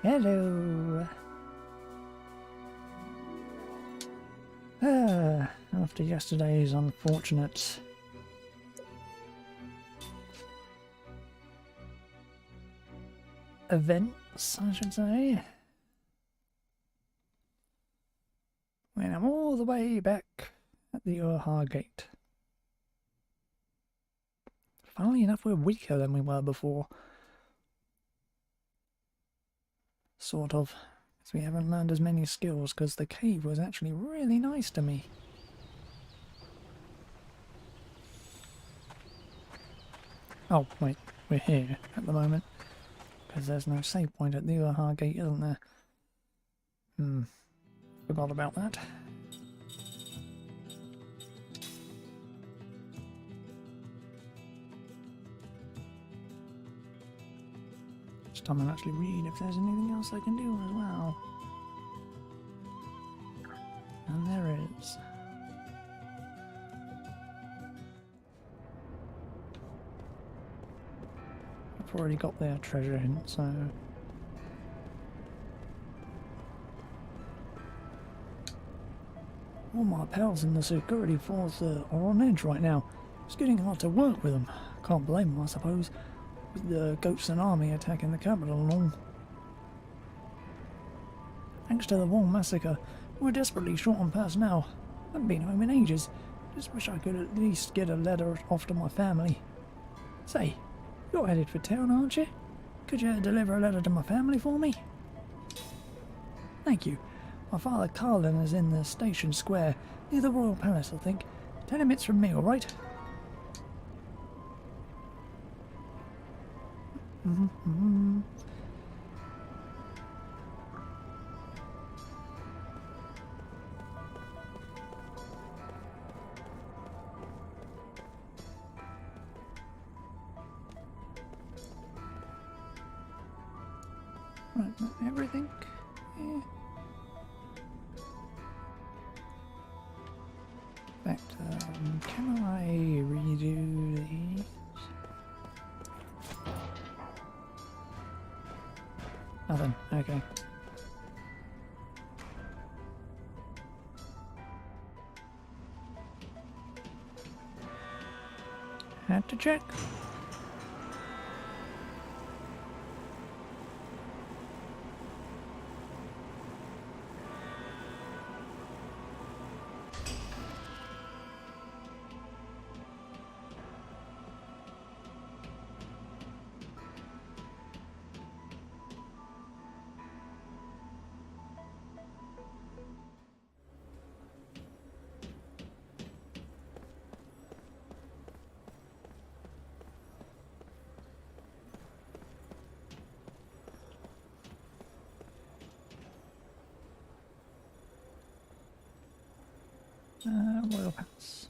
Hello. After yesterday's unfortunate events, I should say, when I'm all the way back at the Urha Gate. Funnily enough, we're weaker than we were before. Sort of. Because we haven't learned as many skills, because the cave was actually really nice to me. Oh, wait, we're here at the moment. Because there's no save point at the Urha Gate, isn't there? Forgot about that. It's time to actually read if there's anything else I can do as well. And there is. I've already got their treasure hint, so... All my pals in the security force are on edge right now. It's getting hard to work with them. Can't blame them, I suppose, with the Ghosts and Army attacking the capital and all. Thanks to the Wall massacre, we're desperately short on personnel. Haven't been home in ages. Just wish I could at least get a letter off to my family. Say, you're headed for town, aren't you? Could you deliver a letter to my family for me? Thank you. My father Carlin is in the station square, near the Royal Palace, I think. 10 minutes from me, alright? Right, everything? Yeah. In fact, can I redo these? Nothing, okay. Had to check. Royal Palace.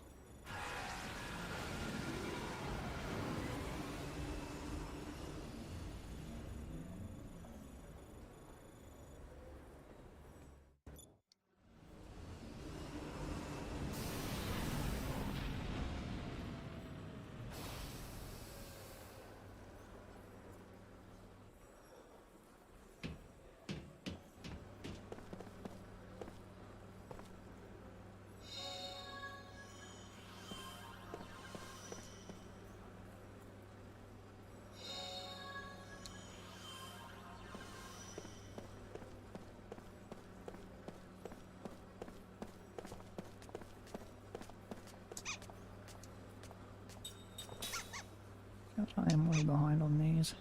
I am way behind on these.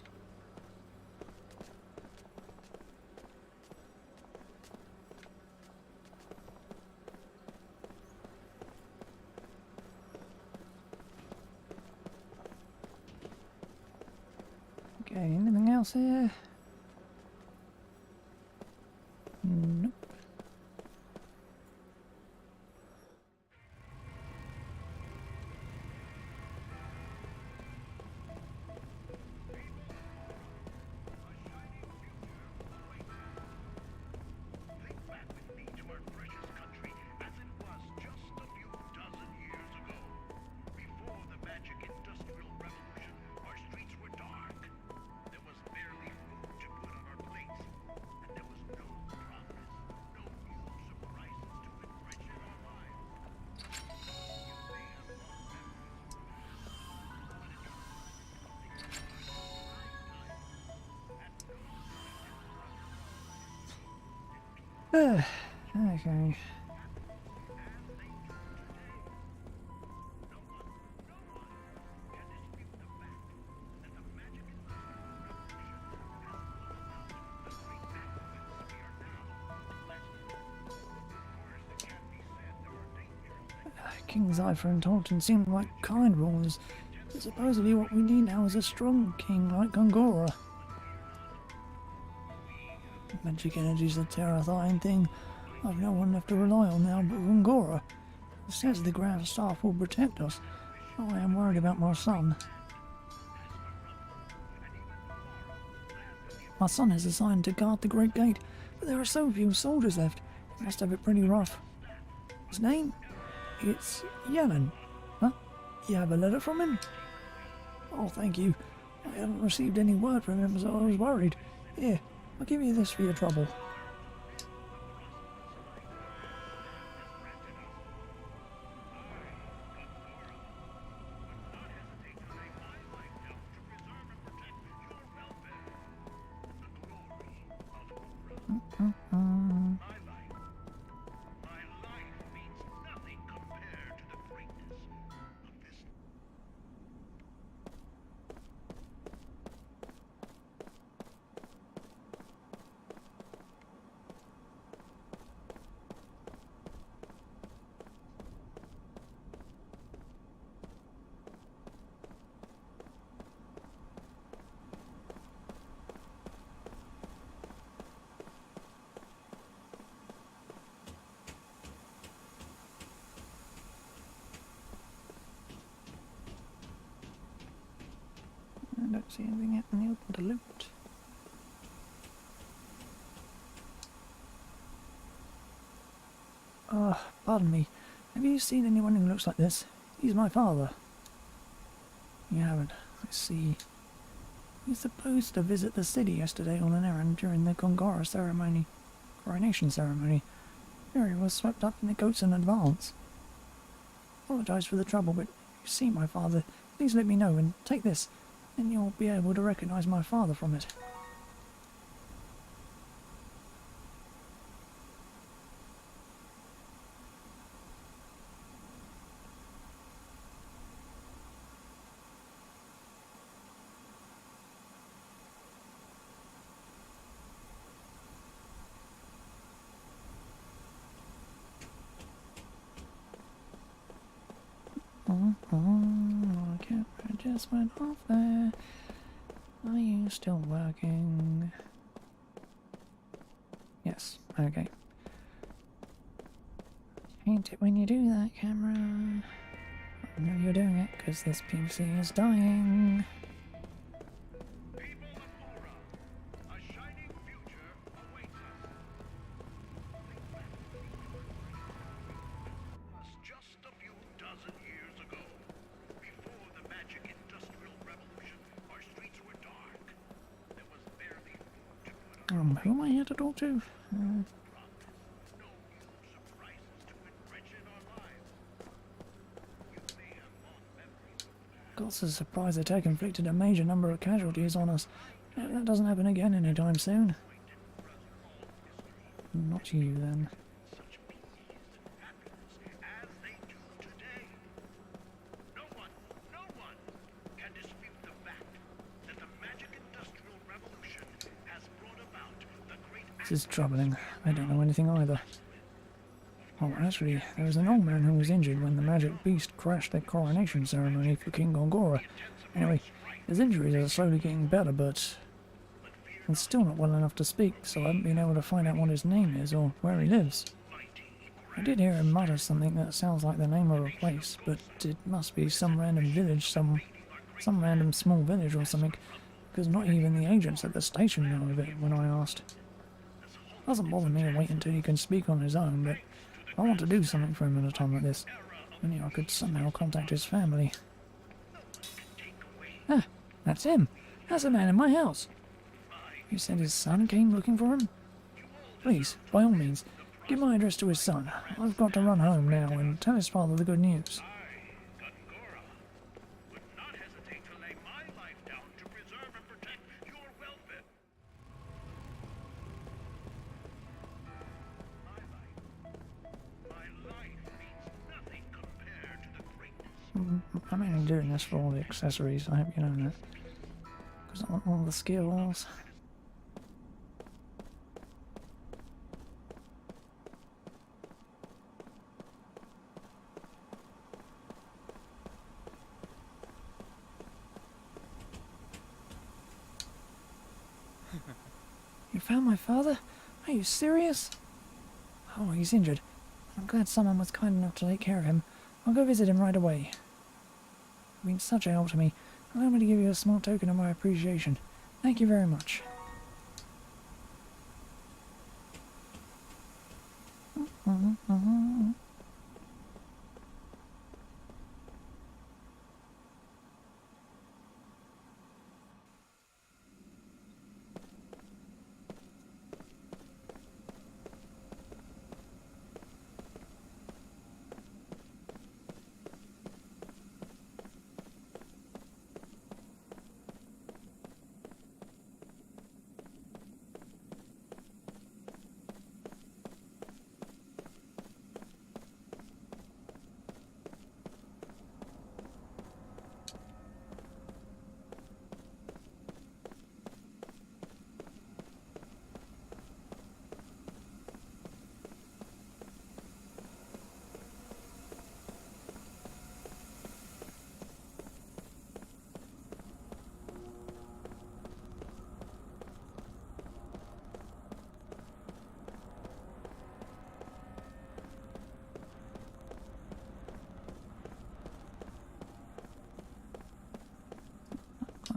Okay, anything else here? Nope. Okay. King Zypher and Tolton seemed like kind rulers, but supposedly what we need now is a strong king like Gongora. Magic energy's a terrifying thing. I've no one left to rely on now but Gongora. He says the Grand Staff will protect us. I am worried about my son. My son is assigned to guard the Great Gate, but there are so few soldiers left. He must have it pretty rough. His name? It's Yellen. Huh? You have a letter from him? Oh, thank you. I haven't received any word from him, so I was worried. Here, I'll give you this for your trouble. I don't see anything out in the open to loot. Pardon me. Have you seen anyone who looks like this? He's my father. You haven't. I see. He was supposed to visit the city yesterday on an errand during the coronation ceremony. Here he was swept up in the goats in advance. Apologise for the trouble, but you see my father. Please let me know and take this, and you'll be able to recognise my father from it. My camera just went off there. Are you still working? Yes, okay. Hate it when you do that, camera. I know you're doing it because this PC is dying. Who am I here to talk to? God's a surprise attack inflicted a major number of casualties on us. That doesn't happen again anytime soon. Not you, then. This is troubling. I don't know anything either. Oh, actually, there was an old man who was injured when the magic beast crashed the coronation ceremony for King Gongora. Anyway, his injuries are slowly getting better, but he's still not well enough to speak, so I haven't been able to find out what his name is or where he lives. I did hear him mutter something that sounds like the name of a place, but it must be some random village, some random small village or something, because not even the agents at the station know of it when I asked. Doesn't bother me to wait until he can speak on his own, but I want to do something for him at a time like this. Only I could somehow contact his family. Ah, that's him. That's the man in my house. You said his son came looking for him? Please, by all means, give my address to his son. I've got to run home now and tell his father the good news. I'm only doing this for all the accessories, I hope you know that. Because I want all the skills. You found my father? Are you serious? Oh, he's injured. I'm glad someone was kind enough to take care of him. I'll go visit him right away. You've been such a help to me. Allow me to give you a small token of my appreciation. Thank you very much.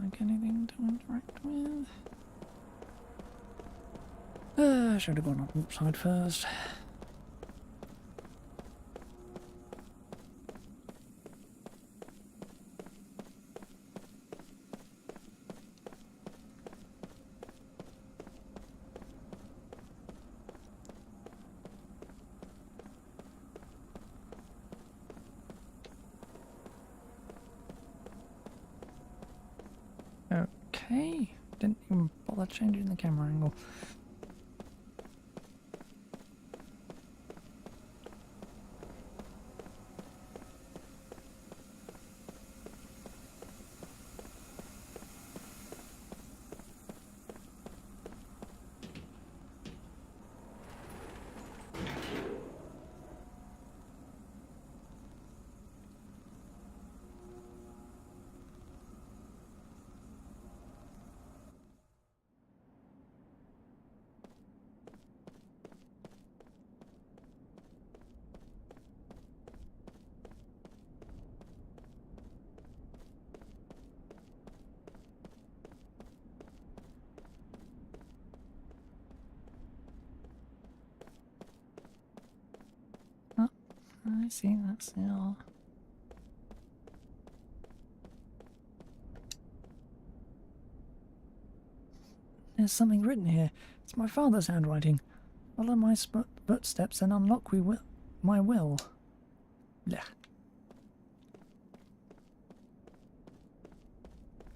Like anything to interact with. I should have gone up outside first. Okay, didn't even bother changing the camera angle. Oh, I see, that's all. There's something written here. It's my father's handwriting. Follow my footsteps and unlock my will. Blech.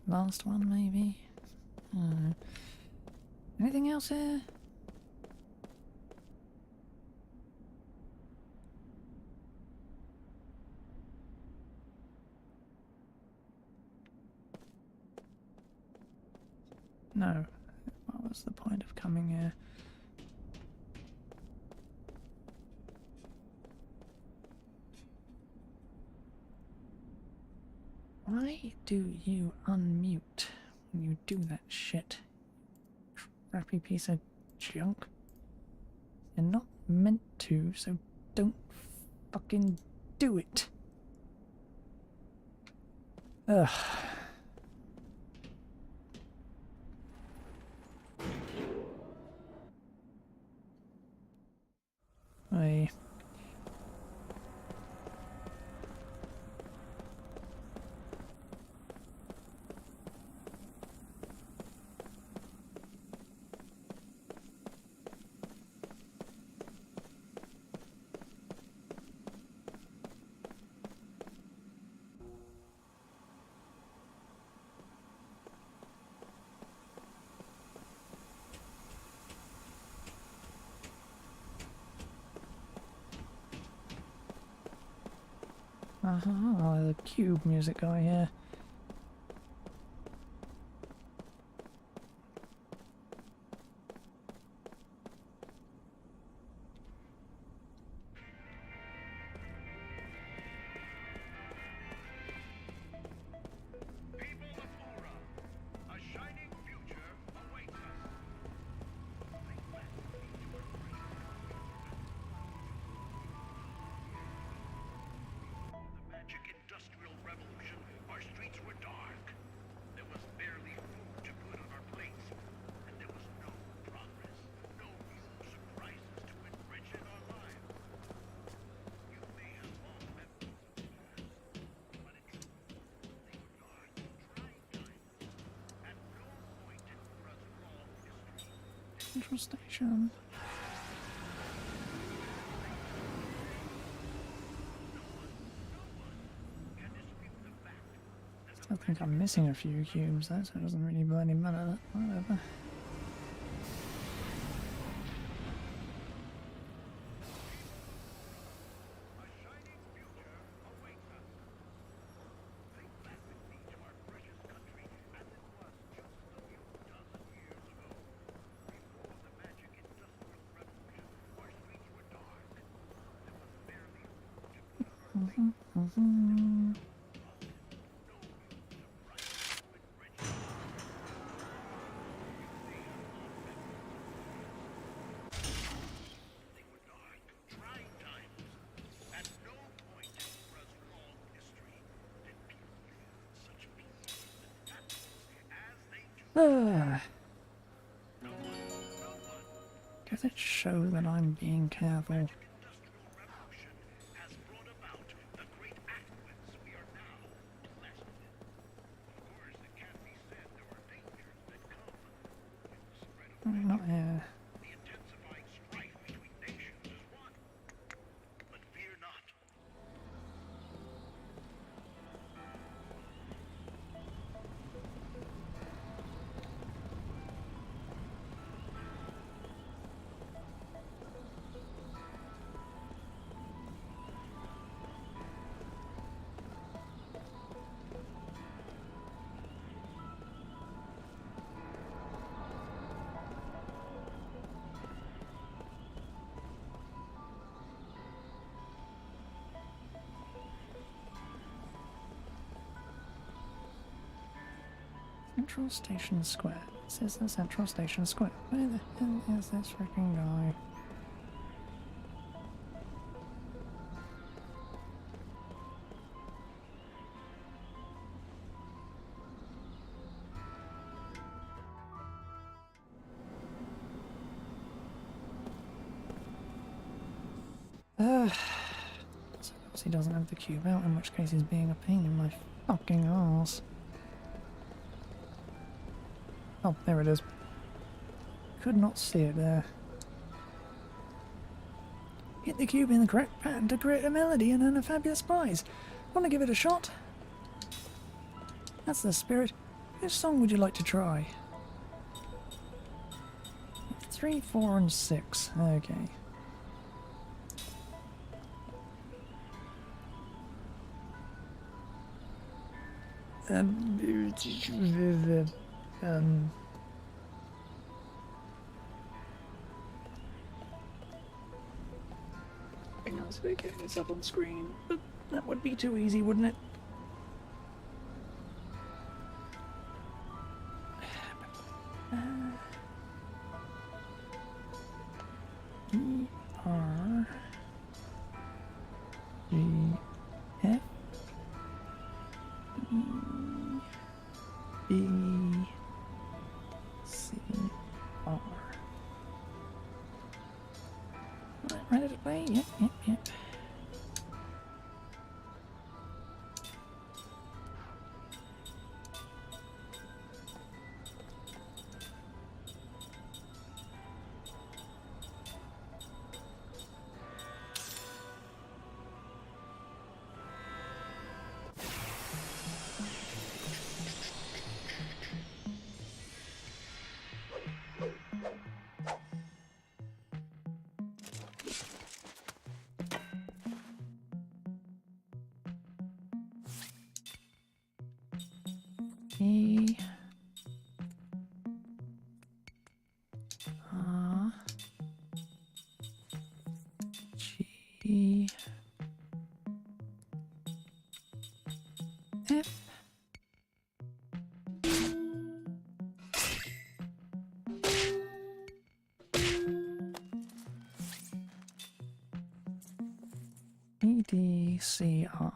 Last one, maybe? Anything else here? No. What was the point of coming here? Why do you unmute when you do that shit? Crappy piece of junk. You're not meant to, so don't fucking do it. Ugh. I... The cube music guy here. Central Station. Still think I'm missing a few cubes, though, so it doesn't really bloody matter. Whatever. Does it show that I'm being careful? Not here. Central Station Square. This is the Central Station Square. Where the hell is this freaking guy? Suppose he doesn't have the cube out, in which case he's being a pain in my fucking arse. Oh, there it is. Could not see it there. Hit the cube in the correct pattern to create a melody and earn a fabulous prize. Want to give it a shot? That's the spirit. Which song would you like to try? 3, 4, and 6. Okay. Let's get this up on screen, but that would be too easy, wouldn't it? E R G F E B C R. Ready to play? Yep, yep, yep. P R G F E D C R.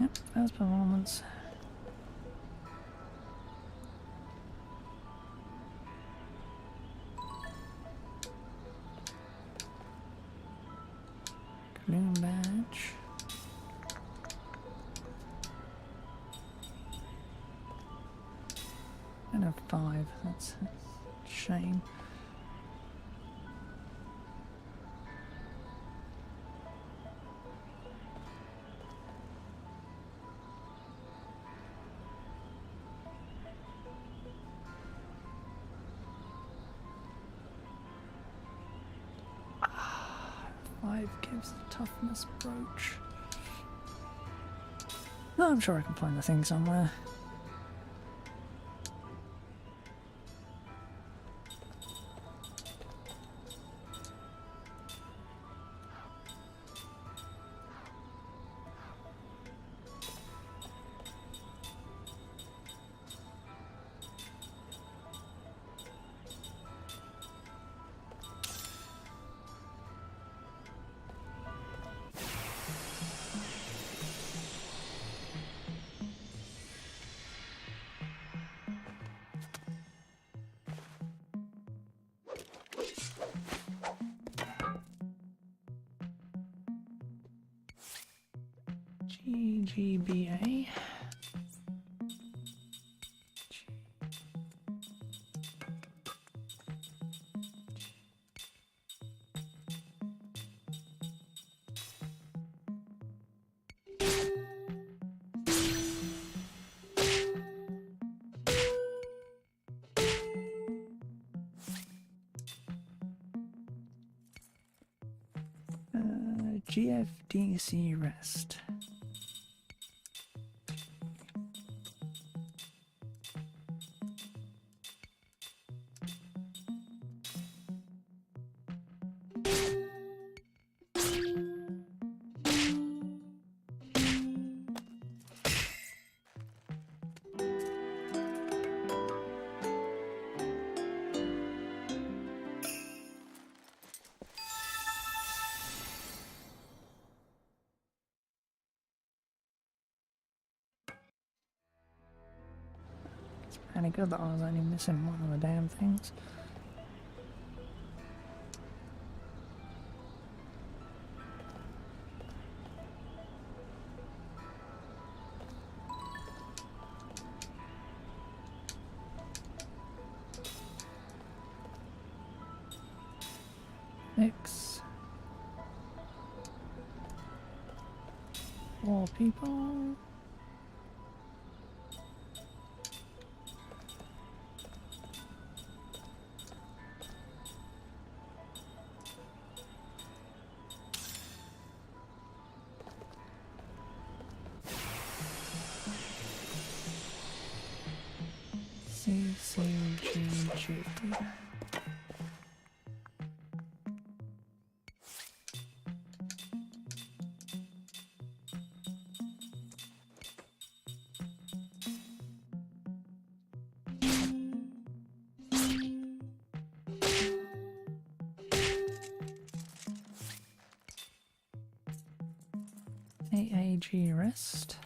Yep, first performance. Gloom badge. And a 5, that's a shame. Five gives the toughness brooch. Oh, I'm sure I can find the thing somewhere. GGBA. GFDC rest. Pretty good that I was only missing one of the damn things. Six. 4 people. CCGG. AAG rest.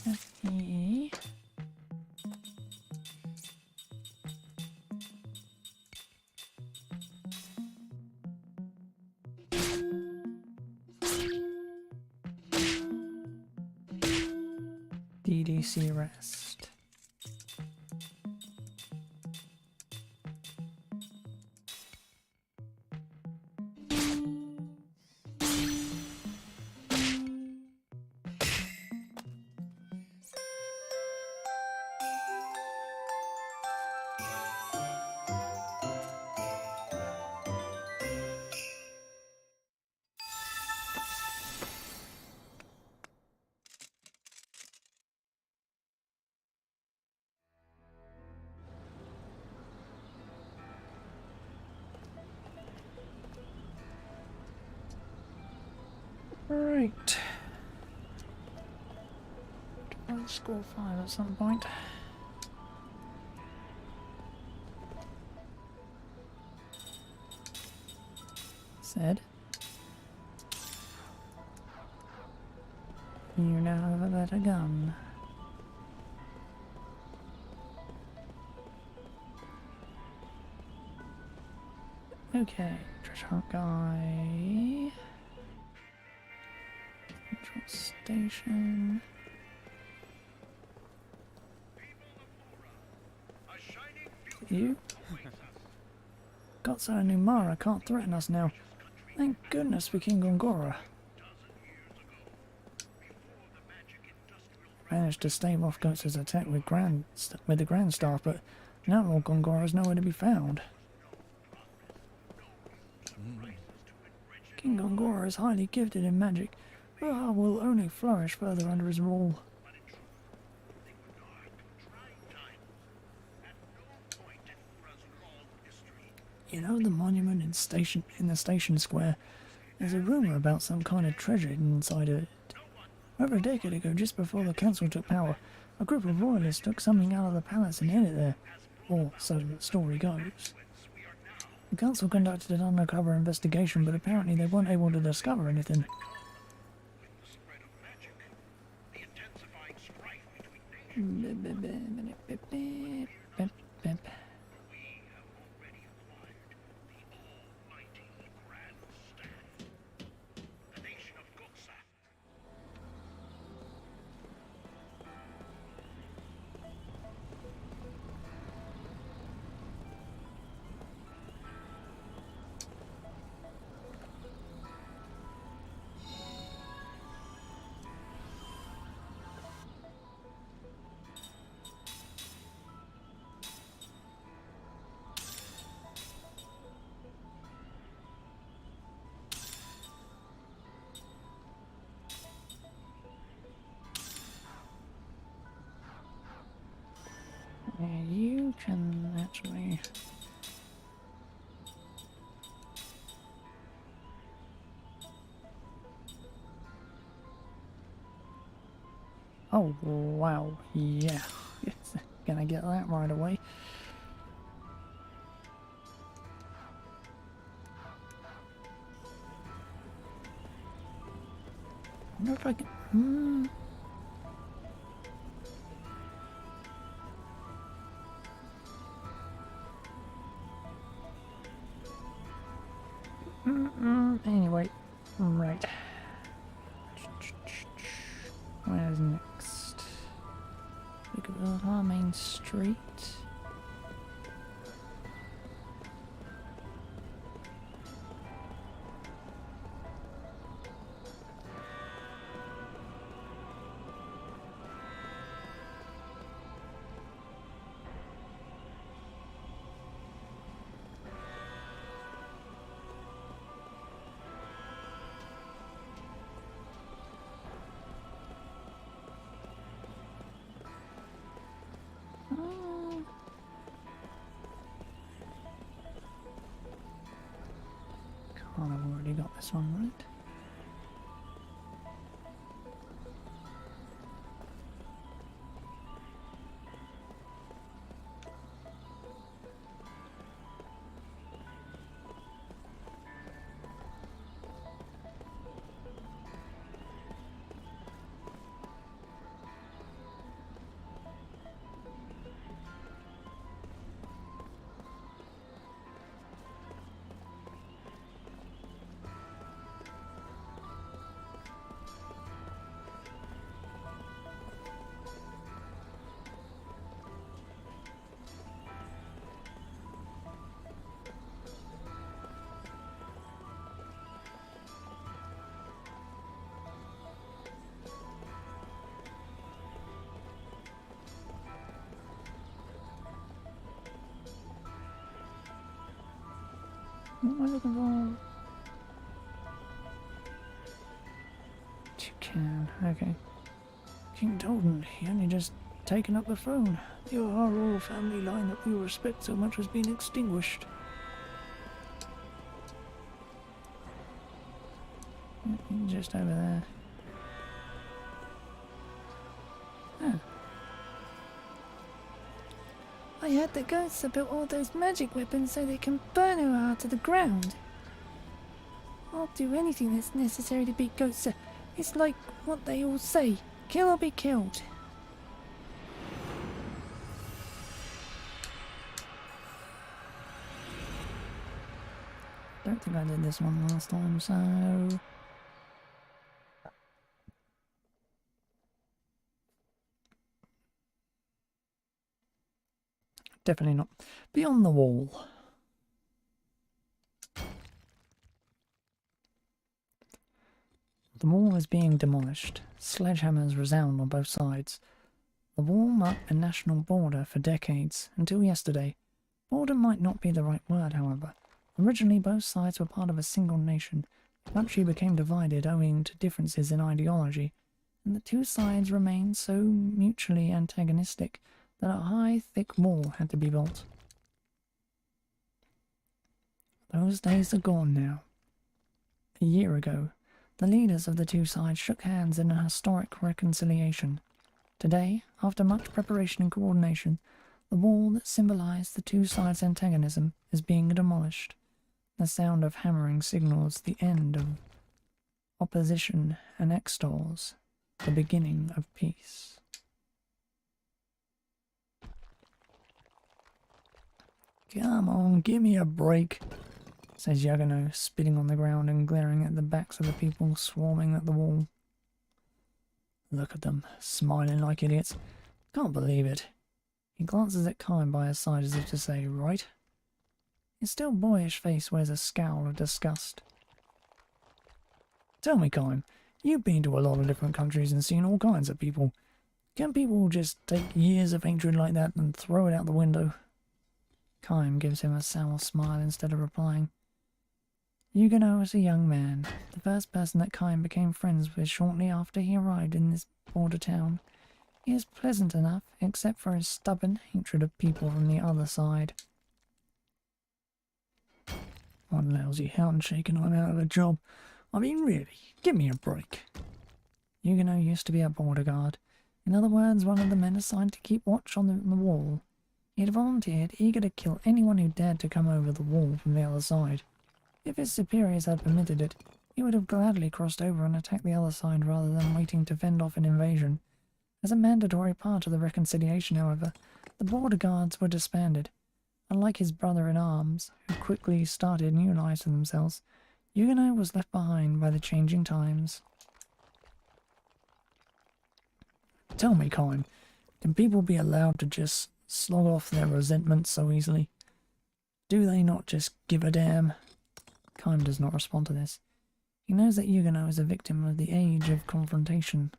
F-E-E. DDC rest. Right. I'll score 5 at some point. Said. You now have a better gun. Okay, treasure hunt guy. Central station. You? Gods and Numara can't threaten us now. Thank goodness for King Gongora. Managed to stave off Goats' attack with the Grand Staff, but now Lord Gongora is nowhere to be found. King Gongora is highly gifted in magic, but will only flourish further under his rule. You know the monument in the station square? There's a rumour about some kind of treasure inside of it. Over a decade ago, just before the council took power, a group of royalists took something out of the palace and hid it there. Or so the story goes. The council conducted an undercover investigation, but apparently they weren't able to discover anything. Yeah, you can actually... Oh, wow, yeah. Gonna get that right away. I wonder if I can... Anyway, right. Where's next? Look at our main street. Can't have already got this one right. What am I looking for? Toucan, okay. King Tolden, he only just taken up the throne. Our royal family line that we respect so much has been extinguished. Just over there. Oh. I heard the ghosts have built all those magic weapons so they can burn her heart to the ground. I'll do anything that's necessary to beat ghosts. It's like what they all say, kill or be killed. Don't think I did this one last time, so... Definitely not. Beyond the wall. The wall is being demolished. Sledgehammers resound on both sides. The wall marked a national border for decades, until yesterday. Border might not be the right word, however. Originally, both sides were part of a single nation. The country became divided owing to differences in ideology, and the two sides remained so mutually antagonistic that a high, thick wall had to be built. Those days are gone now. A year ago, the leaders of the two sides shook hands in a historic reconciliation. Today, after much preparation and coordination, the wall that symbolized the two sides' antagonism is being demolished. The sound of hammering signals the end of opposition and extols the beginning of peace. Come on, give me a break, says Yagano, spitting on the ground and glaring at the backs of the people swarming at the wall. Look at them, smiling like idiots. Can't believe it. He glances at Kime by his side as if to say, right? His still boyish face wears a scowl of disgust. Tell me, Kime, you've been to a lot of different countries and seen all kinds of people. Can people just take years of hatred like that and throw it out the window? Kime gives him a sour smile instead of replying. Yugano was a young man, the first person that Kime became friends with shortly after he arrived in this border town. He is pleasant enough, except for his stubborn hatred of people from the other side. One lousy handshake and I'm out of a job. I mean, really, give me a break. Yugano used to be a border guard. In other words, one of the men assigned to keep watch on the wall. He had volunteered, eager to kill anyone who dared to come over the wall from the other side. If his superiors had permitted it, he would have gladly crossed over and attacked the other side rather than waiting to fend off an invasion. As a mandatory part of the reconciliation, however, the border guards were disbanded. Unlike his brother-in-arms, who quickly started new lives for themselves, Yugano was left behind by the changing times. Tell me, Kime, can people be allowed to just slog off their resentment so easily? Do they not just give a damn? Kime does not respond to this. He knows that Yugano is a victim of the age of confrontation.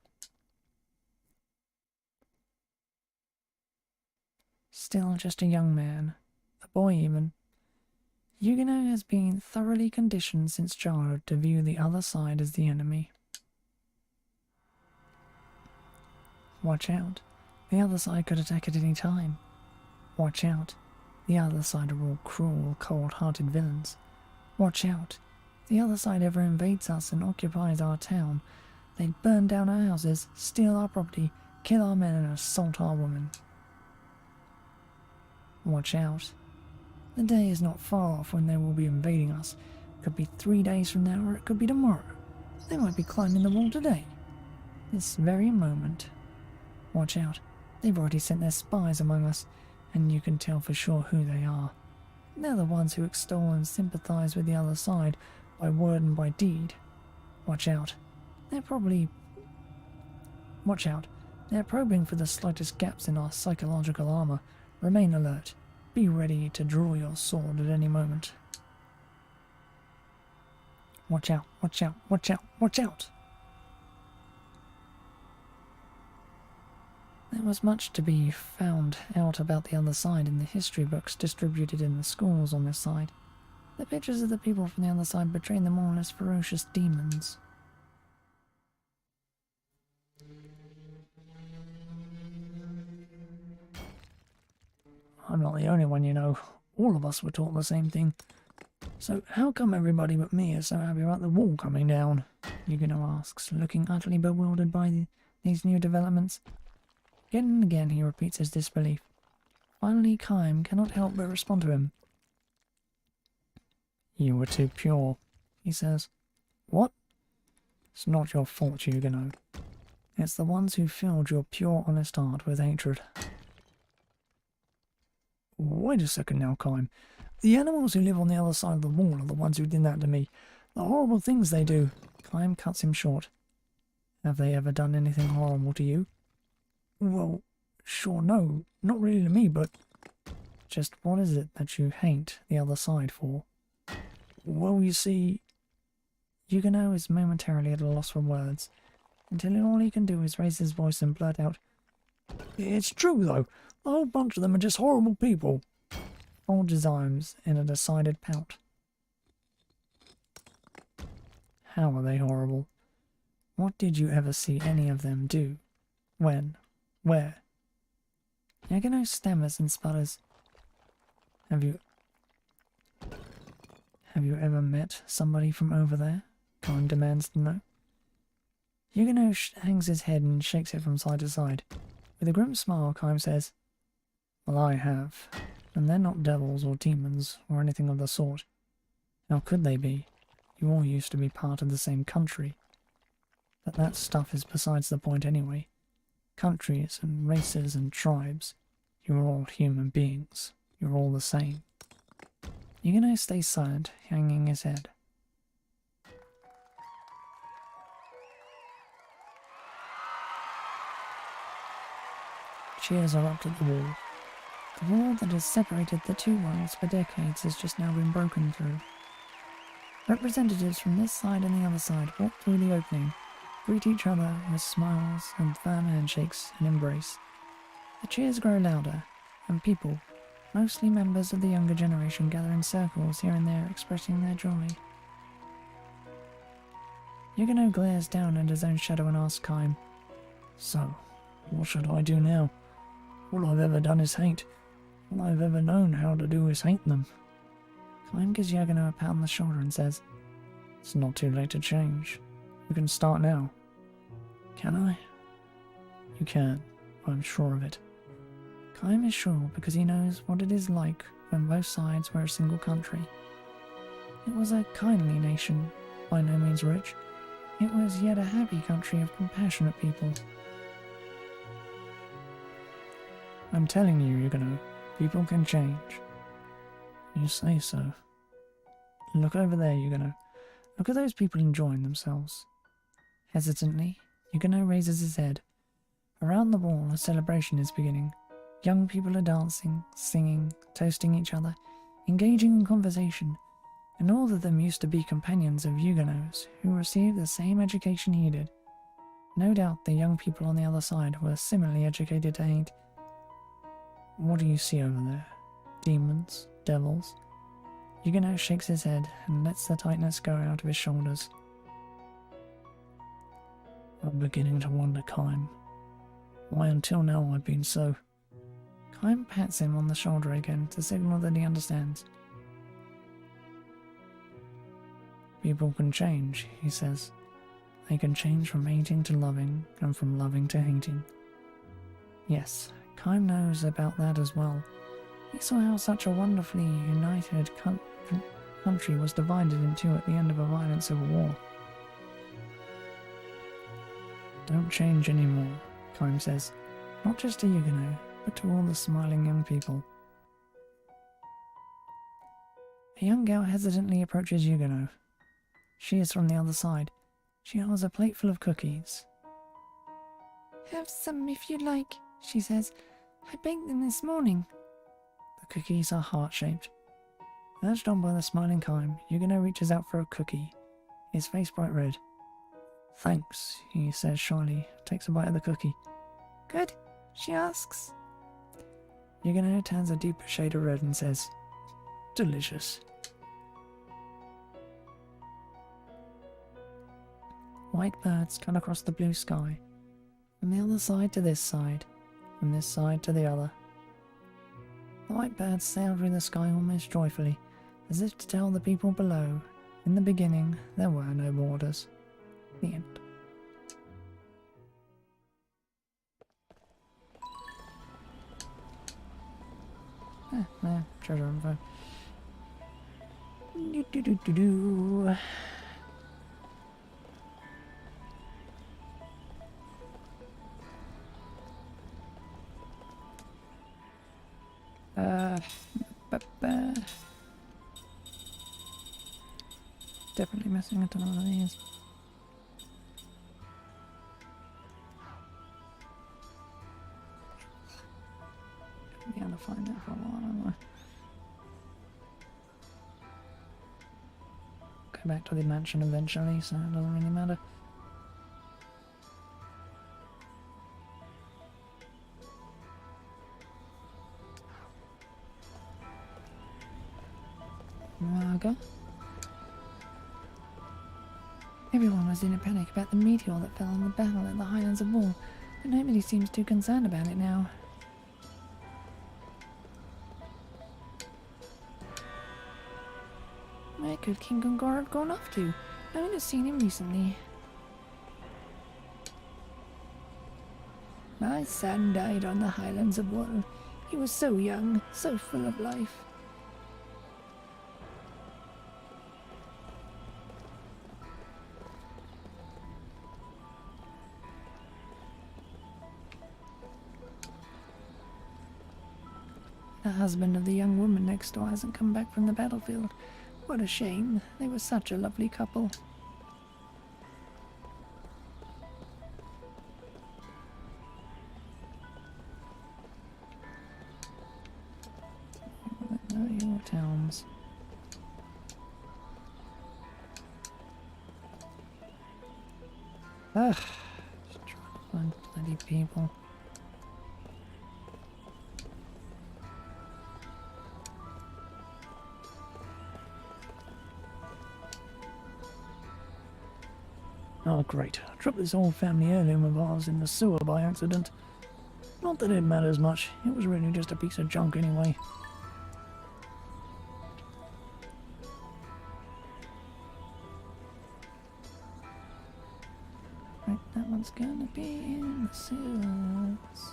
Still just a young man, a boy even, Yugano has been thoroughly conditioned since childhood to view the other side as the enemy. Watch out, the other side could attack at any time. Watch out, the other side are all cruel, cold-hearted villains. Watch out, the other side ever invades us and occupies our town. They burn down our houses, steal our property, kill our men and assault our women. Watch out. The day is not far off when they will be invading us. It could be 3 days from now or it could be tomorrow. They might be climbing the wall today. This very moment. Watch out. They've already sent their spies among us, and you can tell for sure who they are. They're the ones who extol and sympathize with the other side by word and by deed. Watch out. Watch out. They're probing for the slightest gaps in our psychological armor. Remain alert. Be ready to draw your sword at any moment. Watch out, watch out, watch out, watch out! There was much to be found out about the other side in the history books distributed in the schools on this side. The pictures of the people from the other side portray them all as ferocious demons. I'm not the only one, you know. All of us were taught the same thing. So how come everybody but me is so happy about the wall coming down? Huguenot asks, looking utterly bewildered by these new developments. Again and again he repeats his disbelief. Finally Kime cannot help but respond to him. You were too pure, he says. What? It's not your fault, Huguenot. It's the ones who filled your pure, honest heart with hatred. Wait a second now, Kime. The animals who live on the other side of the wall are the ones who did that to me. The horrible things they do. Kime cuts him short. Have they ever done anything horrible to you? Well, sure no. Not really to me, but... Just what is it that you hate the other side for? Well, you see... Huguenot is momentarily at a loss for words, until all he can do is raise his voice and blurt out, It's true, though. The whole bunch of them are just horrible people. Folds his arms in a decided pout. How are they horrible? What did you ever see any of them do? When? Where? Huguenot stammers and sputters. Have you ever met somebody from over there? Kime demands to know. Huguenot hangs his head and shakes it from side to side. With a grim smile, Kime says, Well, I have. And they're not devils or demons or anything of the sort. How could they be? You all used to be part of the same country. But that stuff is besides the point anyway. Countries and races and tribes. You're all human beings. You're all the same. Huguenot stays silent, hanging his head. Cheers are up at the wall. The wall that has separated the two worlds for decades has just now been broken through. Representatives from this side and the other side walk through the opening, greet each other with smiles and firm handshakes and embrace. The cheers grow louder, and people, mostly members of the younger generation, gather in circles here and there expressing their joy. Huguenot glares down at his own shadow and asks Kime, So, what should I do now? All I've ever done is hate. All I've ever known how to do is hate them. Kime gives Huguenot a pat on the shoulder and says, It's not too late to change. You can start now. Can I? You can, I'm sure of it. Kime is sure because he knows what it is like when both sides were a single country. It was a kindly nation, by no means rich. It was yet a happy country of compassionate people. I'm telling you, Huguenot, people can change. You say so. Look over there, Huguenot. Look at those people enjoying themselves. Hesitantly, Huguenot raises his head. Around the wall, a celebration is beginning. Young people are dancing, singing, toasting each other, engaging in conversation, and all of them used to be companions of Huguenots who received the same education he did. No doubt the young people on the other side were similarly educated to hate. What do you see over there? Demons? Devils? Huguenot shakes his head and lets the tightness go out of his shoulders. I'm beginning to wonder, Kime. Why until now I've been so... Kime pats him on the shoulder again to signal that he understands. People can change, he says. They can change from hating to loving, and from loving to hating. Yes, Kime knows about that as well. He saw how such a wonderfully united country was divided in two at the end of a violent civil war. Don't change anymore, Kime says, not just to Huguenot, but to all the smiling young people. A young girl hesitantly approaches Huguenot. She is from the other side. She holds a plate full of cookies. Have some if you like, she says. I baked them this morning. The cookies are heart-shaped. Urged on by the smiling Kime, Huguenot reaches out for a cookie, his face bright red. Thanks, he says shyly, takes a bite of the cookie. Good, she asks. Huguenot turns a deeper shade of red and says, Delicious. White birds cut across the blue sky, from the other side to this side, from this side to the other. The white birds sailed through the sky almost joyfully, as if to tell the people below, in the beginning there were no borders. The end. Treasure info. Do. Definitely missing a ton of these. Should be able to find that for a while, don't I? Go back to the mansion eventually, so it doesn't really matter. Marga? Everyone was in a panic about the meteor that fell in the battle at the Highlands of War, but nobody seems too concerned about it now. Where could King Gungar have gone off to? No one has seen him recently. My son died on the Highlands of War. He was so young, so full of life. The husband of the young woman next door hasn't come back from the battlefield. What a shame. They were such a lovely couple. Your towns. Ugh. Just trying to find bloody people. Oh great, I dropped this old family heirloom of ours in the sewer by accident. Not that it matters much, it was really just a piece of junk anyway. Right, that one's gonna be in the sewers.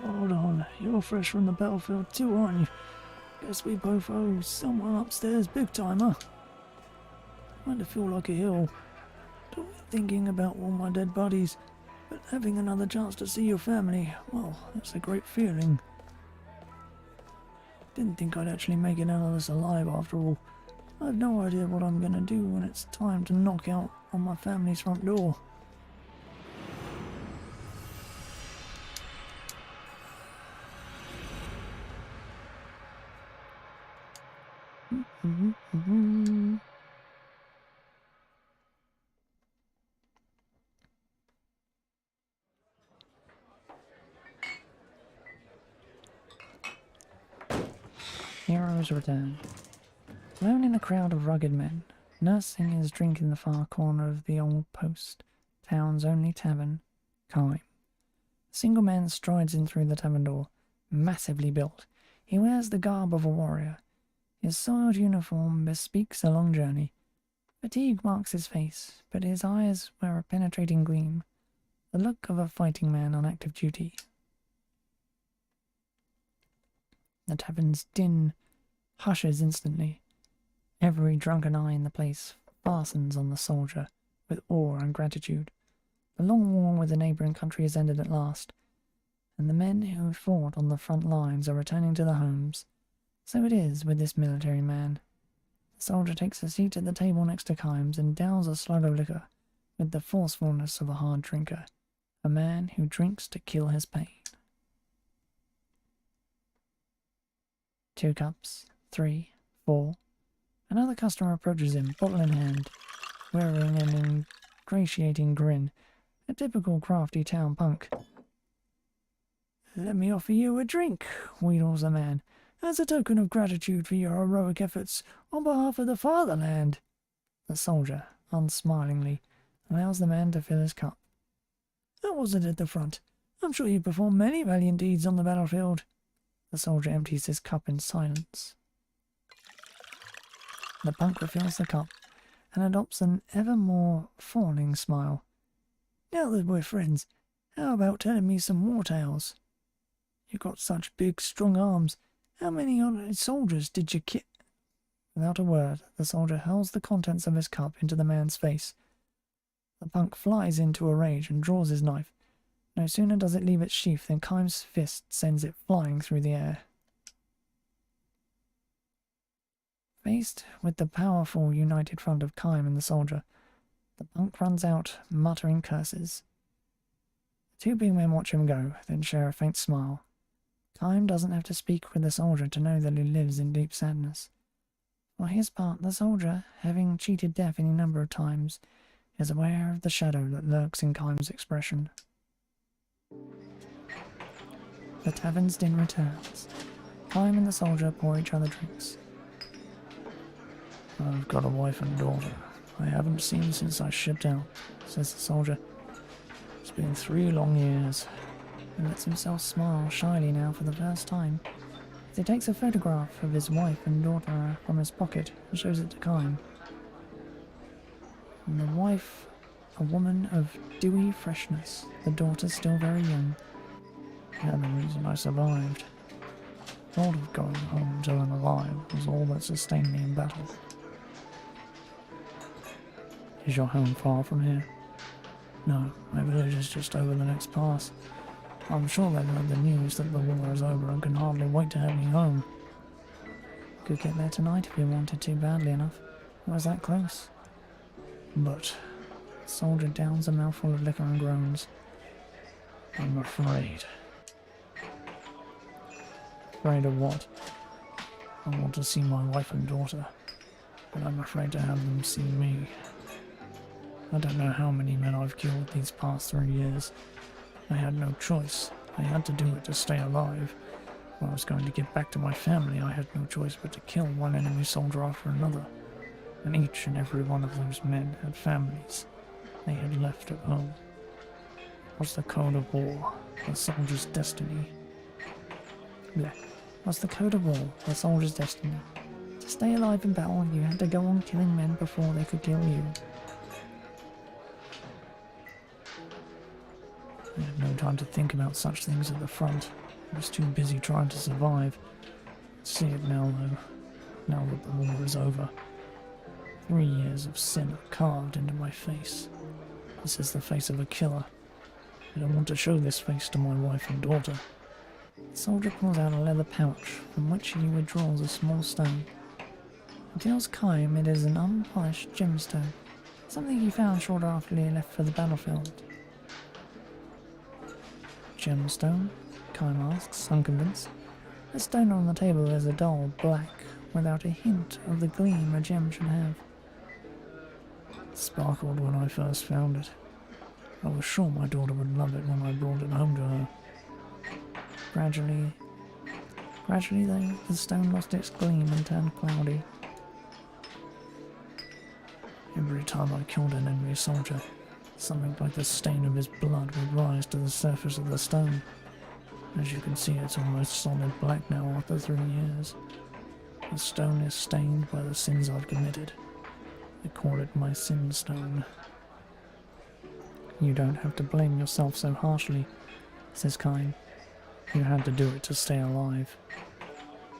Hold on, you're fresh from the battlefield too, aren't you? Guess we both owe someone upstairs big time, huh? Kinda feel like a hill. Don't be thinking about all my dead bodies, but having another chance to see your family, well, that's a great feeling. Didn't think I'd actually make it out of this alive after all. I have no idea what I'm gonna do when it's time to knock out on my family's front door. Heroes return. Alone in a crowd of rugged men, nursing his drink in the far corner of the old post, town's only tavern, Kime. A single man strides in through the tavern door, massively built. He wears the garb of a warrior. His soiled uniform bespeaks a long journey. Fatigue marks his face, but his eyes wear a penetrating gleam, the look of a fighting man on active duty. The tavern's din hushes instantly. Every drunken eye in the place fastens on the soldier with awe and gratitude. The long war with the neighbouring country has ended at last, and the men who fought on the front lines are returning to their homes. So it is with this military man. The soldier takes a seat at the table next to Kimes and downs a slug of liquor with the forcefulness of a hard drinker, a man who drinks to kill his pain. 2 cups, 3, 4. Another customer approaches him, bottle in hand, wearing an ingratiating grin. A typical crafty town punk. "Let me offer you a drink," wheedles the man, "as a token of gratitude for your heroic efforts on behalf of the fatherland." The soldier, unsmilingly, allows the man to fill his cup. "I wasn't at the front. I'm sure you performed many valiant deeds on the battlefield." The soldier empties his cup in silence. The punk refills the cup and adopts an ever more fawning smile. "Now that we're friends, how about telling me some war tales? You've got such big, strong arms. How many soldiers did you kill?" Without a word, the soldier hurls the contents of his cup into the man's face. The punk flies into a rage and draws his knife. No sooner does it leave its sheath than Kime's fist sends it flying through the air. Faced with the powerful united front of Kime and the soldier, the punk runs out, muttering curses. The two big men watch him go, then share a faint smile. Kime doesn't have to speak with the soldier to know that he lives in deep sadness. For his part, the soldier, having cheated death any number of times, is aware of the shadow that lurks in Kime's expression. The tavern's din returns. Kime and the soldier pour each other drinks. "I've got a wife and daughter I haven't seen since I shipped out," says the soldier. "It's been 3 long years." He lets himself smile shyly now for the first time, as he takes a photograph of his wife and daughter from his pocket and shows it to Kime. And the wife, a woman of dewy freshness, the daughter still very young. "Yeah, the reason I survived. Thought of going home to them alive was all that sustained me in battle." "Is your home far from here?" "No, my village is just over the next pass. I'm sure they've heard the news that the war is over and can hardly wait to have me home." "You could get there tonight if you wanted to badly enough. It was that close." "But..." The soldier downs a mouthful of liquor and groans. "I'm afraid." "Afraid of what?" "I want to see my wife and daughter, but I'm afraid to have them see me. I don't know how many men I've killed these past 3 years. I had no choice. I had to do it to stay alive. If I was going to get back to my family, I had no choice but to kill one enemy soldier after another. And each and every one of those men had families they had left at home. What's the code of war? A soldier's destiny. Blech. What's the code of war? A soldier's destiny. To stay alive in battle, you had to go on killing men before they could kill you. I had no time to think about such things at the front. I was too busy trying to survive. I see it now, though. Now that the war is over. 3 years of sin are carved into my face. This is the face of a killer. I don't want to show this face to my wife and daughter." The soldier pulls out a leather pouch, from which he withdraws a small stone. He tells Kime it is an unpolished gemstone, something he found shortly after he left for the battlefield. "Gemstone?" Kime asks, unconvinced. The stone on the table is a dull black, without a hint of the gleam a gem should have. "It sparkled when I first found it. I was sure my daughter would love it when I brought it home to her." Gradually though, the stone lost its gleam and turned cloudy. "Every time I killed an enemy soldier, something like the stain of his blood would rise to the surface of the stone. As you can see, it's almost solid black now after 3 years. The stone is stained by the sins I've committed. I call it my sin stone." "You don't have to blame yourself so harshly," says Kime. "You had to do it to stay alive."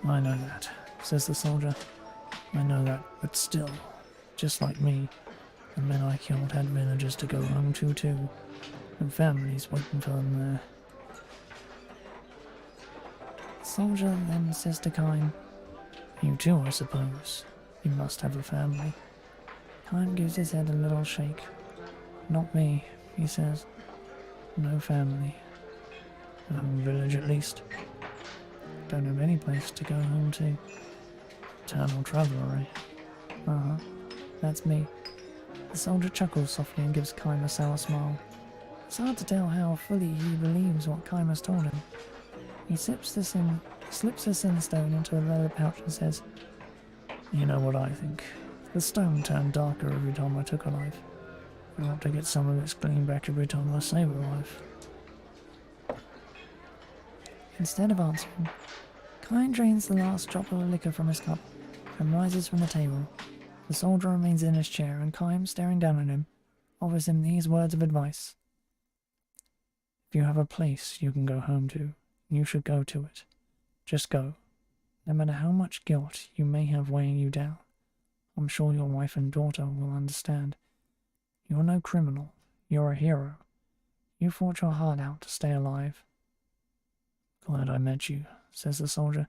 "I know that," says the soldier. "I know that, but still, just like me, the men I killed had villages to go home to too, and families waiting for them there." The soldier then says to Kime, "You too, I suppose. You must have a family." Kime gives his head a little shake. "Not me," he says. "No family. No village at least. Don't have any place to go home to." Eternal traveller, eh? Uh-huh. That's me. The soldier chuckles softly and gives Kime a sour smile. It's hard to tell how fully he believes what Kime has told him. He slips the sin stone into a leather pouch and says, "You know what I think. The stone turned darker every time I took a life. I ought to get some of its gleam back every time I save a life." Instead of answering, Kime drains the last drop of liquor from his cup and rises from the table. The soldier remains in his chair, and Kime, staring down at him, offers him these words of advice. "If you have a place you can go home to, you should go to it. Just go. No matter how much guilt you may have weighing you down, I'm sure your wife and daughter will understand. You're no criminal. You're a hero. You fought your heart out to stay alive." "Glad I met you," says the soldier.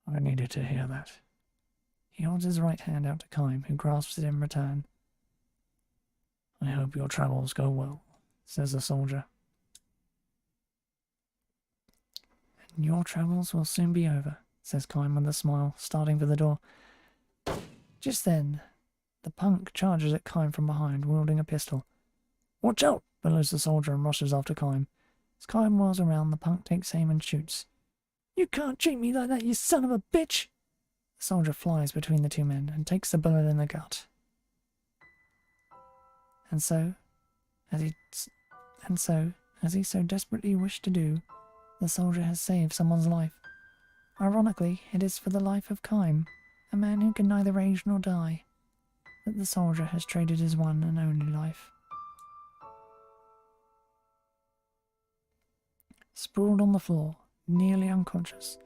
"I needed to hear that." He holds his right hand out to Kime, who grasps it in return. "I hope your travels go well," says the soldier. "And your travels will soon be over," says Kime with a smile, starting for the door. Just then, the punk charges at Kime from behind, wielding a pistol. "Watch out!" bellows the soldier and rushes after Kime. As Kime whirls around, the punk takes aim and shoots. "You can't treat me like that, you son of a bitch!" The soldier flies between the two men and takes the bullet in the gut. And so, as he so desperately wished to do, the soldier has saved someone's life. Ironically, it is for the life of Kime, a man who can neither age nor die, that the soldier has traded his one and only life. Sprawled on the floor, nearly unconscious,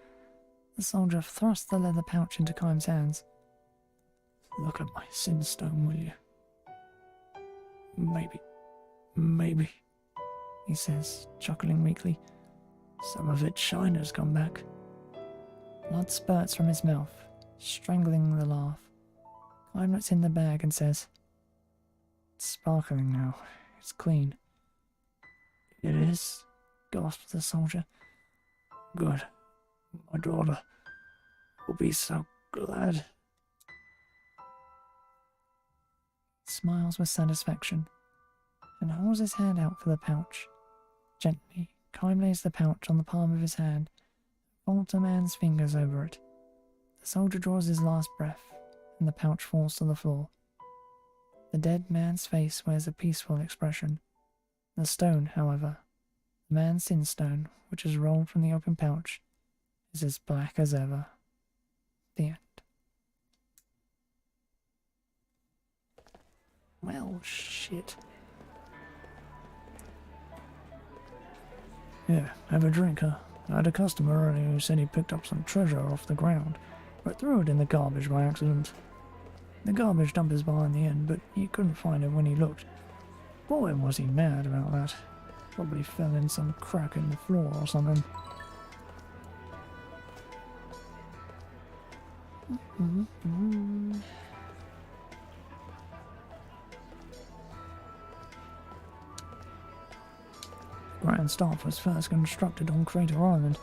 the soldier thrusts the leather pouch into Kime's hands. "Look at my sin stone, will you? Maybe, he says, chuckling weakly. "Some of its shine has come back." Blood spurts from his mouth, strangling the laugh. Kime looks in the bag and says, "It's sparkling now. It's clean." "It is?" gasps the soldier. "Good. My daughter will be so glad." He smiles with satisfaction and holds his hand out for the pouch. Gently, Kime lays the pouch on the palm of his hand, folds a man's fingers over it. The soldier draws his last breath, and the pouch falls to the floor. The dead man's face wears a peaceful expression. The stone, however, the man's sin stone, which has rolled from the open pouch, is as black as ever. The end. Well, shit. "Yeah, have a drink, huh? I had a customer earlier who said he picked up some treasure off the ground, but threw it in the garbage by accident. The garbage dump is behind the inn, but he couldn't find it when he looked. Boy, was he mad about that. Probably fell in some crack in the floor or something." Grand Staff was first constructed on Crater Island,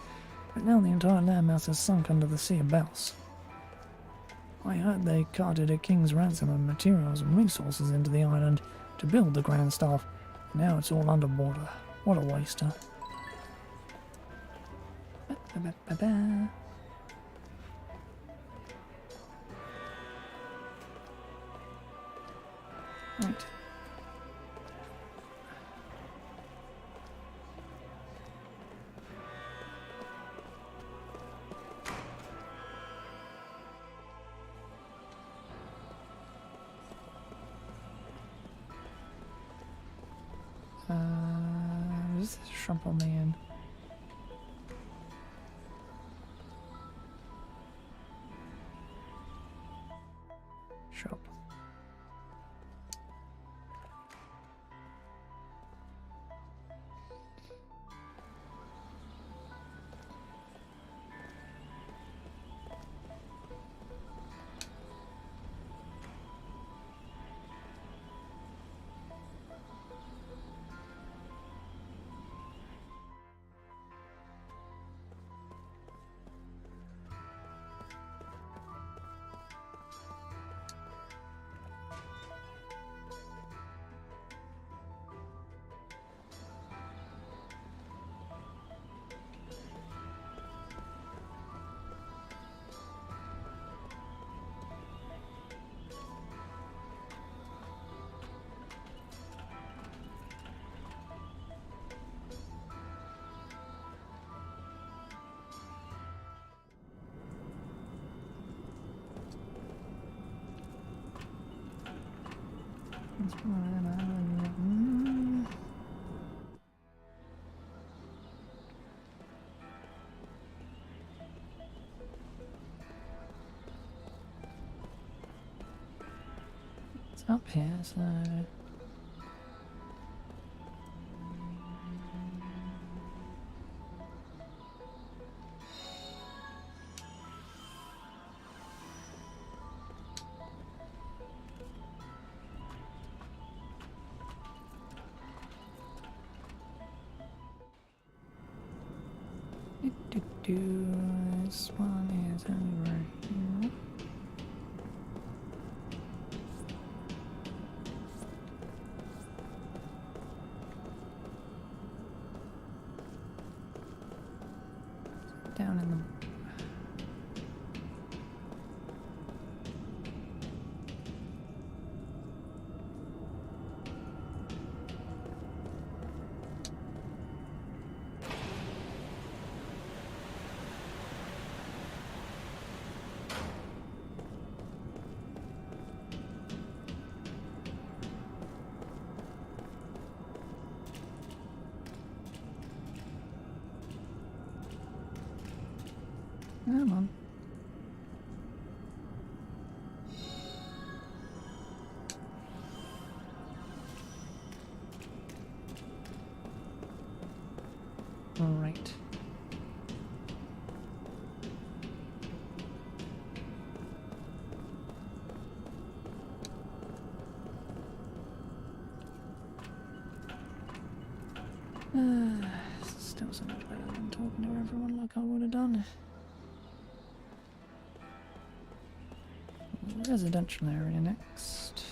but now the entire landmass has sunk under the Sea of Bells. I heard they carted a king's ransom of materials and resources into the island to build the Grand Staff. Now it's all underwater. What a waste, huh? Ba-ba-ba-ba. Right. Is this a shop on the inn? Shop. It's up here, so... This one is over here. Down in the... Come on. All right. Still so much better than talking to everyone like I would have done. Residential area next.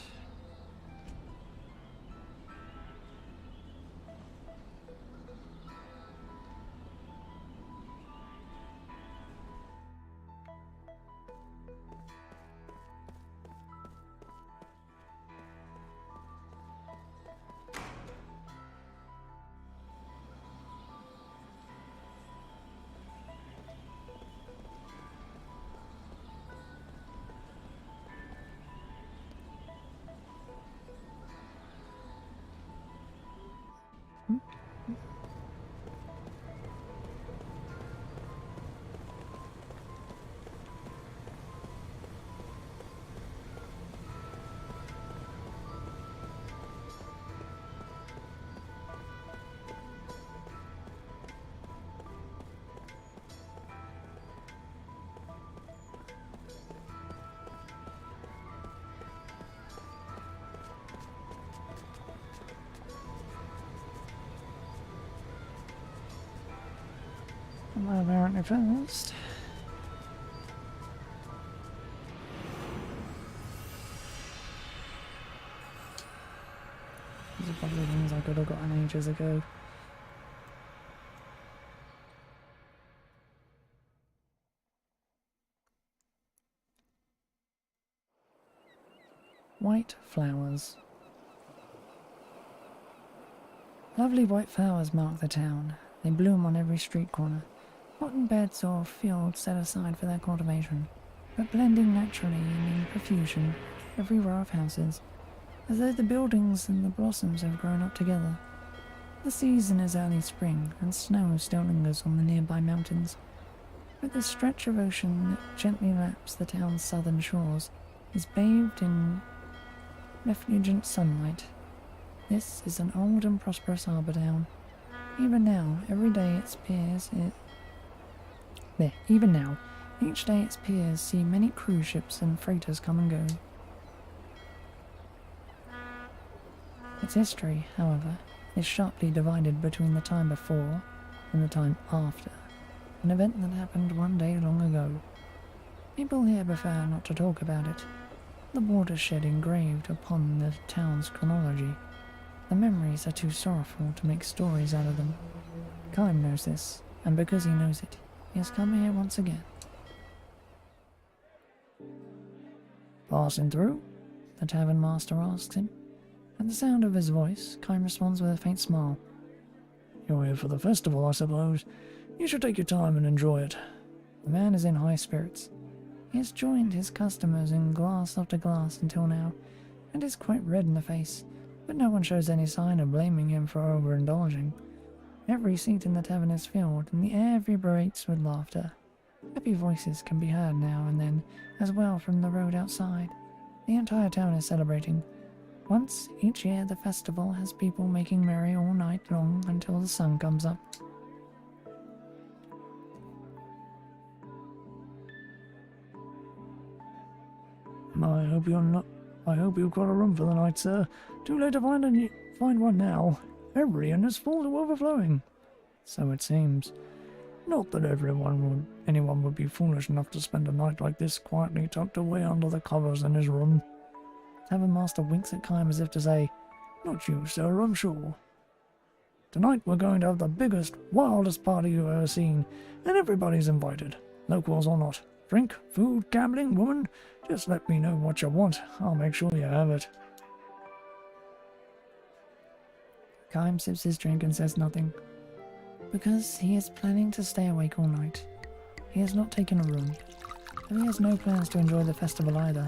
Well, apparently first. These are probably things I could have gotten ages ago. White flowers. Lovely white flowers mark the town. They bloom on every street corner. Cotton beds or fields set aside for their cultivation, but blending naturally and in profusion every row of houses, as though the buildings and the blossoms have grown up together. The season is early spring, and snow still lingers on the nearby mountains, but the stretch of ocean that gently laps the town's southern shores is bathed in refulgent sunlight. This is an old and prosperous harbour town. Even now, every day its piers each day its piers see many cruise ships and freighters come and go. Its history, however, is sharply divided between the time before and the time after, an event that happened one day long ago. People here prefer not to talk about it. The watershed engraved upon the town's chronology. The memories are too sorrowful to make stories out of them. Kime knows this, and because he knows it, he has come here once again. Passing through? The tavern master asks him. At the sound of his voice, Kime responds with a faint smile. You're here for the festival, I suppose. You should take your time and enjoy it. The man is in high spirits. He has joined his customers in glass after glass until now, and is quite red in the face, but no one shows any sign of blaming him for overindulging. Every seat in the tavern is filled, and the air vibrates with laughter. Happy voices can be heard now and then, as well from the road outside. The entire town is celebrating. Once each year the festival has people making merry all night long until the sun comes up. I hope you've got a room for the night, sir. Too late to find one now. Every inn is full to overflowing. So it seems. Not that anyone would be foolish enough to spend a night like this quietly tucked away under the covers in his room. Tavern Master winks at Kime as if to say, "Not you, sir, I'm sure. Tonight we're going to have the biggest, wildest party you've ever seen, and everybody's invited, locals or not. Drink, food, gambling, woman, just let me know what you want. I'll make sure you have it." Kime sips his drink and says nothing, because he is planning to stay awake all night. He has not taken a room, and he has no plans to enjoy the festival either.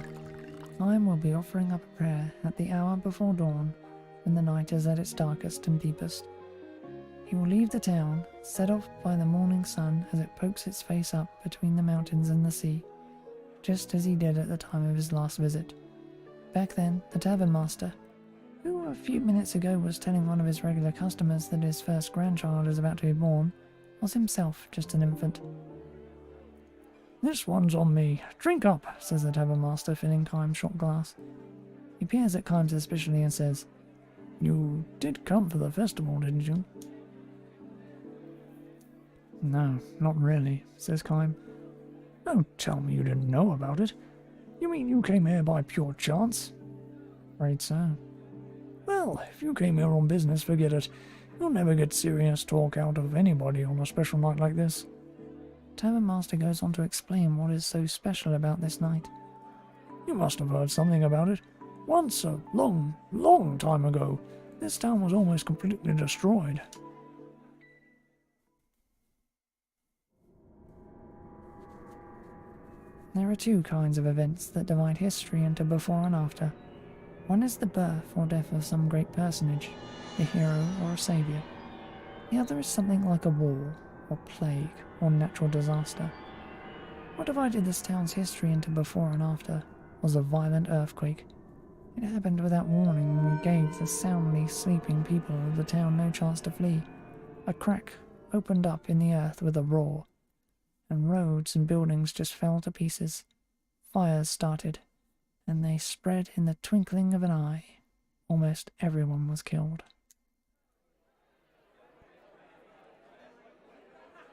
Kime will be offering up a prayer at the hour before dawn, when the night is at its darkest and deepest. He will leave the town, set off by the morning sun as it pokes its face up between the mountains and the sea, just as he did at the time of his last visit. Back then, the tavern master, who a few minutes ago was telling one of his regular customers that his first grandchild is about to be born, was himself just an infant. "This one's on me. Drink up," says the tavern master, filling Kime's shot glass. He peers at Kime suspiciously and says, "You did come for the festival, didn't you?" "No, not really," says Kime. "Don't tell me you didn't know about it. You mean you came here by pure chance?" "Afraid so." "Well, if you came here on business, forget it. You'll never get serious talk out of anybody on a special night like this." Tavern Master goes on to explain what is so special about this night. "You must have heard something about it. Once, a long, long time ago, this town was almost completely destroyed. There are two kinds of events that divide history into before and after. One is the birth or death of some great personage, a hero or a saviour. The other is something like a war, or plague, or natural disaster. What divided this town's history into before and after was a violent earthquake. It happened without warning and gave the soundly sleeping people of the town no chance to flee. A crack opened up in the earth with a roar, and roads and buildings just fell to pieces. Fires started, and they spread in the twinkling of an eye. Almost everyone was killed.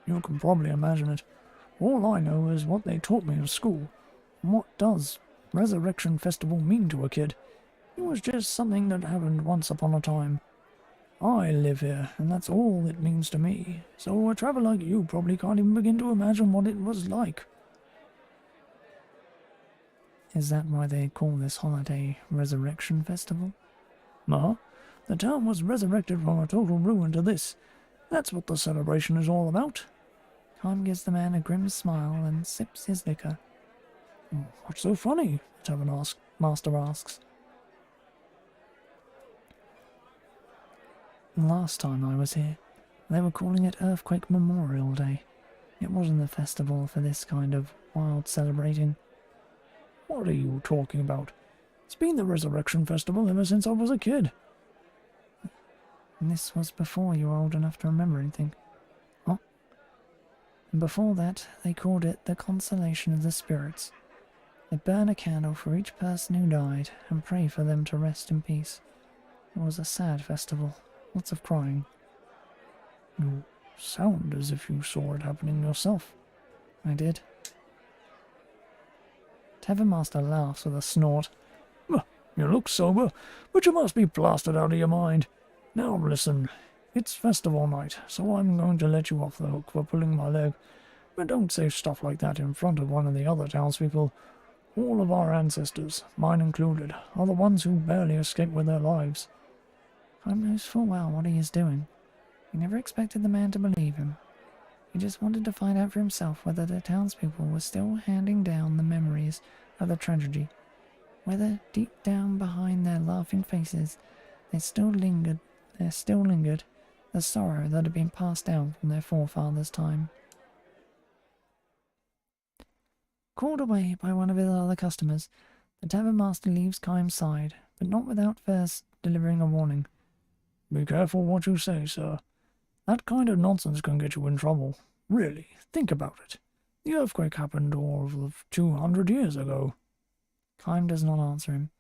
You can probably imagine it. All I know is what they taught me in school. And what does Resurrection Festival mean to a kid? It was just something that happened once upon a time. I live here, and that's all it means to me. So a traveler like you probably can't even begin to imagine what it was like." Is that why they call this holiday Resurrection Festival? The town was resurrected from a total ruin to this. That's what the celebration is all about. Kime gives the man a grim smile and sips his liquor. "What's so funny?" the tavern master asks. "Last time I was here, they were calling it Earthquake Memorial Day. It wasn't a festival for this kind of wild celebrating." "What are you talking about? It's been the Resurrection Festival ever since I was a kid." "And this was before you were old enough to remember anything." "Huh?" "And before that, they called it the Consolation of the Spirits. They burn a candle for each person who died and pray for them to rest in peace. It was a sad festival. Lots of crying." "You sound as if you saw it happening yourself." "I did." Tavern Master laughs with a snort. "You look sober, but you must be blasted out of your mind. Now listen, it's festival night, so I'm going to let you off the hook for pulling my leg. But don't say stuff like that in front of one of the other townspeople. All of our ancestors, mine included, are the ones who barely escape with their lives." Kime knows full well what he is doing. He never expected the man to believe him. He just wanted to find out for himself whether the townspeople were still handing down the memories of the tragedy, whether deep down behind their laughing faces there still lingered the sorrow that had been passed down from their forefathers' time. Called away by one of his other customers, the tavern master leaves Kime's side, but not without first delivering a warning. "Be careful what you say, sir. That kind of nonsense can get you in trouble. Really, think about it. The earthquake happened all of 200 years ago." Kime does not answer him.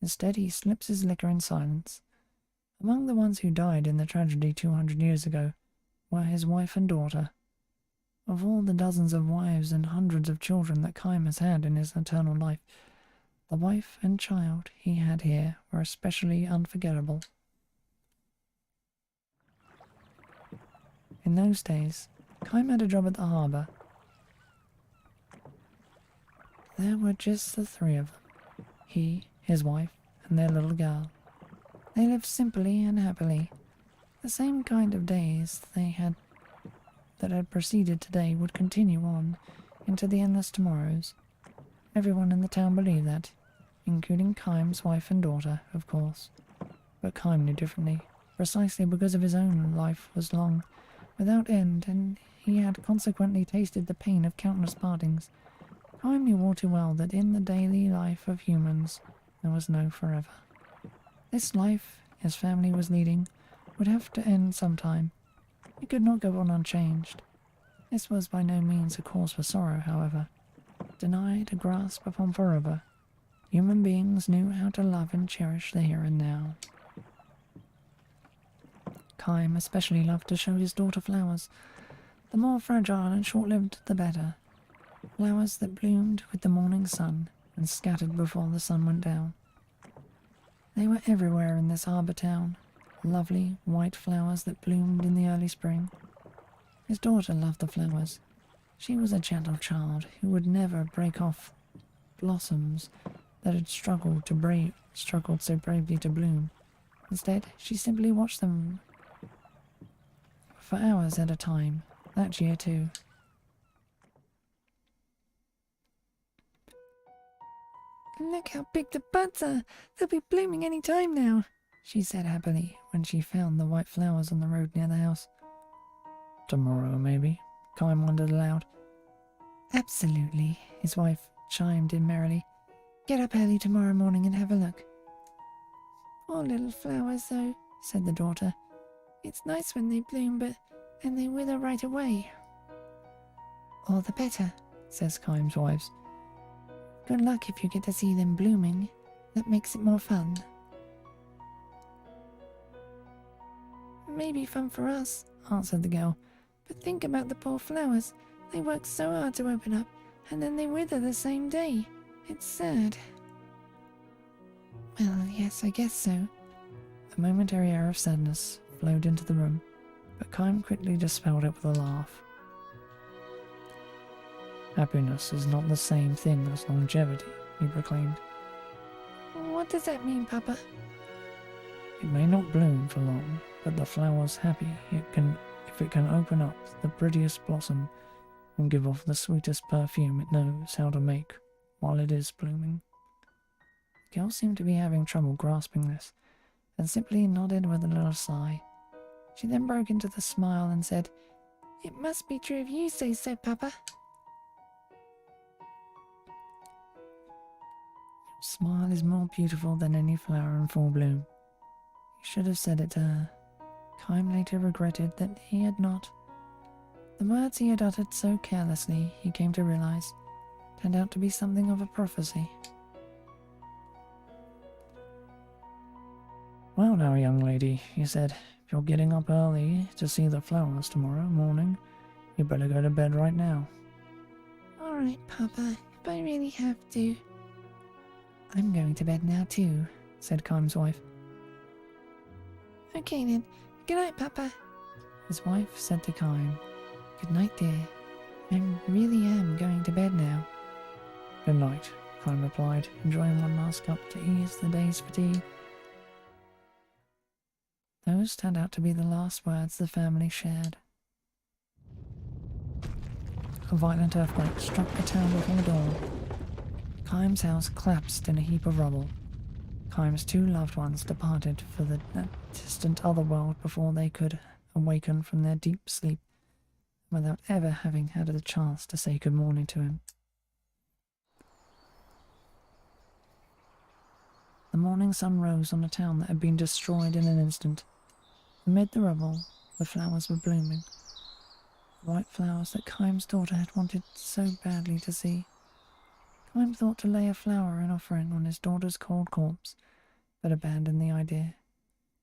Instead, he slips his liquor in silence. Among the ones who died in the tragedy 200 years ago were his wife and daughter. Of all the dozens of wives and hundreds of children that Kime has had in his eternal life, the wife and child he had here were especially unforgettable. In those days, Kime had a job at the harbour. There were just the three of them, he, his wife, and their little girl. They lived simply and happily. The same kind of days that had preceded today would continue on into the endless tomorrows. Everyone in the town believed that, including Kime's wife and daughter, of course. But Kime knew differently, precisely because of his own life was long, without end, and he had consequently tasted the pain of countless partings. Kime knew all too well that in the daily life of humans there was no forever. This life his family was leading would have to end sometime. It could not go on unchanged. This was by no means a cause for sorrow, however. Denied a grasp upon forever, human beings knew how to love and cherish the here and now. Kime especially loved to show his daughter flowers. The more fragile and short-lived, the better. Flowers that bloomed with the morning sun and scattered before the sun went down. They were everywhere in this harbour town, lovely white flowers that bloomed in the early spring. His daughter loved the flowers. She was a gentle child who would never break off blossoms that had struggled so bravely to bloom. Instead, she simply watched them for hours at a time, that year too. "Look how big the buds are! They'll be blooming any time now," she said happily when she found the white flowers on the road near the house. "Tomorrow, maybe?" Kime wondered aloud. "Absolutely," his wife chimed in merrily. "Get up early tomorrow morning and have a look." "Poor little flowers, though," said the daughter. "It's nice when they bloom, but then they wither right away." "All the better," says Kime's wife. "Good luck if you get to see them blooming. That makes it more fun." "Maybe fun for us," answered the girl. "But think about the poor flowers. They work so hard to open up, and then they wither the same day. It's sad." "Well, yes, I guess so." A momentary air of sadness flowed into the room, but Kime quickly dispelled it with a laugh. "Happiness is not the same thing as longevity," he proclaimed. "What does that mean, Papa?" "It may not bloom for long, but the flower's happy if it can open up the prettiest blossom and give off the sweetest perfume it knows how to make while it is blooming." The girl seemed to be having trouble grasping this, and simply nodded with a little sigh. She then broke into the smile and said, "It must be true if you say so, Papa." "Your smile is more beautiful than any flower in full bloom." He should have said it to her. Kime later regretted that he had not. The words he had uttered so carelessly, he came to realize, turned out to be something of a prophecy. "Well now, young lady," he said, "if you're getting up early to see the flowers tomorrow morning, you better go to bed right now." "All right, Papa, if I really have to." "I'm going to bed now too," said Kime's wife. "Okay then. Good night, Papa," his wife said to Kime. "Good night, dear. I really am going to bed now." "Good night," Kime replied, enjoying one last cup to ease the day's fatigue. Those turned out to be the last words the family shared. A violent earthquake struck the town before dawn. Chaim's house collapsed in a heap of rubble. Chaim's two loved ones departed for the distant other world before they could awaken from their deep sleep, without ever having had a chance to say good morning to him. The morning sun rose on a town that had been destroyed in an instant. Amid the rubble, the flowers were blooming. White flowers that Chaim's daughter had wanted so badly to see. Chaim thought to lay a flower in offering on his daughter's cold corpse, but abandoned the idea.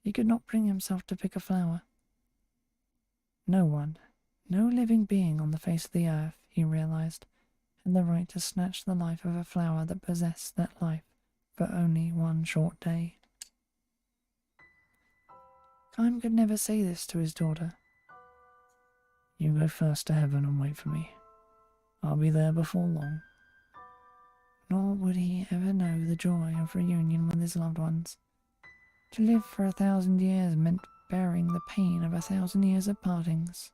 He could not bring himself to pick a flower. No one, no living being on the face of the earth, he realized, had the right to snatch the life of a flower that possessed that life for only one short day. Chaim could never say this to his daughter. You go first to heaven and wait for me. I'll be there before long. Nor would he ever know the joy of reunion with his loved ones. To live for 1,000 years meant bearing the pain of 1,000 years of partings.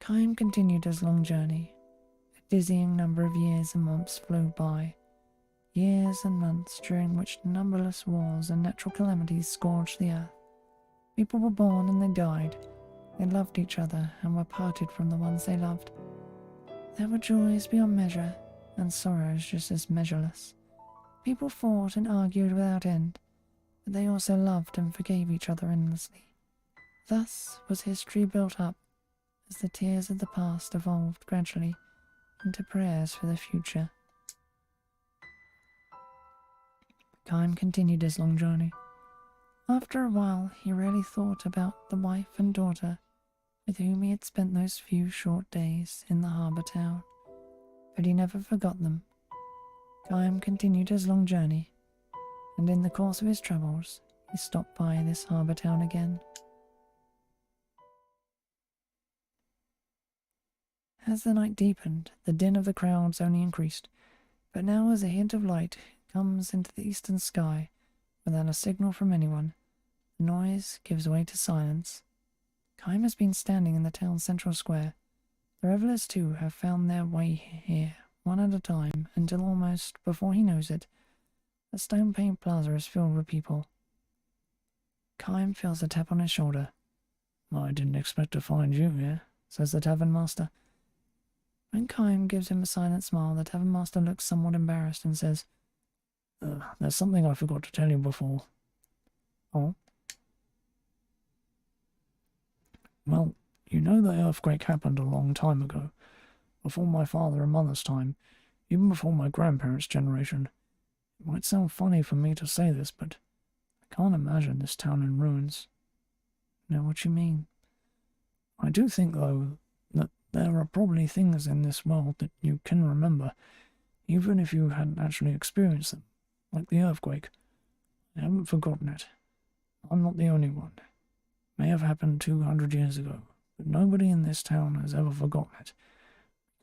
Chaim continued his long journey. A dizzying number of years and months flew by. Years and months during which numberless wars and natural calamities scourged the earth. People were born and they died. They loved each other and were parted from the ones they loved. There were joys beyond measure and sorrows just as measureless. People fought and argued without end, but they also loved and forgave each other endlessly. Thus was history built up, as the tears of the past evolved gradually into prayers for the future. Chaim continued his long journey. After a while, he rarely thought about the wife and daughter with whom he had spent those few short days in the harbour town, but he never forgot them. Chaim continued his long journey, and in the course of his travels, he stopped by this harbour town again. As the night deepened, the din of the crowds only increased, but now as a hint of light comes into the eastern sky, without a signal from anyone, the noise gives way to silence. Chaim has been standing in the town's central square. The revellers too have found their way here, one at a time, until almost before he knows it, the stone-paved plaza is filled with people. Chaim feels a tap on his shoulder. I didn't expect to find you here, says the tavern master. When Chaim gives him a silent smile, the tavern master looks somewhat embarrassed and says, there's something I forgot to tell you before. Oh? Well, you know the earthquake happened a long time ago, before my father and mother's time, even before my grandparents' generation. It might sound funny for me to say this, but I can't imagine this town in ruins. Know what you mean? I do think, though, that there are probably things in this world that you can remember, even if you hadn't actually experienced them, like the earthquake. I haven't forgotten it. I'm not the only one. It may have happened 200 years ago, but nobody in this town has ever forgotten it.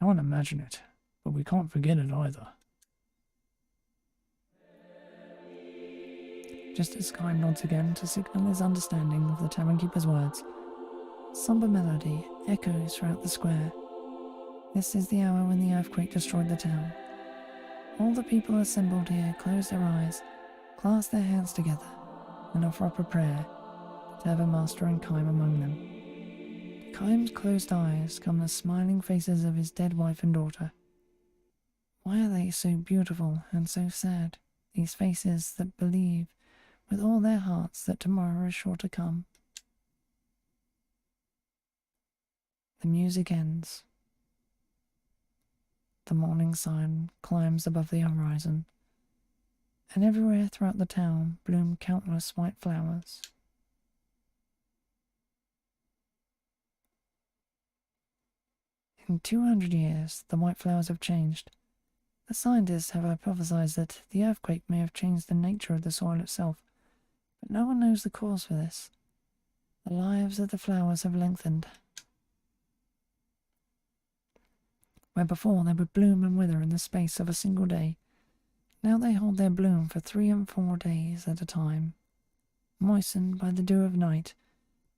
We can't imagine it, but we can't forget it either. Just as Chaim nods again to signal his understanding of the tavern keeper's words, a somber melody echoes throughout the square. This is the hour when the earthquake destroyed the town. All the people assembled here close their eyes, clasp their hands together, and offer up a prayer, the tavern master and Chaim among them. To Chaim's closed eyes come the smiling faces of his dead wife and daughter. Why are they so beautiful and so sad, these faces that believe with all their hearts that tomorrow is sure to come? The music ends. The morning sun climbs above the horizon, and everywhere throughout the town bloom countless white flowers. In 200 years, the white flowers have changed. The scientists have hypothesized that the earthquake may have changed the nature of the soil itself, but no one knows the cause for this. The lives of the flowers have lengthened. Where before they would bloom and wither in the space of a single day, now they hold their bloom for 3 and 4 days at a time. Moistened by the dew of night,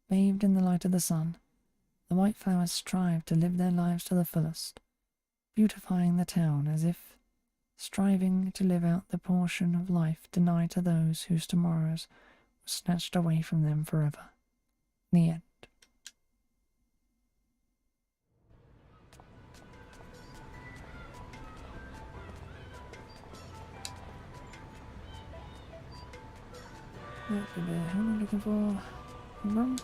bathed in the light of the sun, the white flowers strive to live their lives to the fullest. beautifying the town as if striving to live out the portion of life denied to those whose tomorrows were snatched away from them forever. The end. Who am I looking for? Room?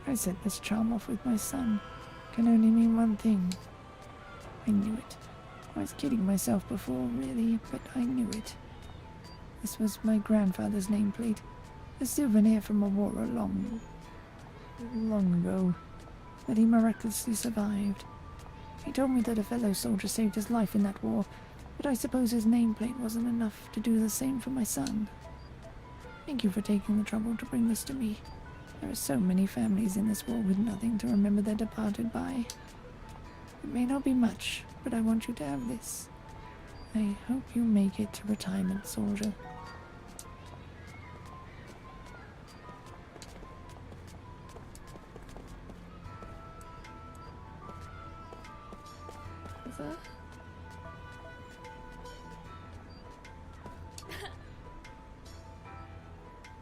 I set this charm off with my son. Can only mean one thing. I knew it. I was kidding myself before, really, but I knew it. This was my grandfather's nameplate. A souvenir from a war long ago. That he miraculously survived. He told me that a fellow soldier saved his life in that war, but I suppose his nameplate wasn't enough to do the same for my son. Thank you for taking the trouble to bring this to me. There are so many families in this world with nothing to remember their departed by. It may not be much, but I want you to have this. I hope you make it to retirement, soldier. Is that?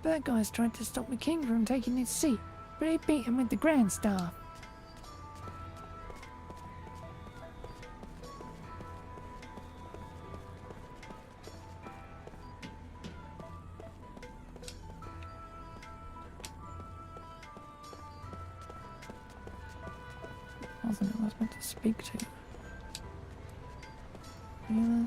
Bad guys tried to stop the king from taking his seat, but he beat him with the grand staff. Wasn't it I was meant to speak to? Yeah.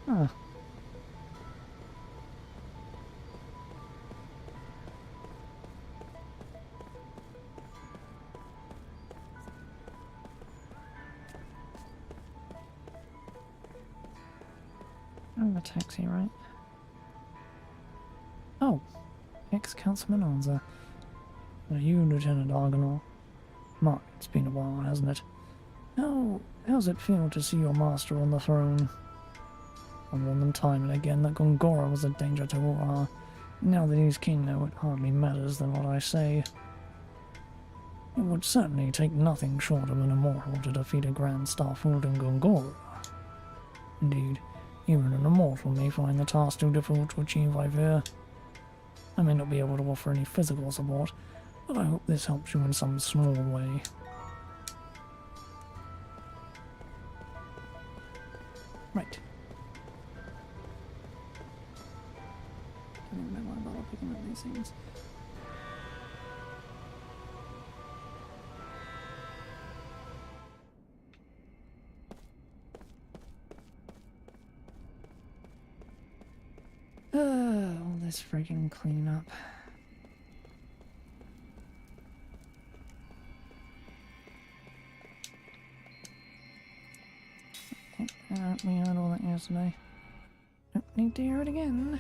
Huh. I'm a taxi, right? Oh, ex-Councilman Anza. Are you Lieutenant Argonaut? Mark, it's been a while, hasn't it? How's it feel to see your master on the throne? I've warned them time and again that Gongora was a danger to Ura. Now that he's king, though, it hardly matters than what I say. It would certainly take nothing short of an immortal to defeat a Grand Staff holding Gongora. Indeed, even an immortal may find the task too difficult to achieve, I fear. I may not be able to offer any physical support, but I hope this helps you in some small way. Right. I don't know why I bother picking up these things. All this freaking cleanup. We had all that yesterday. Don't need to hear it again.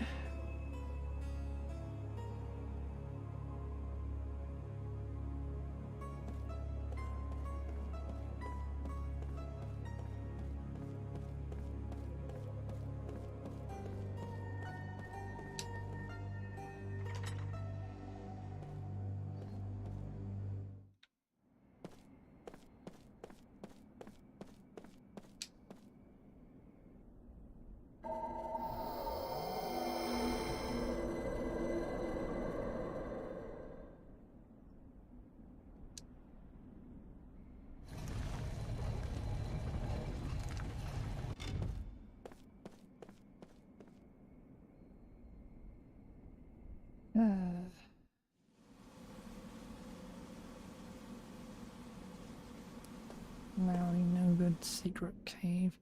Now no good secret cave.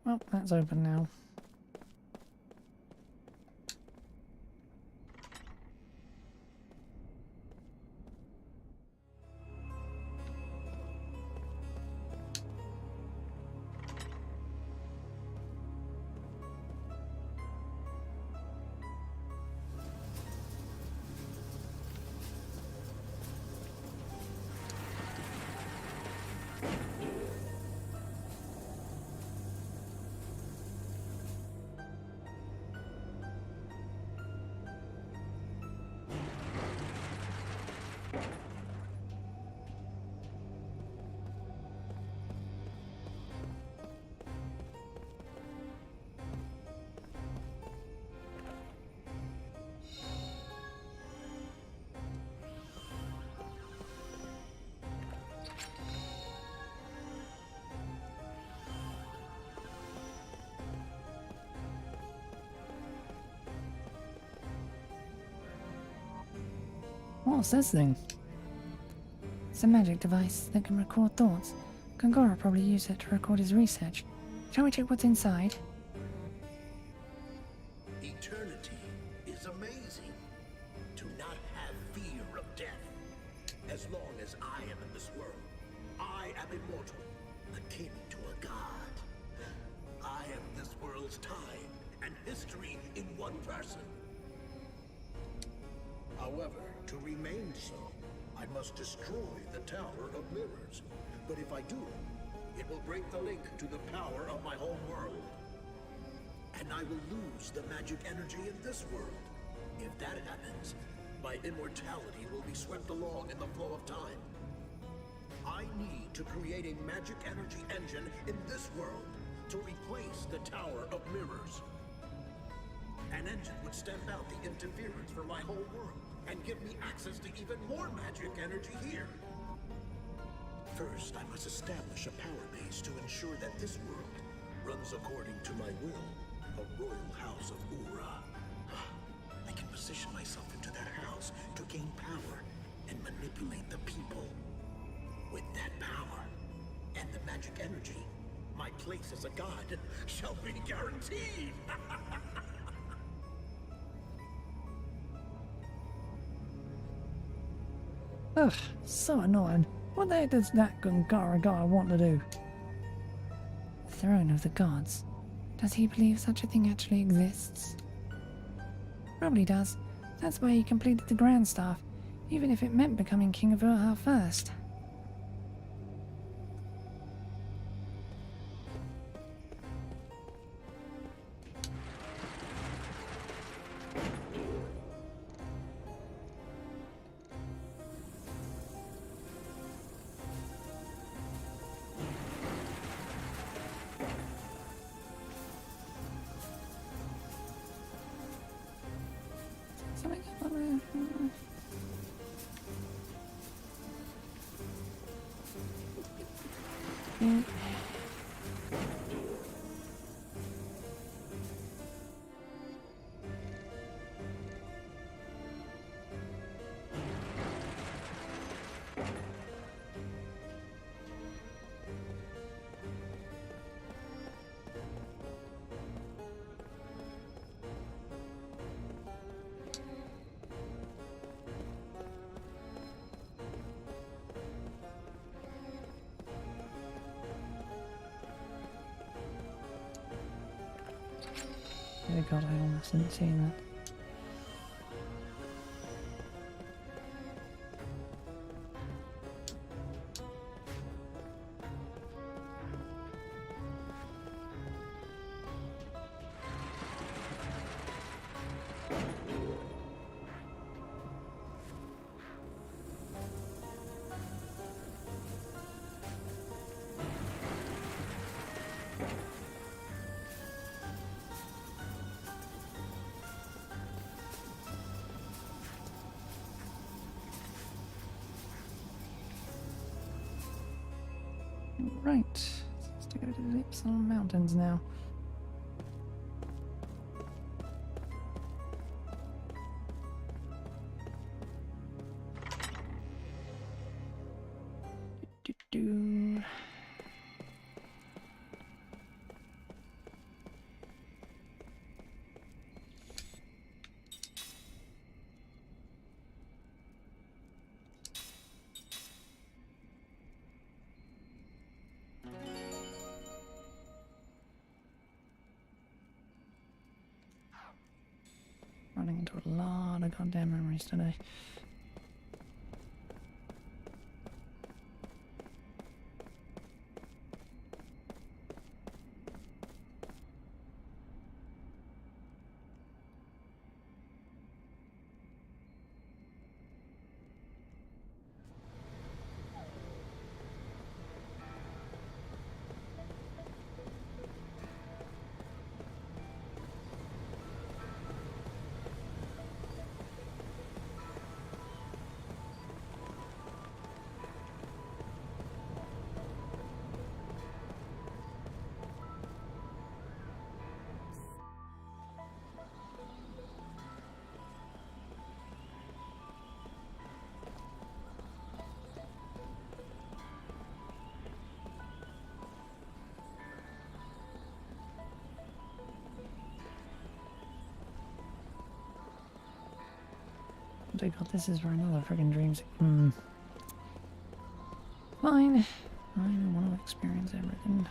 Well, that's open now. What's this thing? It's a magic device that can record thoughts. Gongora probably used it to record his research. Shall we check what's inside? Eternity is amazing. To not have fear of death. As long as I am in this world, I am immortal, akin to a god. I am this world's time and history in one person. However, to remain so, I must destroy the Tower of Mirrors. But if I do, it will break the link to the power of my home world. And I will lose the magic energy in this world. If that happens, my immortality will be swept along in the flow of time. I need to create a magic energy engine in this world to replace the Tower of Mirrors. An engine would stamp out the interference for my whole world and give me access to even more magic energy here. First, I must establish a power base to ensure that this world runs according to my will, a royal house of Ura. I can position myself into that house to gain power and manipulate the people. With that power and the magic energy, my place as a god shall be guaranteed. Ugh, so annoying. What the heck does that Gongara guy want to do? The throne of the gods. Does he believe such a thing actually exists? Probably does. That's why he completed the Grand Staff, even if it meant becoming King of Urha first. Something up there. Mm. Oh god, I almost didn't see that. Right, let's to go to the Epsilon Mountains now. Do-do-do. of goddamn memories today. Oh god, this is for another friggin' dreams. Fine. I want to experience everything.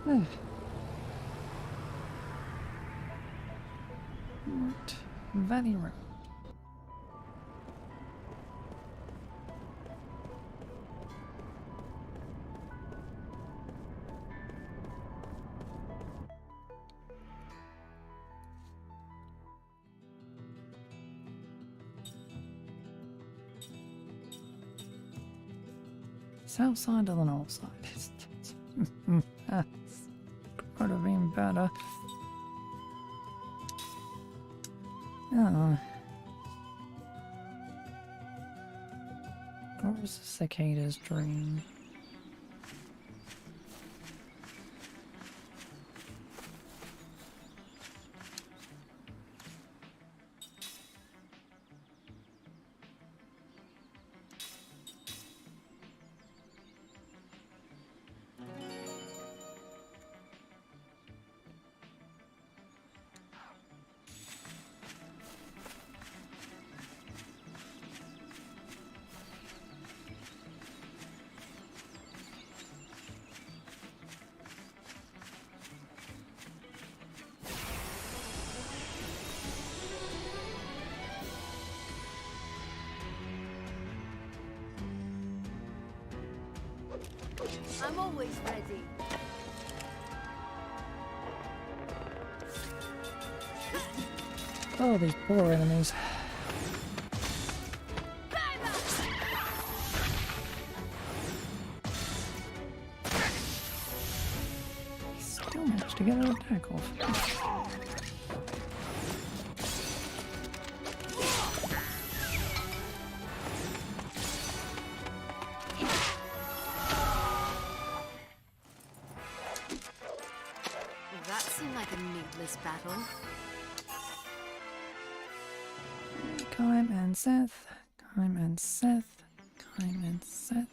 Right. Valley Road. South side or the north side? Could have been better. Oh. What was the cicada's dream? I'm always ready. Oh, these poor enemies. Still managed to get an attack off. That seemed like a needless battle. Kime and Seth. Kime and Seth. Kime and Seth.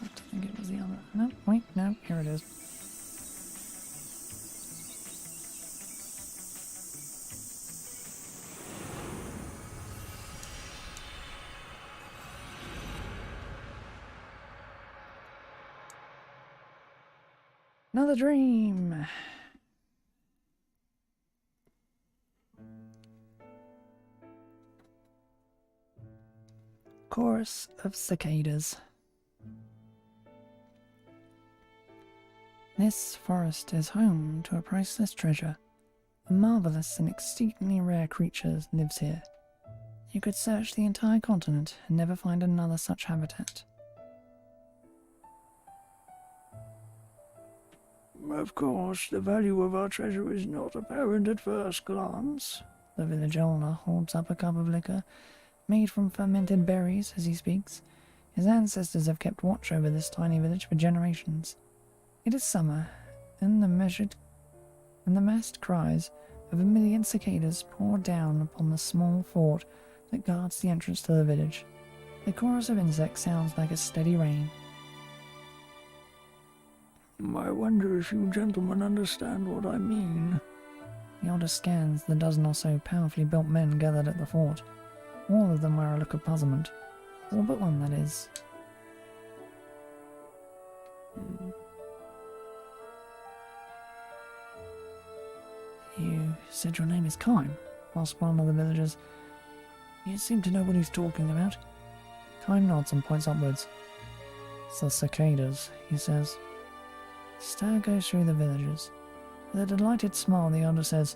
I think it was the other. No, wait, no, here it is. Another dream. Chorus of cicadas. This forest is home to a priceless treasure. A marvelous and exceedingly rare creature lives here. You could search the entire continent and never find another such habitat. Of course, the value of our treasure is not apparent at first glance. The village owner holds up a cup of liquor, made from fermented berries, as he speaks. His ancestors have kept watch over this tiny village for generations. It is summer, and the massed cries of a million cicadas pour down upon the small fort that guards the entrance to the village. The chorus of insects sounds like a steady rain. I wonder if you gentlemen understand what I mean. The elder scans the dozen or so powerfully built men gathered at the fort. All of them wear a look of puzzlement. All but one, that is. You said your name is Kime, asked one of the villagers. You seem to know what he's talking about. Kime nods and points upwards. It's the cicadas, he says. Stare goes through the villagers. With a delighted smile, the elder says,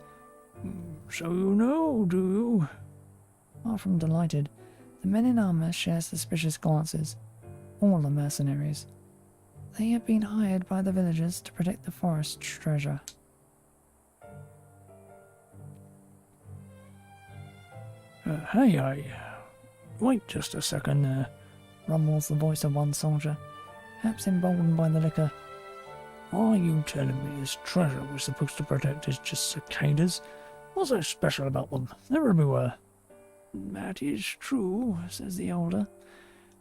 So you know, do you? Far from delighted, the men in armour share suspicious glances. All the mercenaries. They have been hired by the villagers to protect the forest treasure. Wait just a second there, rumbles the voice of one soldier, perhaps emboldened by the liquor. Are you telling me this treasure we're supposed to protect is just cicadas? What's so special about them? They're everywhere. That is true, says the elder,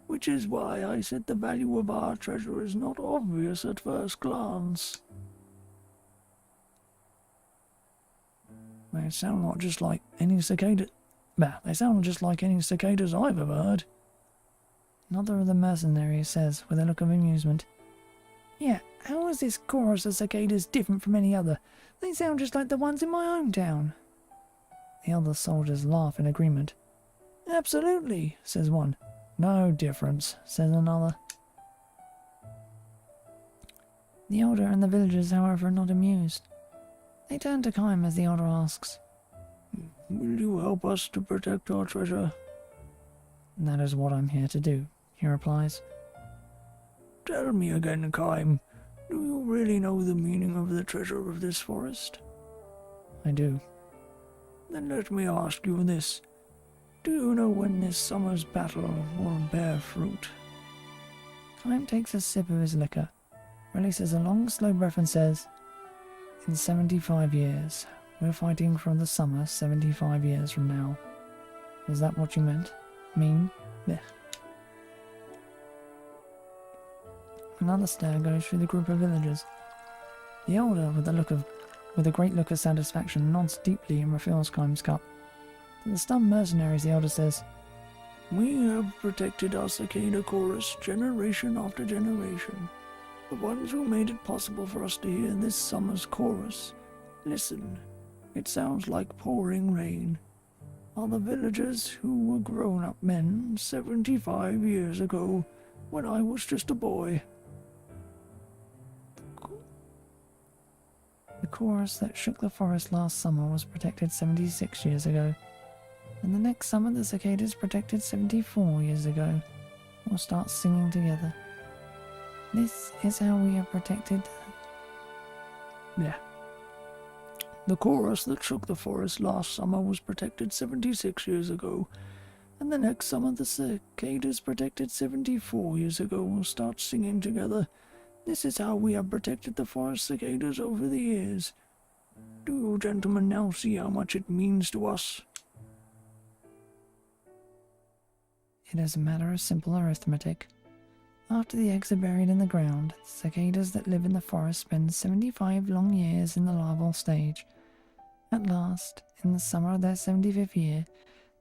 which is why I said the value of our treasure is not obvious at first glance. They sound not just like any cicada. They sound just like any cicadas I've ever heard. Another of the mercenaries says with a look of amusement, Yeah, how is this chorus of cicadas different from any other? They sound just like the ones in my hometown. The other soldiers laugh in agreement. Absolutely, says one. No difference, says another. The elder and the villagers, however, are not amused. They turn to Kime as the elder asks, Will you help us to protect our treasure? That is what I'm here to do, he replies. Tell me again, Kime, do you really know the meaning of the treasure of this forest? I do. Then let me ask you this. Do you know when this summer's battle will bear fruit? Kime takes a sip of his liquor, releases a long, slow breath and says, In 75 years. We're fighting for the summer 75 years from now. Is that what you meant? Mean? Yeah. Another stare goes through the group of villagers. The elder, with a great look of satisfaction, nods deeply and refills Kime's cup. To the stunned mercenaries, the elder says, We have protected our cicada chorus generation after generation. The ones who made it possible for us to hear this summer's chorus. Listen, it sounds like pouring rain. Are the villagers who were grown-up men 75 years ago, when I was just a boy. The chorus that shook the forest last summer was protected 76 years ago. And the next summer the cicadas protected 74 years ago. We'll start singing together. This is how we are protected. Yeah. The chorus that shook the forest last summer was protected 76 years ago. And the next summer the cicadas protected 74 years ago will start singing together. This is how we have protected the forest cicadas over the years. Do you gentlemen now see how much it means to us? It is a matter of simple arithmetic. After the eggs are buried in the ground, the cicadas that live in the forest spend 75 long years in the larval stage. At last, in the summer of their 75th year,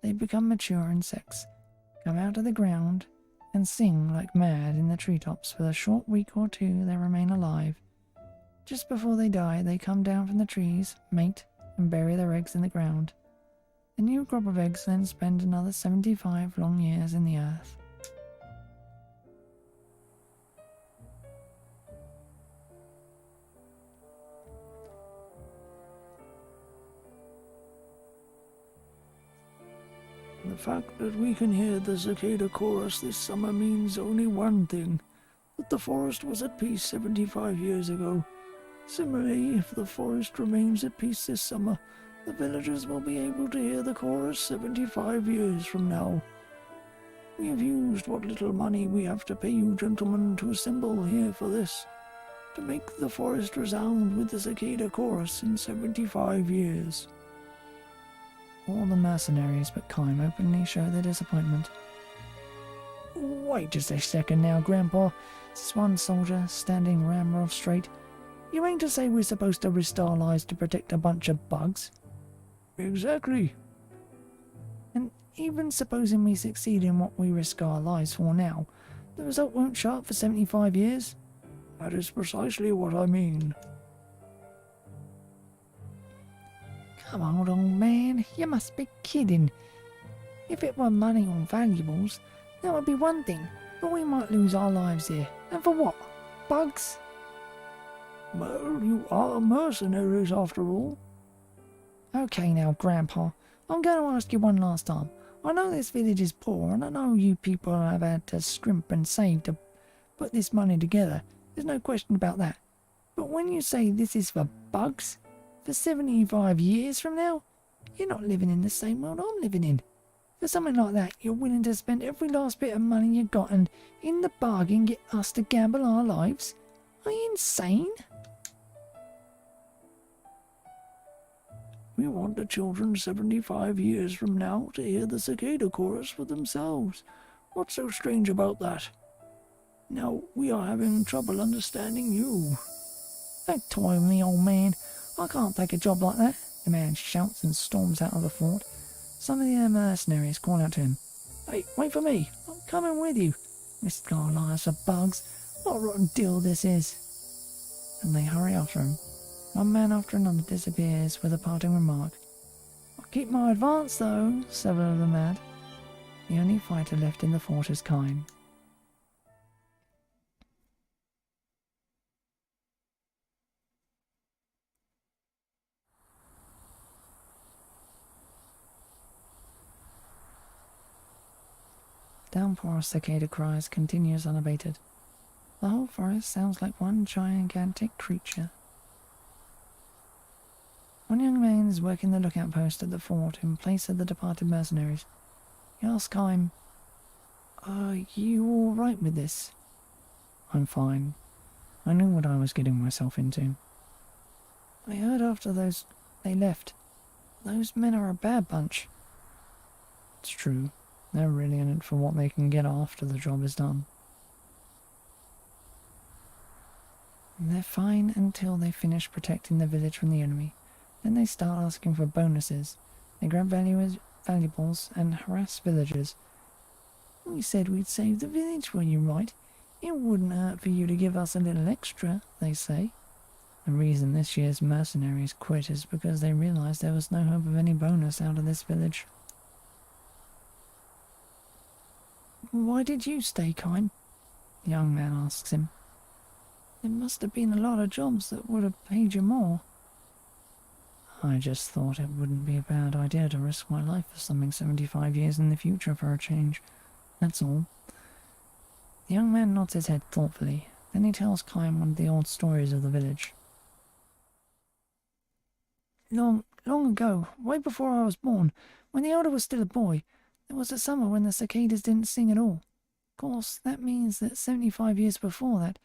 they become mature insects, come out of the ground, and sing like mad in the treetops for the short week or two they remain alive. Just before they die, they come down from the trees, mate, and bury their eggs in the ground. The new crop of eggs then spend another 75 long years in the earth. The fact that we can hear the cicada chorus this summer means only one thing, that the forest was at peace 75 years ago. Similarly, if the forest remains at peace this summer, the villagers will be able to hear the chorus 75 years from now. We have used what little money we have to pay you gentlemen to assemble here for this, to make the forest resound with the cicada chorus in 75 years. All the mercenaries but Kime openly show their disappointment. Wait just a second now, Grandpa, Says one soldier, standing ramrod straight. You mean to say we're supposed to risk our lives to protect a bunch of bugs? Exactly. And even supposing we succeed in what we risk our lives for now, the result won't show up for 75 years? That is precisely what I mean. Come on, old man, you must be kidding. If it were money or valuables, that would be one thing, but we might lose our lives here. And for what? Bugs? Well, you are mercenaries after all. Okay now, Grandpa, I'm going to ask you one last time. I know this village is poor, and I know you people have had to scrimp and save to put this money together. There's no question about that. But when you say this is for bugs, for 75 years from now, you're not living in the same world I'm living in. For something like that, you're willing to spend every last bit of money you got and, in the bargain, get us to gamble our lives? Are you insane? We want the children 75 years from now to hear the cicada chorus for themselves. What's so strange about that? Now, we are having trouble understanding you. Don't toy with me, old man. I can't take a job like that. The man shouts and storms out of the fort. Some of the mercenaries call out to him. Hey, wait for me. I'm coming with you. This guy lies for bugs. What a rotten deal this is. And they hurry after him. One man after another disappears with a parting remark. I'll keep my advance, though, several of them add. The only fighter left in the fort is Kine. Downpour of cicada cries continues unabated. The whole forest sounds like one gigantic creature. One young man is working the lookout post at the fort in place of the departed mercenaries. He asks Kime, "Are you all right with this?" "I'm fine. I knew what I was getting myself into." "I heard after they left. Those men are a bad bunch." "It's true. They're really in it for what they can get after the job is done." "They're fine until they finish protecting the village from the enemy. Then they start asking for bonuses. They grab valuables and harass villagers." "We said we'd save the village for you, right? It wouldn't hurt for you to give us a little extra," they say. The reason this year's mercenaries quit is because they realized there was no hope of any bonus out of this village. "Why did you stay, Kime?" The young man asks him. "There must have been a lot of jobs that would have paid you more." "I just thought it wouldn't be a bad idea to risk my life for something 75 years in the future for a change. That's all." The young man nods his head thoughtfully. Then he tells Kime one of the old stories of the village. Long ago, way before I was born, when the elder was still a boy, there was a summer when the cicadas didn't sing at all. Of course, that means that 75 years before that,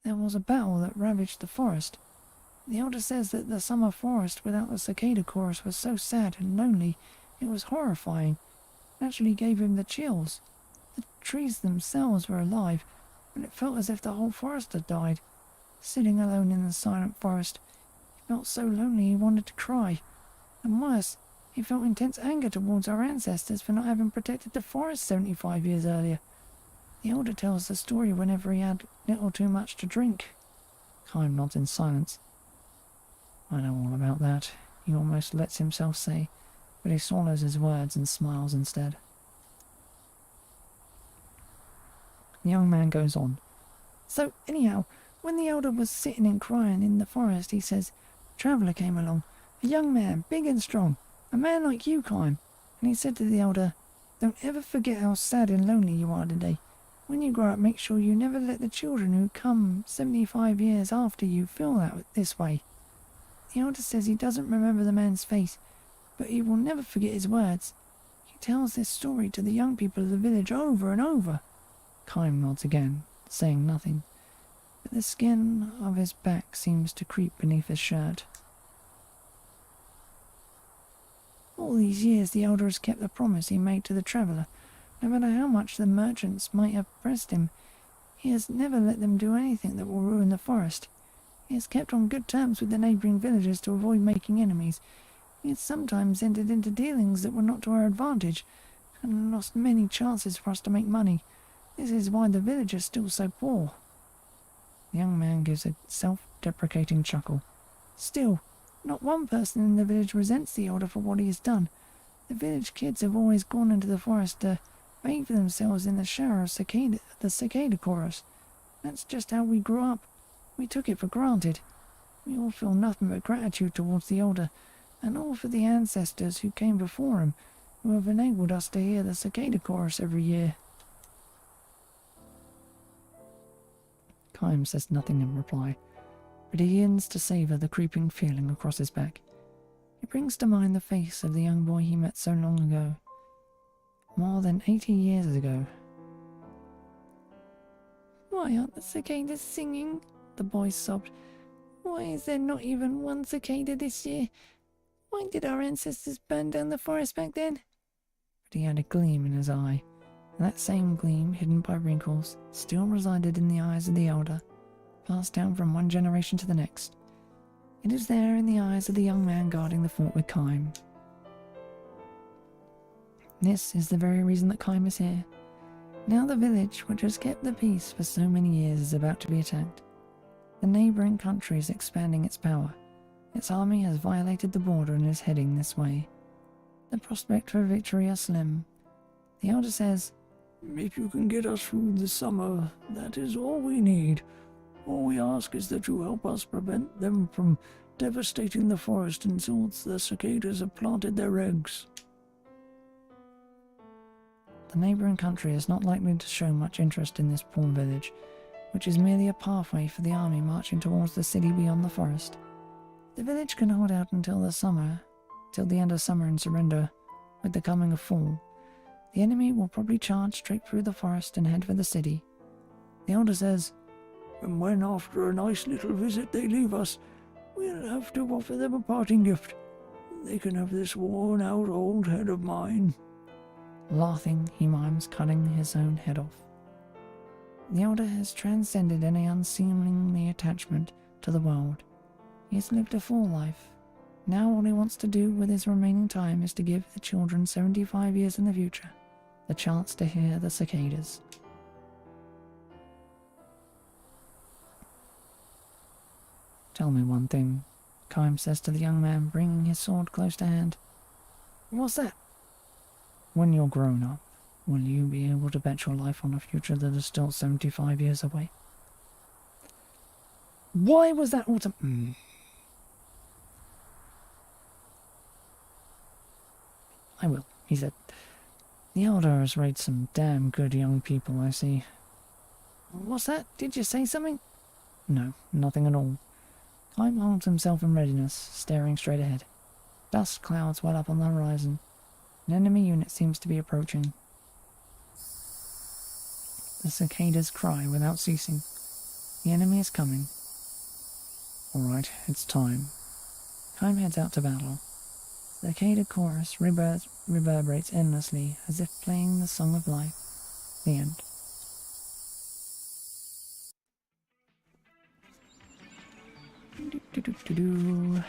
there was a battle that ravaged the forest. The elder says that the summer forest without the cicada chorus was so sad and lonely, it was horrifying. It actually gave him the chills. The trees themselves were alive, but it felt as if the whole forest had died. Sitting alone in the silent forest, he felt so lonely he wanted to cry. And worse, he felt intense anger towards our ancestors for not having protected the forest 75 years earlier. The elder tells the story whenever he had little too much to drink." Kime nods in silence. I know all about that, he almost lets himself say, but he swallows his words and smiles instead. The young man goes on. So, anyhow, when the elder was sitting and crying in the forest, he says, a traveller came along, a young man, big and strong, a man like you, Kime, and he said to the elder, don't ever forget how sad and lonely you are today. When you grow up, make sure you never let the children who come 75 years after you feel this way. The elder says he doesn't remember the man's face, but he will never forget his words. He tells this story to the young people of the village over and over. Kime nods again, saying nothing, but the skin of his back seems to creep beneath his shirt. All these years the elder has kept the promise he made to the traveller. No matter how much the merchants might have pressed him, he has never let them do anything that will ruin the forest. He has kept on good terms with the neighbouring villagers to avoid making enemies. He has sometimes entered into dealings that were not to our advantage, and lost many chances for us to make money. This is why the village is still so poor. The young man gives a self-deprecating chuckle. Still, not one person in the village resents the elder for what he has done. The village kids have always gone into the forest to bathe themselves in the shower of the cicada chorus. That's just how we grew up. We took it for granted. We all feel nothing but gratitude towards the elder, and all for the ancestors who came before him, who have enabled us to hear the cicada chorus every year. Kime says nothing in reply, but he begins to savour the creeping feeling across his back. He brings to mind the face of the young boy he met so long ago, more than 80 years ago. Why aren't the cicadas singing? The boy sobbed. Why is there not even one cicada this year? Why did our ancestors burn down the forest back then? But he had a gleam in his eye, and that same gleam, hidden by wrinkles, still resided in the eyes of the elder, passed down from one generation to the next. It is there in the eyes of the young man guarding the fort with Kime. This is the very reason that Kime is here. Now the village, which has kept the peace for so many years, is about to be attacked. The neighbouring country is expanding its power. Its army has violated the border and is heading this way. The prospect for victory are slim. The elder says, If you can get us through the summer, that is all we need. All we ask is that you help us prevent them from devastating the forest until the cicadas have planted their eggs. The neighbouring country is not likely to show much interest in this poor village, which is merely a pathway for the army marching towards the city beyond the forest. The village can hold out until the end of summer and surrender. With the coming of fall, the enemy will probably charge straight through the forest and head for the city. The elder says, And when after a nice little visit they leave us, we'll have to offer them a parting gift. They can have this worn-out old head of mine. Laughing, he mimes cutting his own head off. The elder has transcended any unseemly attachment to the world. He has lived a full life. Now all he wants to do with his remaining time is to give the children 75 years in the future the chance to hear the cicadas. Tell me one thing, Kime says to the young man, bringing his sword close to hand. What's that? When you're grown up, will you be able to bet your life on a future that is still 75 years away? Why was that I will, he said. The elder has raised some damn good young people, I see. What's that? Did you say something? No, nothing at all. Kime holds himself in readiness, staring straight ahead. Dust clouds well up on the horizon. An enemy unit seems to be approaching. The cicadas cry without ceasing. The enemy is coming. Alright, it's time. Kime heads out to battle. The cicada chorus reverberates endlessly, as if playing the song of life. The end. Do-do-do-do-do.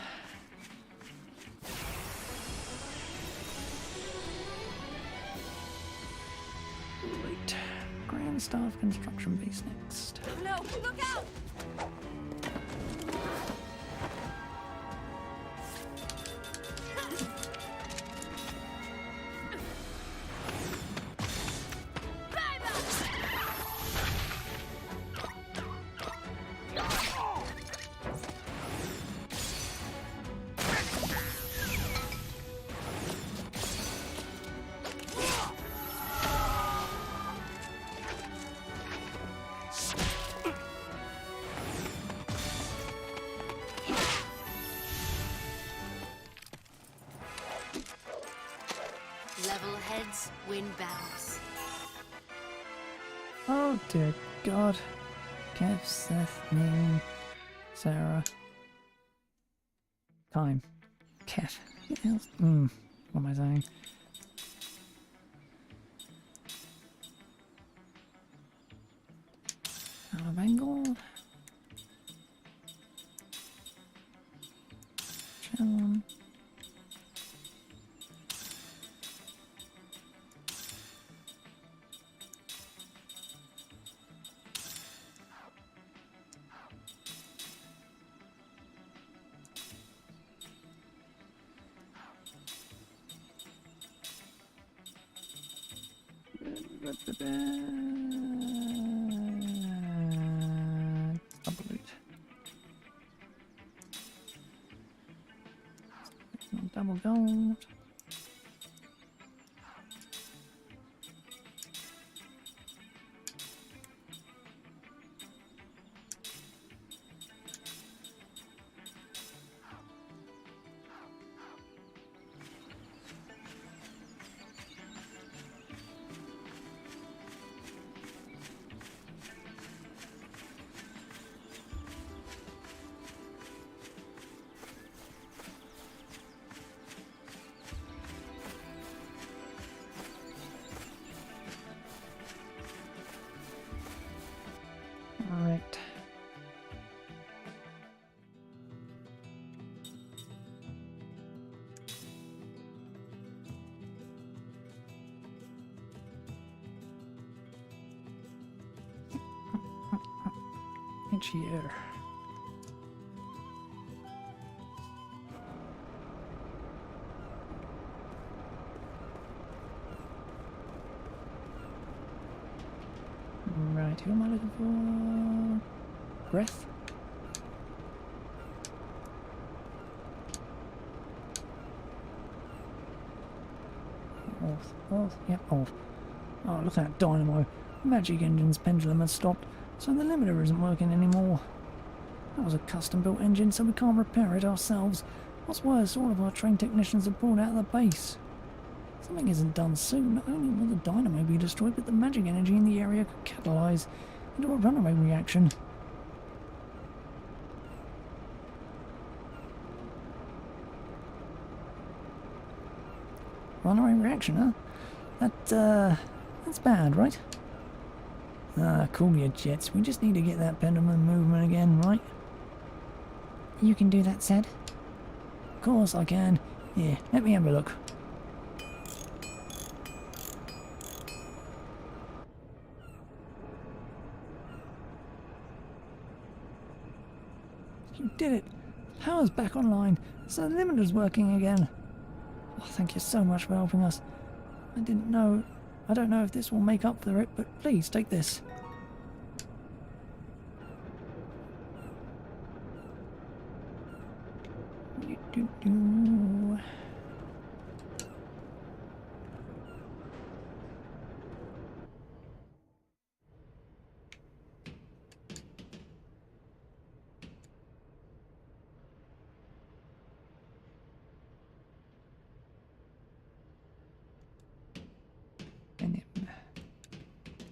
Right. Grand Staff Construction Base next. No, look out! win battles. Oh dear God. Kev, Seth, Ning, Sarah. Time. Kev. What else? What am I saying? Bengal. Chillin'. Double loot. Double gold. Right. Each year. Right, who am I looking for? Breath? Off, yep, off. Oh, look at that dynamo. Magic engine's pendulum has stopped, so the limiter isn't working anymore. That was a custom-built engine, so we can't repair it ourselves. What's worse, all of our trained technicians have pulled out of the base. Something isn't done soon. Not only will the dynamo be destroyed, but the magic energy in the area could catalyze into a runaway reaction. Runaway reaction, huh? That's bad, right? Ah, cool your jets. We just need to get that pendulum movement again, right? You can do that, Zed? Of course I can. Here, let me have a look. You did it! Power's back online, so the limiter's working again. Oh, thank you so much for helping us. I don't know if this will make up for it, but please take this. Do-do-do. Venom.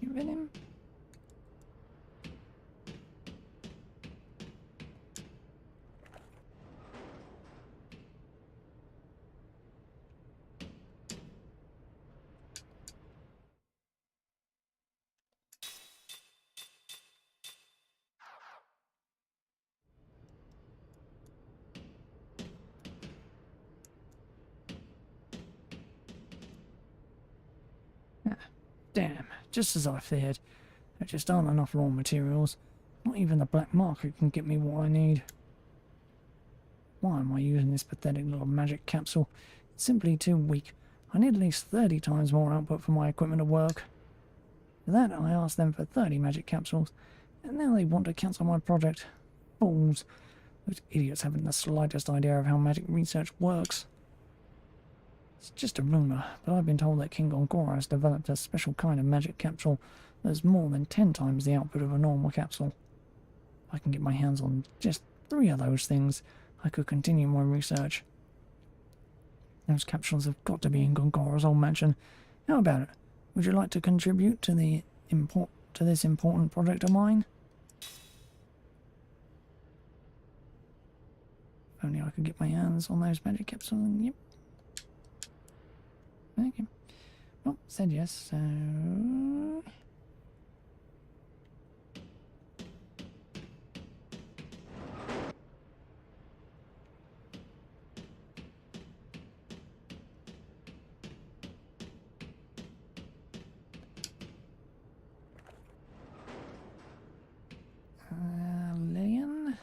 You venom? Damn, just as I feared. There just aren't enough raw materials. Not even the black market can get me what I need. Why am I using this pathetic little magic capsule? It's simply too weak. I need at least 30 times more output for my equipment to work. For that, I asked them for 30 magic capsules, and now they want to cancel my project. Fools. Those idiots haven't the slightest idea of how magic research works. It's just a rumour, but I've been told that King Gongora has developed a special kind of magic capsule that's more than 10 times the output of a normal capsule. If I can get my hands on just 3 of those things, I could continue my research. Those capsules have got to be in Gongora's old mansion, How about it? Would you like to contribute to this important project of mine? If only I could get my hands on those magic capsules. Yep. Okay. Well, said yes, so... Lillian?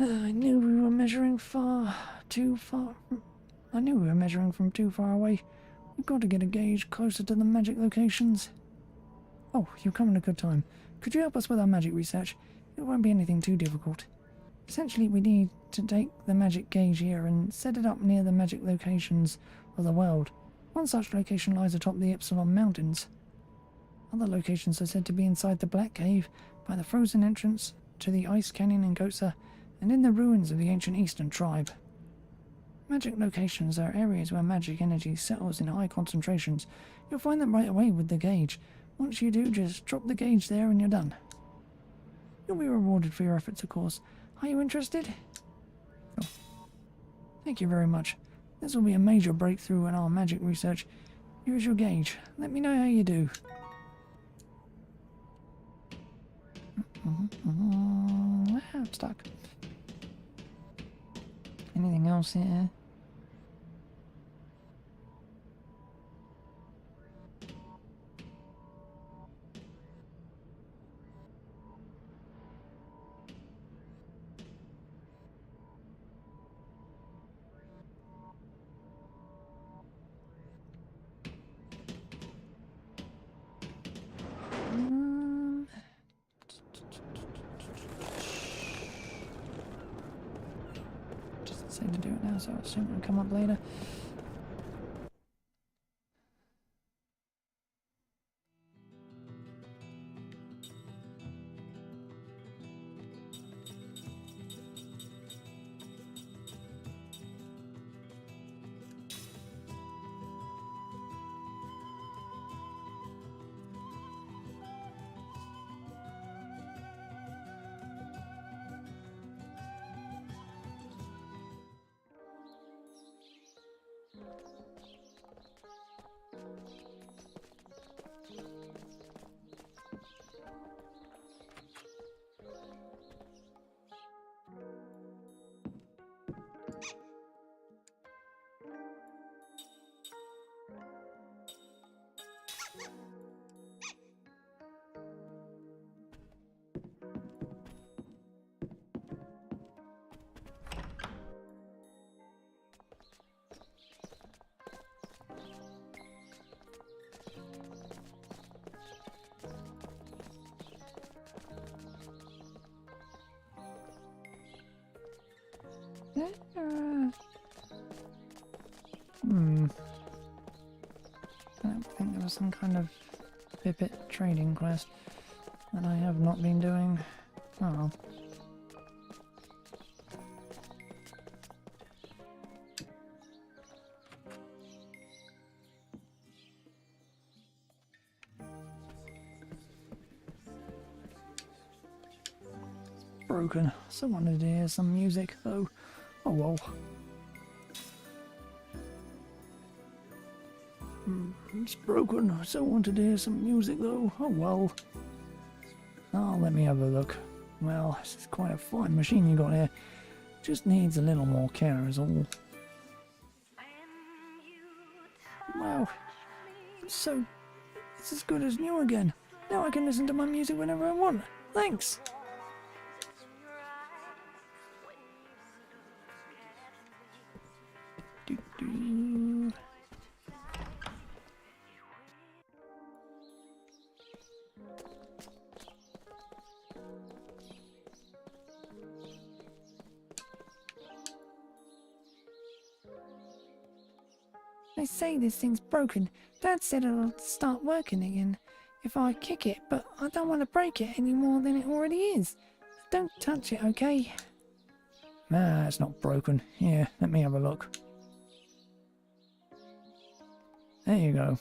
I knew we were measuring too far. I knew we were measuring from too far away. We've got to get a gauge closer to the magic locations. Oh, you've come at a good time. Could you help us with our magic research? It won't be anything too difficult. Essentially, we need to take the magic gauge here and set it up near the magic locations of the world. One such location lies atop the Epsilon Mountains. Other locations are said to be inside the Black Cave, by the frozen entrance to the Ice Canyon in Gosa, and in the ruins of the ancient Eastern tribe. Magic locations are areas where magic energy settles in high concentrations. You'll find them right away with the gauge. Once you do, just drop the gauge there and you're done. You'll be rewarded for your efforts, of course. Are you interested? Oh. Thank you very much. This will be a major breakthrough in our magic research. Here is your gauge. Let me know how you do. I'm stuck. Anything else here? Just say to do it now, so I'll assume it'll come up later. I don't think there was some kind of pipit trading quest that I have not been doing. Oh well. Broken. So wanted to hear some music though. Oh well. It's broken. So wanted to hear some music though. Oh well. Oh, let me have a look. Well, this is quite a fine machine you got here. Just needs a little more care is all. Wow. It's as good as new again. Now I can listen to my music whenever I want. Thanks. Doo-doo. They say this thing's broken. Dad said it'll start working again if I kick it, but I don't want to break it any more than it already is. Don't touch it, okay? Nah, it's not broken. Here, let me have a look. There you go.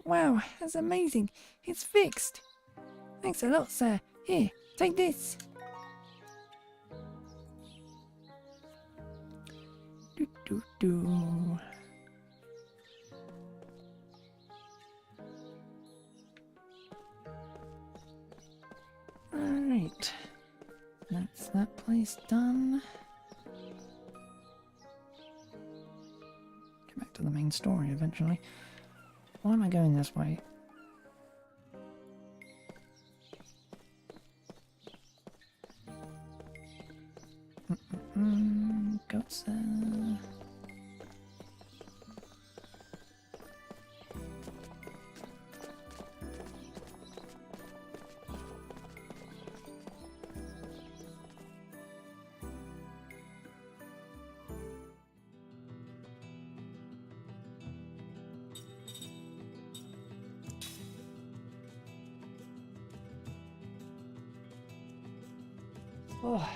Wow, that's amazing. It's fixed. Thanks a lot, sir. Here, take this. Do. Alright. That's that place done. Get back to the main story eventually. Why am I going this way? Guts there. Oh.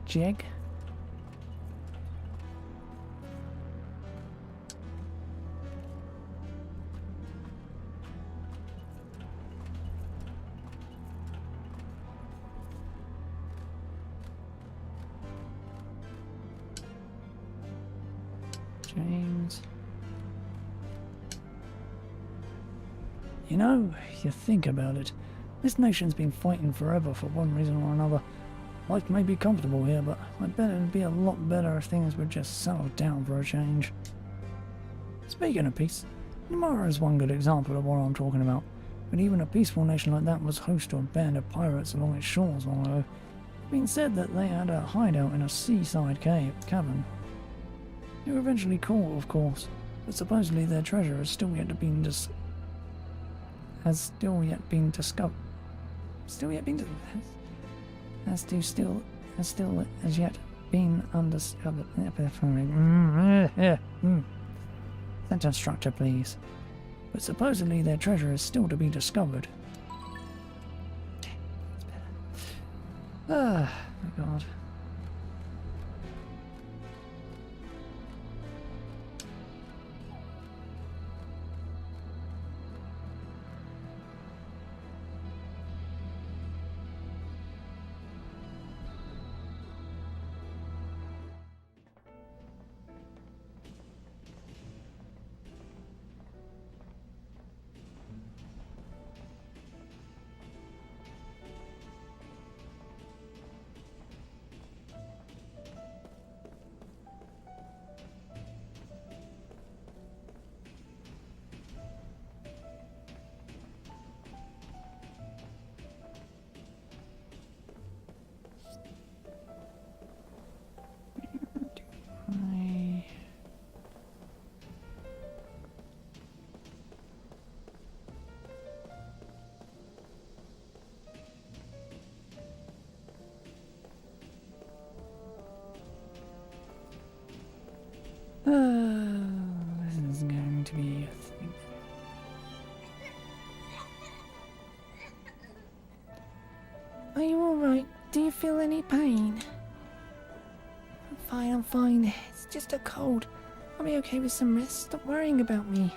Jeg. James. You know, you think about it. This nation's been fighting forever for one reason or another. Life may be comfortable here, but I bet it'd be a lot better if things would just settle down for a change. Speaking of peace, Namara is one good example of what I'm talking about. But even a peaceful nation like that was host to a band of pirates along its shores long ago. It's been said that they had a hideout in a seaside cavern. They were eventually caught, of course, but supposedly their treasure has still yet been discovered. Has yet been undiscovered. Sentence structure, please. But supposedly their treasure is still to be discovered. Ah, my God. This is going to be a thing. Are you alright? Do you feel any pain? I'm fine. It's just a cold. I'll be okay with some rest. Stop worrying about me.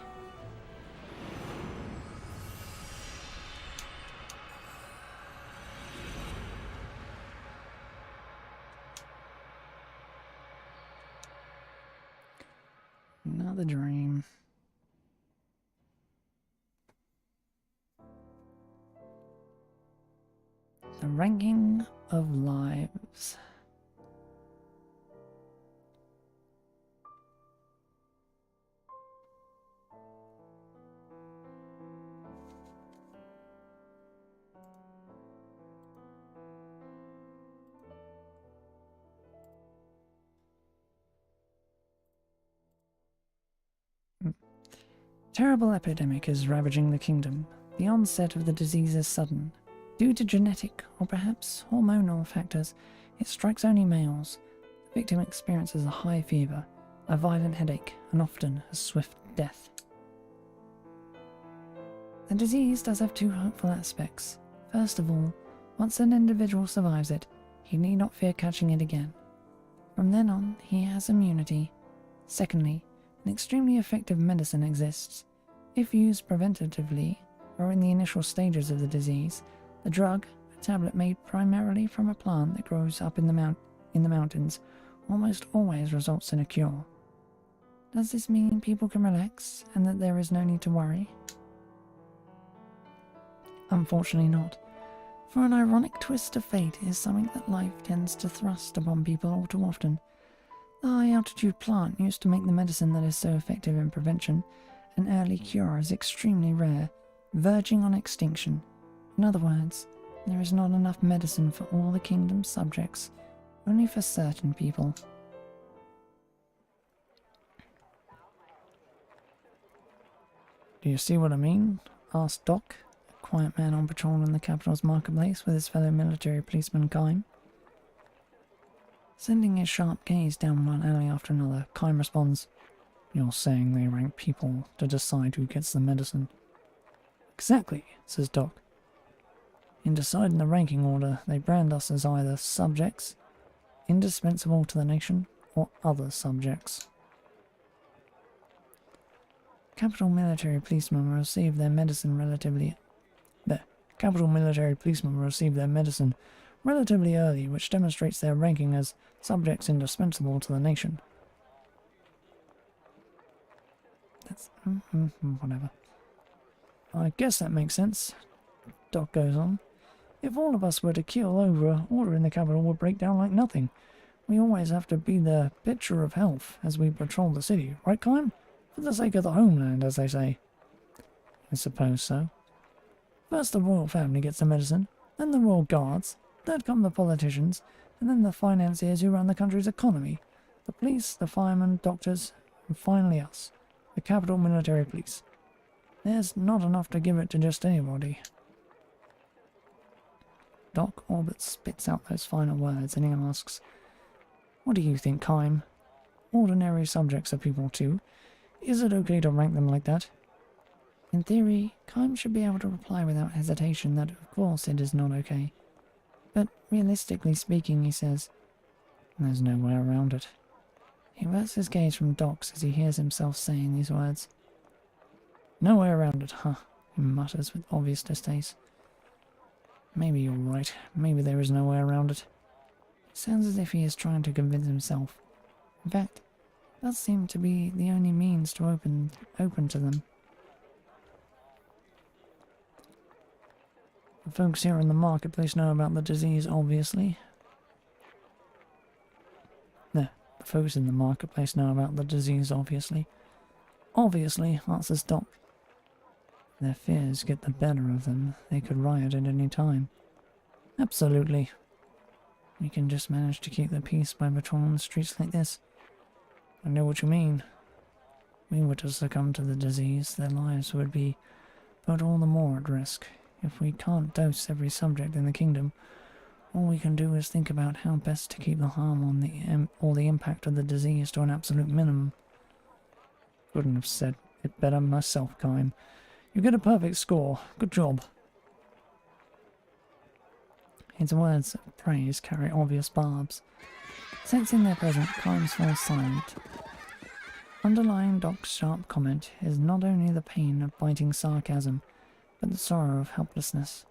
Another dream. The ranking of lives. terrible epidemic is ravaging the kingdom. The onset of the disease is sudden. Due to genetic or perhaps hormonal factors, it strikes only males. The victim experiences a high fever, a violent headache, and often a swift death. The disease does have two hopeful aspects. First of all, once an individual survives it, he need not fear catching it again. From then on, he has immunity. Secondly, an extremely effective medicine exists. If used preventatively, or in the initial stages of the disease, the drug, a tablet made primarily from a plant that grows up in the mountains, almost always results in a cure. Does this mean people can relax, and that there is no need to worry? Unfortunately not. For an ironic twist of fate is something that life tends to thrust upon people all too often. The high-altitude plant used to make the medicine that is so effective in prevention, an early cure, is extremely rare, verging on extinction. In other words, there is not enough medicine for all the kingdom's subjects, only for certain people. Do you see what I mean? Asked Doc, a quiet man on patrol in the capital's marketplace with his fellow military policeman Kime. Sending his sharp gaze down one alley after another, Kime responds, "You're saying they rank people to decide who gets the medicine?" "Exactly," says Doc. "In deciding the ranking order, they brand us as either subjects, indispensable to the nation, or other subjects. Capital military policemen will receive their medicine relatively early, which demonstrates their ranking as subjects indispensable to the nation." That's whatever. "I guess that makes sense," Doc goes on. "If all of us were to keel over, order in the capital would break down like nothing. We always have to be the picture of health as we patrol the city, right, Kime? For the sake of the homeland, as they say." "I suppose so. First the royal family gets the medicine, then the royal guards, third come the politicians, and then the financiers who run the country's economy, the police, the firemen, doctors, and finally us, the capital military police. There's not enough to give it to just anybody." Doc Orbit spits out those final words and he asks, "What do you think, Kime? Ordinary subjects are people too. Is it okay to rank them like that?" In theory, Kime should be able to reply without hesitation that of course it is not okay. But realistically speaking, he says, "There's no way around it." He averts his gaze from Doc's as he hears himself saying these words. "No way around it, huh?" he mutters with obvious distaste. "Maybe you're right. Maybe there is no way around it." It sounds as if he is trying to convince himself. In fact, it does seem to be the only means to open to them. "The folks here in the marketplace know about the disease, obviously." "The folks in the marketplace know about the disease, obviously." "Obviously," answers Doc. "Their fears get the better of them. They could riot at any time." "Absolutely. We can just manage to keep the peace by patrolling the streets like this." "I know what you mean. We were to succumb to the disease, their lives would be put all the more at risk. If we can't dose every subject in the kingdom, all we can do is think about how best to keep the harm on the impact of the disease to an absolute minimum." "Couldn't have said it better myself, Kime. You get a perfect score. Good job." His words of praise carry obvious barbs. Sensing their presence, Kime falls silent. Underlying Doc's sharp comment is not only the pain of biting sarcasm, but the sorrow of helplessness.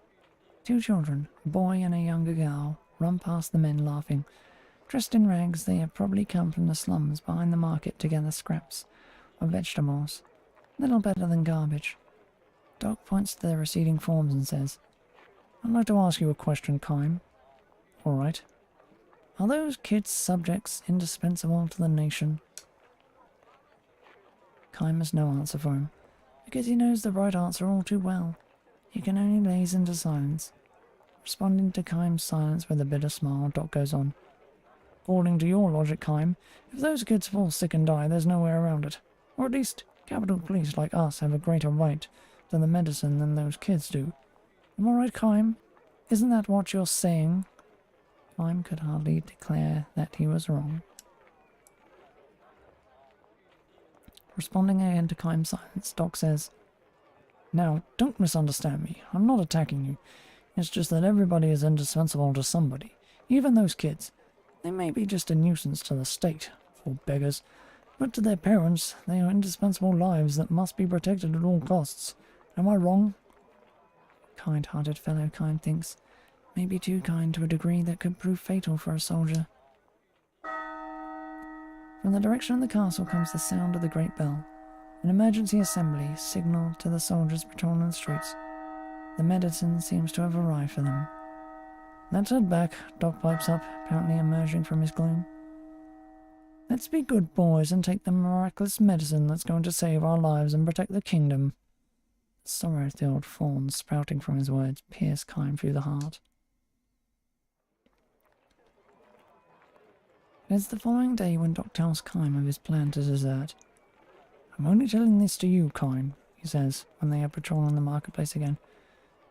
Two children, a boy and a younger girl, run past the men laughing. Dressed in rags, they have probably come from the slums behind the market to gather scraps or vegetables. Little better than garbage. Doc points to their receding forms and says, "I'd like to ask you a question, Kime." "All right. Are those kids subjects indispensable to the nation?" Kime has no answer for him, because he knows the right answer all too well. He can only gaze into silence. Responding to Kime's silence with a bitter smile, Doc goes on. "According to your logic, Kime, if those kids fall sick and die, there's no way around it. Or at least, Capital police like us have a greater right to the medicine than those kids do. Am I right, Kime? Isn't that what you're saying? Kime could hardly declare that he was wrong. Responding again to Kime's silence, Doc says, "Now, don't misunderstand me. I'm not attacking you. It's just that everybody is indispensable to somebody, even those kids. They may be just a nuisance to the state, poor beggars, but to their parents, they are indispensable lives that must be protected at all costs. Am I wrong?" Kind-hearted fellow, Kime thinks. Maybe too kind to a degree that could prove fatal for a soldier. From the direction of the castle comes the sound of the great bell. An emergency assembly signal to the soldiers patrolling the streets. The medicine seems to have arrived for them. "Let's head back," Doc pipes up, apparently emerging from his gloom. "Let's be good boys and take the miraculous medicine that's going to save our lives and protect the kingdom." The sorrow-filled thorns sprouting from his words pierce Kime through the heart. It is the following day when Doc tells Kime of his plan to desert. "I'm only telling this to you, Kime," he says, when they are patrolling the marketplace again.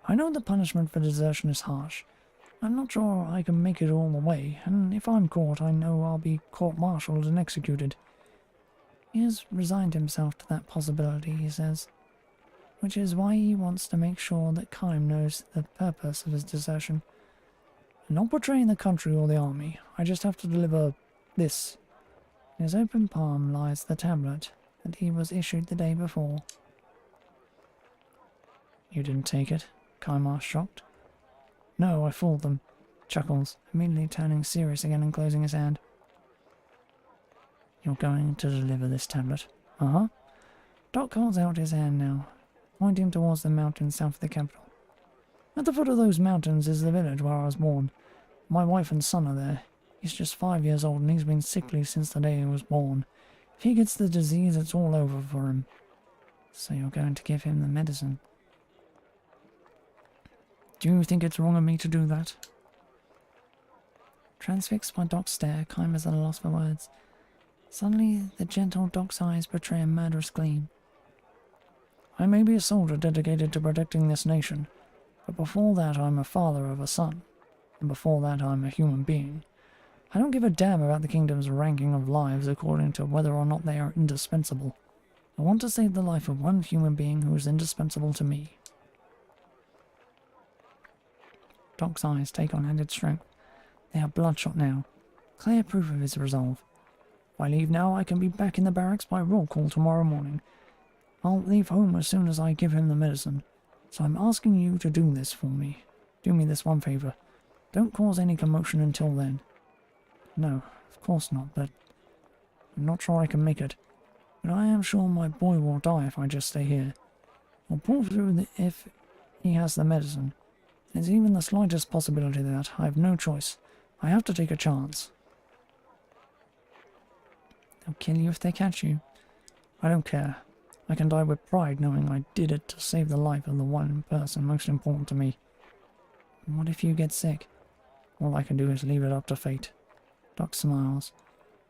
"I know the punishment for desertion is harsh. I'm not sure I can make it all the way, and if I'm caught, I know I'll be court-martialed and executed." He has resigned himself to that possibility, he says, which is why he wants to make sure that Kime knows the purpose of his desertion. "I'm not betraying the country or the army. I just have to deliver this." In his open palm lies the tablet that he was issued the day before. "You didn't take it?" Kime asks, shocked. "No, I fooled them," chuckles, immediately turning serious again and closing his hand. "You're going to deliver this tablet?" "Uh-huh." Doc holds out his hand now, pointing towards the mountains south of the capital. "At the foot of those mountains is the village where I was born. My wife and son are there. He's just 5 years old and he's been sickly since the day he was born. If he gets the disease, it's all over for him." "So you're going to give him the medicine?" "Do you think it's wrong of me to do that?" Transfixed by Doc's stare, Kime is at a loss for words. Suddenly, the gentle Doc's eyes betray a murderous gleam. "I may be a soldier dedicated to protecting this nation, but before that I'm a father of a son, and before that I'm a human being. I don't give a damn about the kingdom's ranking of lives according to whether or not they are indispensable. I want to save the life of one human being who is indispensable to me." Doc's eyes take on added strength. They are bloodshot now, clear proof of his resolve. "If I leave now, I can be back in the barracks by roll call tomorrow morning. I'll leave home as soon as I give him the medicine. So I'm asking you to do this for me. Do me this one favor. Don't cause any commotion until then." "No, of course not, but I'm not sure I can make it. But I am sure my boy will die if I just stay here. I'll pull through if he has the medicine. There's even the slightest possibility that I have no choice. I have to take a chance." "They'll kill you if they catch you." "I don't care. I can die with pride knowing I did it to save the life of the one person most important to me." "And what if you get sick?" "All I can do is leave it up to fate." Doc smiles.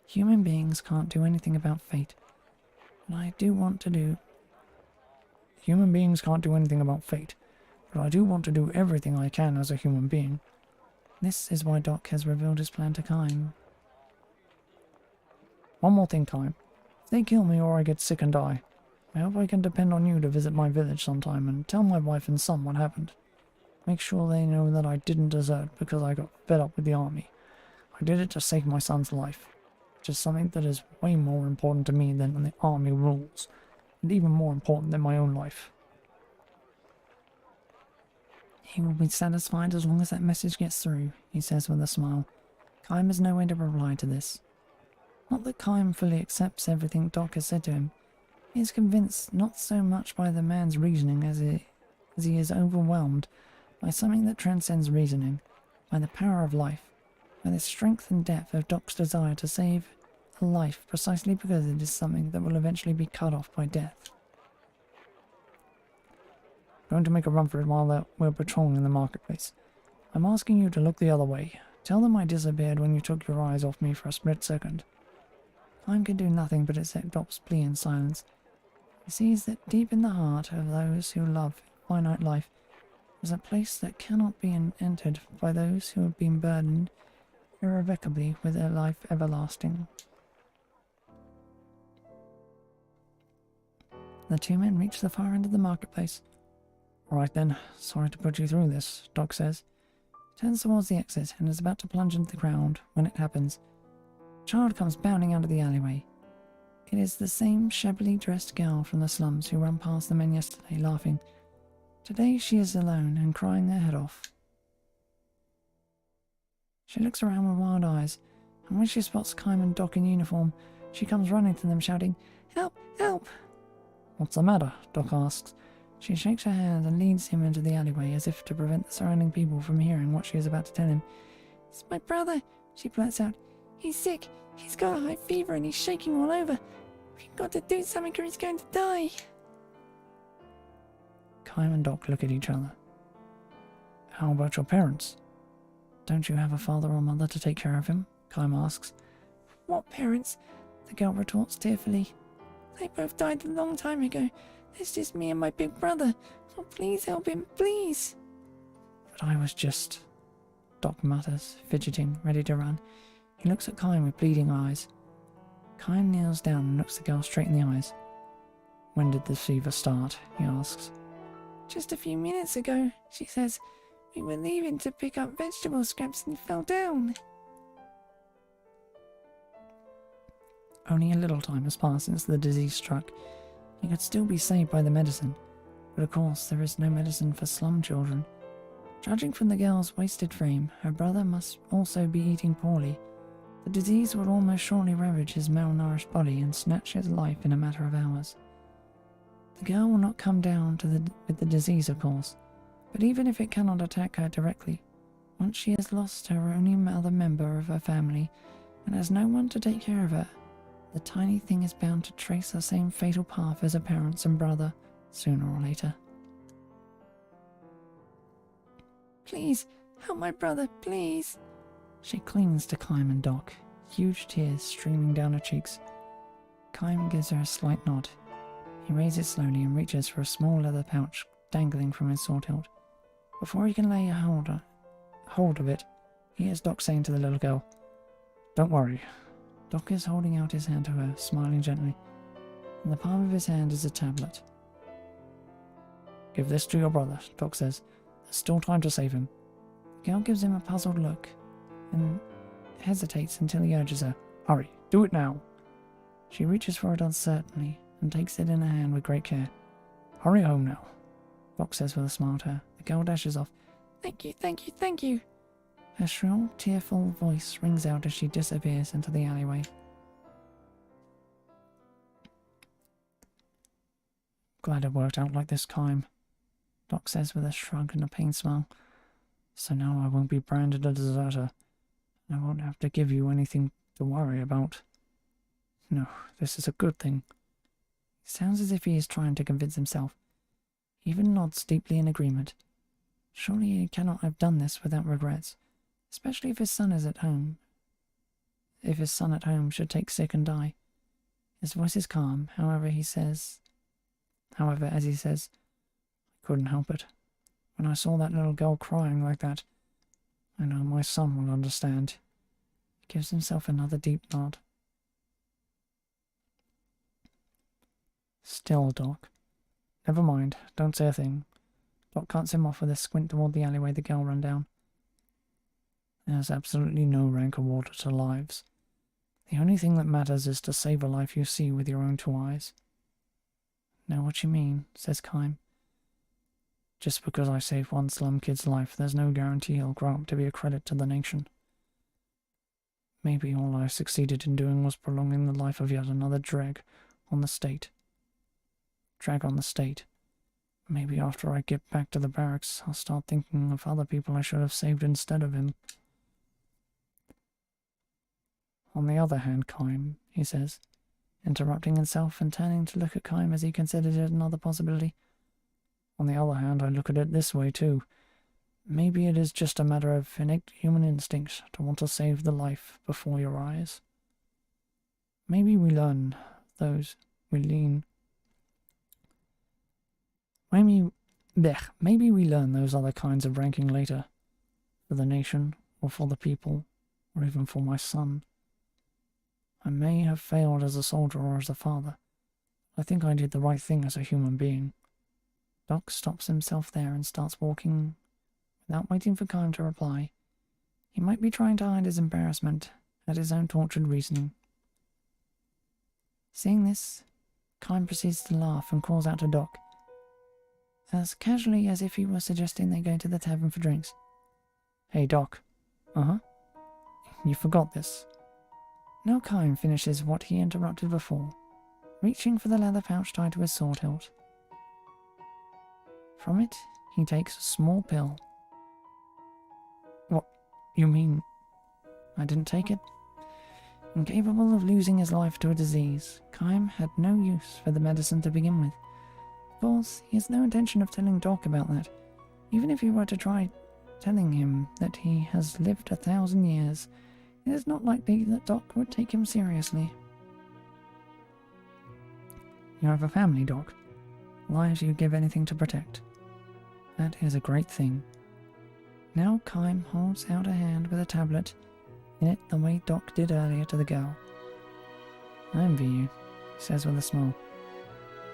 "Human beings can't do anything about fate. But I do want to do..." "Human beings can't do anything about fate, but I do want to do everything I can as a human being." This is why Doc has revealed his plan to Kime. "One more thing, Kime. If they kill me or I get sick and die, I hope I can depend on you to visit my village sometime and tell my wife and son what happened. Make sure they know that I didn't desert because I got fed up with the army. I did it to save my son's life, which is something that is way more important to me than the army rules, and even more important than my own life." "He will be satisfied as long as that message gets through," he says with a smile. Kime has no way to reply to this. Not that Kime fully accepts everything Doc has said to him. He is convinced not so much by the man's reasoning as he is overwhelmed by something that transcends reasoning, by the power of life, by the strength and depth of Doc's desire to save a life precisely because it is something that will eventually be cut off by death. "I'm going to make a run for it while we're patrolling the marketplace. I'm asking you to look the other way. Tell them I disappeared when you took your eyes off me for a split second." Kime can do nothing but accept Doc's plea in silence. He sees that deep in the heart of those who love finite life is a place that cannot be entered by those who have been burdened irrevocably with their life everlasting. The two men reach the far end of the marketplace. "All right then, sorry to put you through this," Doc says. He turns towards the exit and is about to plunge into the crowd when it happens. A child comes bounding out of the alleyway. It is the same shabbily dressed girl from the slums who ran past the men yesterday, laughing. Today she is alone and crying her head off. She looks around with wild eyes, and when she spots Kime and Doc in uniform, she comes running to them shouting, "Help! Help!" "What's the matter?" Doc asks. She shakes her hand and leads him into the alleyway as if to prevent the surrounding people from hearing what she is about to tell him. "It's my brother," she blurts out. "He's sick. He's got a high fever and he's shaking all over. We've got to do something or he's going to die." Kime and Doc look at each other. "How about your parents? Don't you have a father or mother to take care of him?" Kime asks. "What parents?" the girl retorts tearfully. "They both died a long time ago. There's just me and my big brother. So please help him, please." "But I was just..." Doc mutters, fidgeting, ready to run. He looks at Kime with bleeding eyes. Kime kneels down and looks the girl straight in the eyes. "When did the fever start?" he asks. "Just a few minutes ago," she says. "We were leaving to pick up vegetable scraps and fell down." Only a little time has passed since the disease struck. He could still be saved by the medicine, but of course there is no medicine for slum children. Judging from the girl's wasted frame, her brother must also be eating poorly. The disease would almost surely ravage his malnourished body and snatch his life in a matter of hours. The girl will not come down with the disease, of course, but even if it cannot attack her directly, once she has lost her only other member of her family and has no one to take care of her, the tiny thing is bound to trace the same fatal path as her parents and brother, sooner or later. "Please, help my brother, please." She clings to Kime and Doc, huge tears streaming down her cheeks. Kime gives her a slight nod. He raises slowly and reaches for a small leather pouch dangling from his sword hilt. Before he can lay a hold of it, he hears Doc saying to the little girl, "Don't worry." Doc is holding out his hand to her, smiling gently. In the palm of his hand is a tablet. "Give this to your brother," Doc says. "There's still time to save him." The girl gives him a puzzled look and hesitates until he urges her, "Hurry, do it now." She reaches for it uncertainly and takes it in her hand with great care. "Hurry home now," Doc says with a smile to her. The girl dashes off. "Thank you, thank you, thank you." Her shrill, tearful voice rings out as she disappears into the alleyway. "Glad it worked out like this, Kime," Doc says with a shrug and a pained smile. "So now I won't be branded a deserter, and I won't have to give you anything to worry about. No, this is a good thing." It sounds as if he is trying to convince himself. He even nods deeply in agreement. Surely he cannot have done this without regrets, especially if his son is at home. If his son at home should take sick and die. His voice is calm, however, as he says, "I couldn't help it. When I saw that little girl crying like that, I know my son will understand." He gives himself another deep nod. "Still, Doc. Never mind, don't say a thing." Doc cuts him off with a squint toward the alleyway the girl ran down. "There's absolutely no rank or water to lives. The only thing that matters is to save a life you see with your own two eyes." "Know what you mean," says Kime. "Just because I saved one slum kid's life, there's no guarantee he'll grow up to be a credit to the nation. Maybe all I succeeded in doing was prolonging the life of yet another drag on the state. Maybe after I get back to the barracks, I'll start thinking of other people I should have saved instead of him." "On the other hand, Kime," he says, interrupting himself and turning to look at Kime as he considered it another possibility. "On the other hand, I look at it this way too. Maybe it is just a matter of innate human instinct to want to save the life before your eyes. Maybe we lean Maybe we learn those other kinds of ranking later. For the nation, or for the people, or even for my son. I may have failed as a soldier or as a father. I think I did the right thing as a human being. Doc stops himself there and starts walking without waiting for Kime to reply. He might be trying to hide his embarrassment at his own tortured reasoning. Seeing this, Kime proceeds to laugh and calls out to Doc, as casually as if he were suggesting they go to the tavern for drinks. Hey, Doc. Uh-huh. You forgot this. Now Kime finishes what he interrupted before, reaching for the leather pouch tied to his sword hilt. From it, he takes a small pill. What? You mean I didn't take it? Incapable of losing his life to a disease, Kime had no use for the medicine to begin with. Of course, he has no intention of telling Doc about that. Even if he were to try telling him that he has lived 1,000 years, it is not likely that Doc would take him seriously. You have a family, Doc. Lives you'd give anything to protect. That is a great thing. Now Kime holds out a hand with a tablet in it the way Doc did earlier to the girl. I envy you, he says with a smile.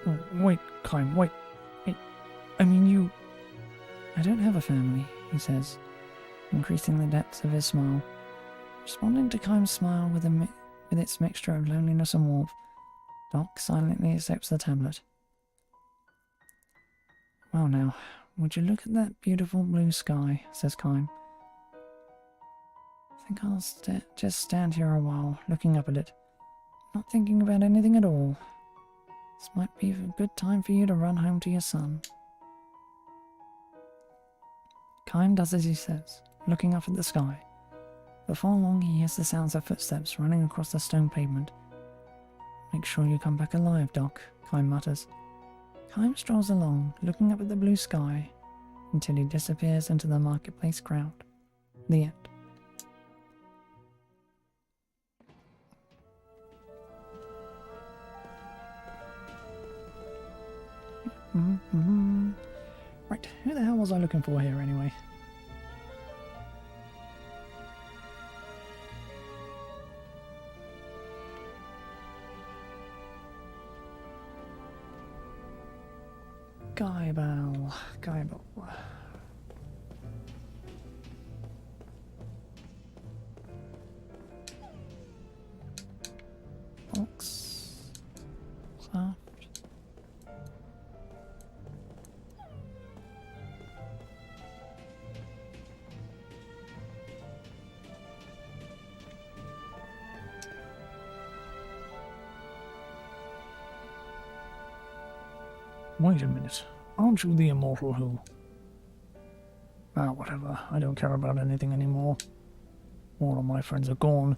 Oh, wait, Kime, wait. I mean, you... I don't have a family, he says, increasing the depths of his smile. Responding to Kime's smile with its mixture of loneliness and warmth, Doc silently accepts the tablet. Well now, would you look at that beautiful blue sky, says Kime. I think I'll just stand here a while, looking up at it, not thinking about anything at all. This might be a good time for you to run home to your son. Kime does as he says, looking up at the sky. Before long he hears the sounds of footsteps running across the stone pavement. Make sure you come back alive, Doc, Kime mutters. Kime strolls along, looking up at the blue sky, until he disappears into the marketplace crowd. The end. Right, who the hell was I looking for here anyway? Guyball. Box. Soft. Wait a minute. Aren't you the immortal who... Ah, whatever. I don't care about anything anymore. All of my friends are gone.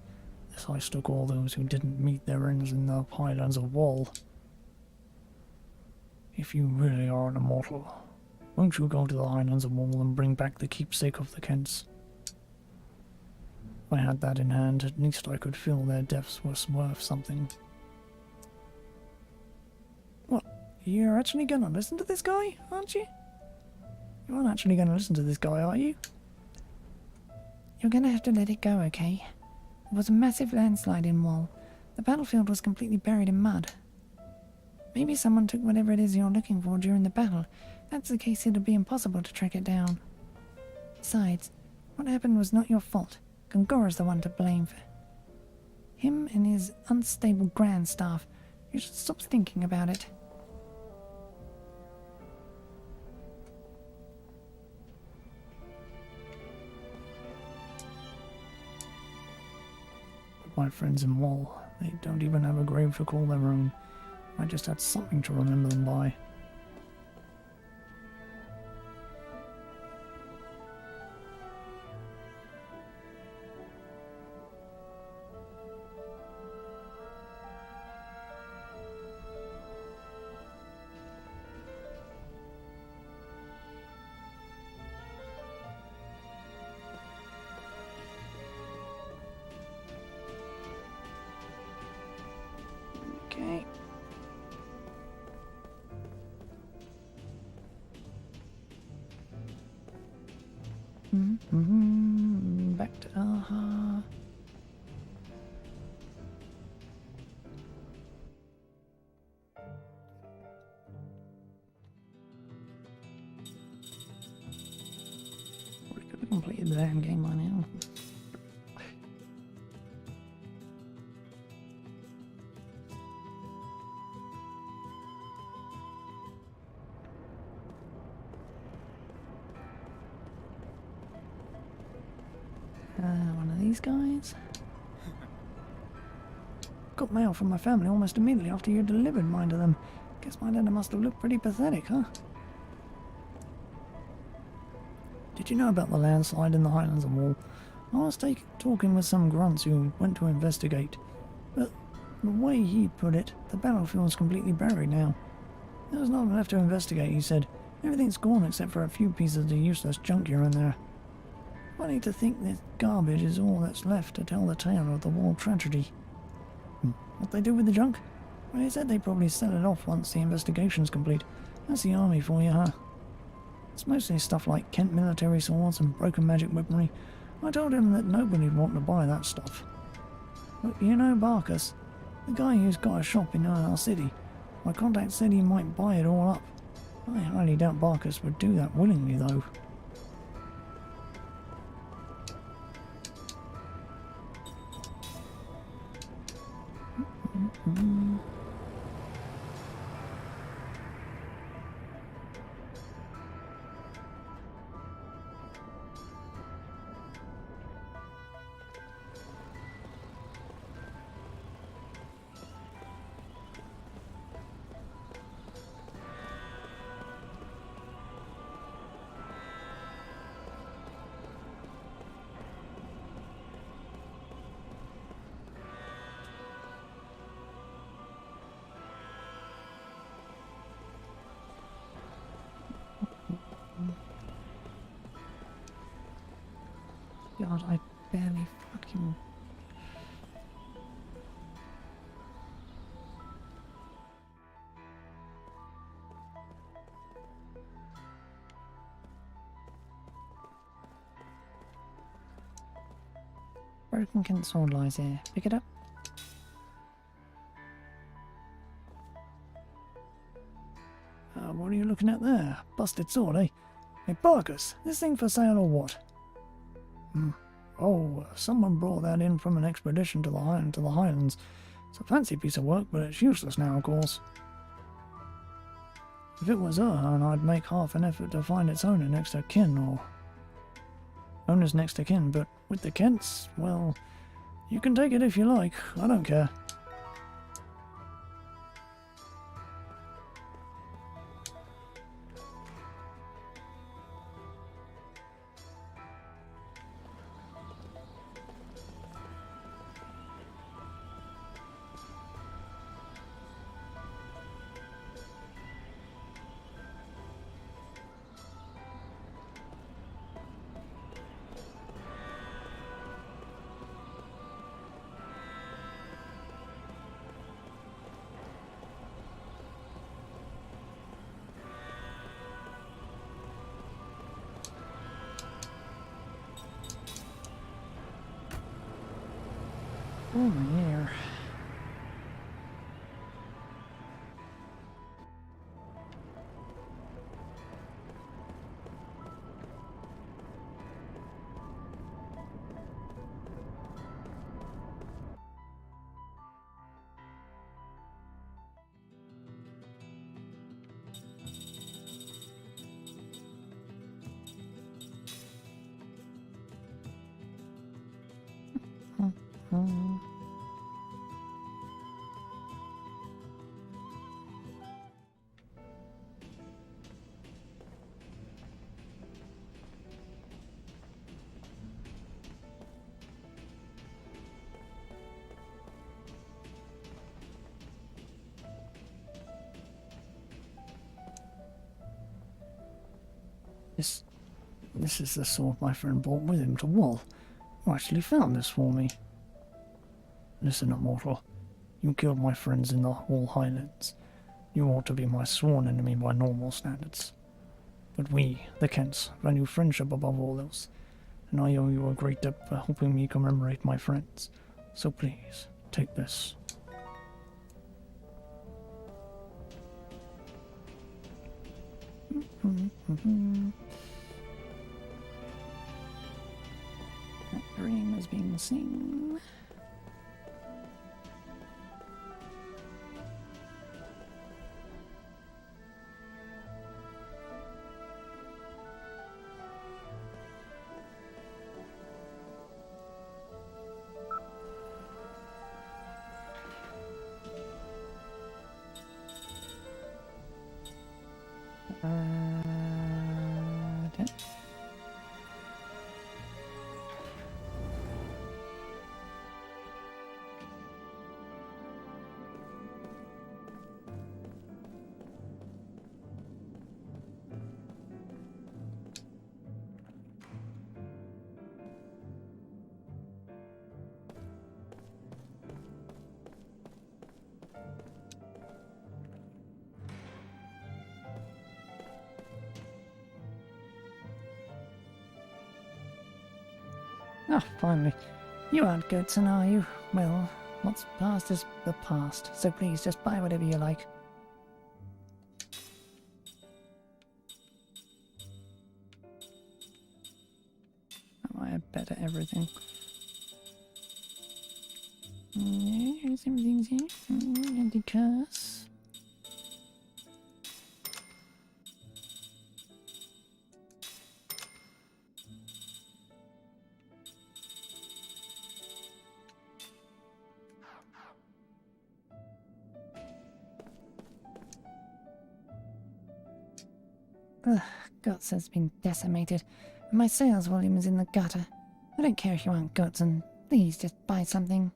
This I stuck all those who didn't meet their ends in the highlands of Wall. If you really are an immortal, won't you go to the highlands of Wall and bring back the keepsake of the Kents? If I had that in hand, at least I could feel their deaths was worth something. What? You're actually gonna listen to this guy, aren't you? You aren't actually gonna listen to this guy, are you? You're gonna have to let it go, okay? There was a massive landslide in Wall. The battlefield was completely buried in mud. Maybe someone took whatever it is you're looking for during the battle. If that's the case, it'll be impossible to track it down. Besides, what happened was not your fault. Gongora's the one to blame for him and his unstable grand staff. You should stop thinking about it. My friends in Wall, they don't even have a grave to call their own. I just had something to remember them by. Okay. Back to Aha. We could have completed the damn game by now. One of these guys. Got mail from my family almost immediately after you delivered mine to them. Guess my dinner must have looked pretty pathetic, huh? Did you know about the landslide in the Highlands of Wall? I was talking with some grunts who went to investigate, but the way he put it, the battlefield's completely buried now. There's nothing left to investigate, he said. Everything's gone except for a few pieces of useless junk here and there. Funny to think this garbage is all that's left to tell the tale of the war tragedy. What they do with the junk? Well, he said they'd probably sell it off once the investigation's complete. That's the army for you, huh? It's mostly stuff like Kent military swords and broken magic weaponry. I told him that nobody'd want to buy that stuff. But you know Barkus, the guy who's got a shop in our city. My contact said he might buy it all up. I highly doubt Barkus would do that willingly, though. God, I barely fucking... Broken Kent sword lies here. Pick it up. What are you looking at there? Busted sword, eh? Hey, Barkus, this thing for sale or what? Oh, someone brought that in from an expedition to the Highlands. It's a fancy piece of work, but it's useless now, of course. If it was her, I'd make half an effort to find its owner next to kin, or... Owner's next to kin, but with the Kents, well, you can take it if you like. I don't care. Oh, yeah. This is the sword my friend brought with him to Wall. You actually found this for me. Listen, immortal. You killed my friends in the Wall Highlands. You ought to be my sworn enemy by normal standards. But we, the Kents, value friendship above all else. and I owe you a great debt for helping me commemorate my friends. So please, take this. That dream is being seen. Okay. Ah, finally. You aren't Goatson, are you? Well, what's past is the past, so please just buy whatever you like. Oh, I had better everything. Yeah, here's everything's here. Anti-curse. Ugh, Guts has been decimated, and my sales volume is in the gutter. I don't care if you aren't Guts, and please just buy something.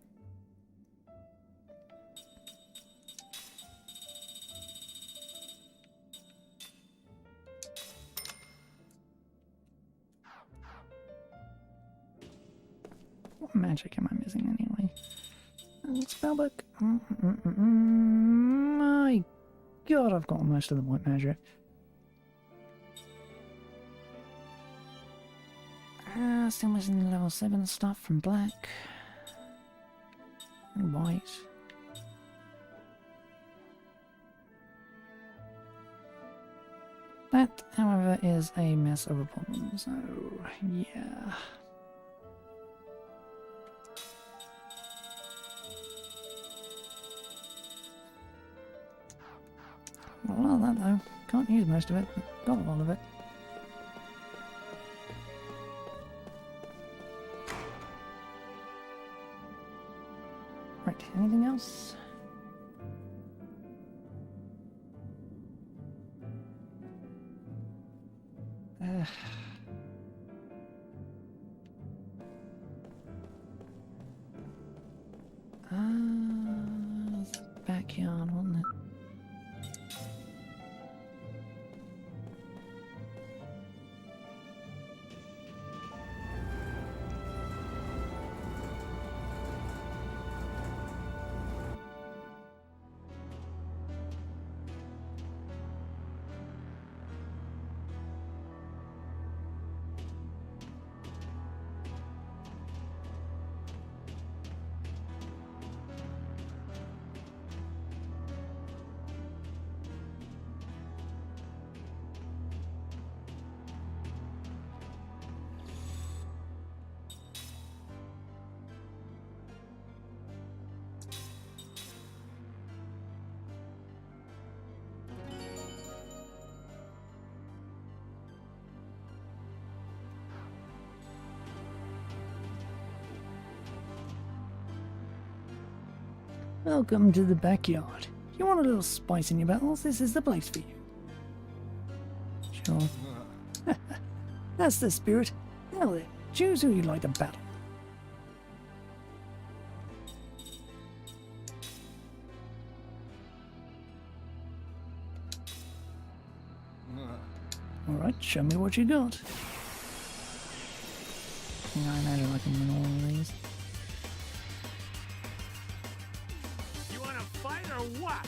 What magic am I missing anyway? Spellbook. My god, I've got most of the white magic. Still missing the level 7 stuff from black. And white. That, however, is a mess of a problem, so yeah. Well, that though. Can't use most of it, but got a lot of it. Right, anything else? It's backyard, wasn't it? Welcome to the backyard. You want a little spice in your battles? This is the place for you. Sure. That's the spirit. Now then, choose who you'd like to battle. Alright, show me what you got. Yeah, I imagine I can win all of these. You want to fight or what?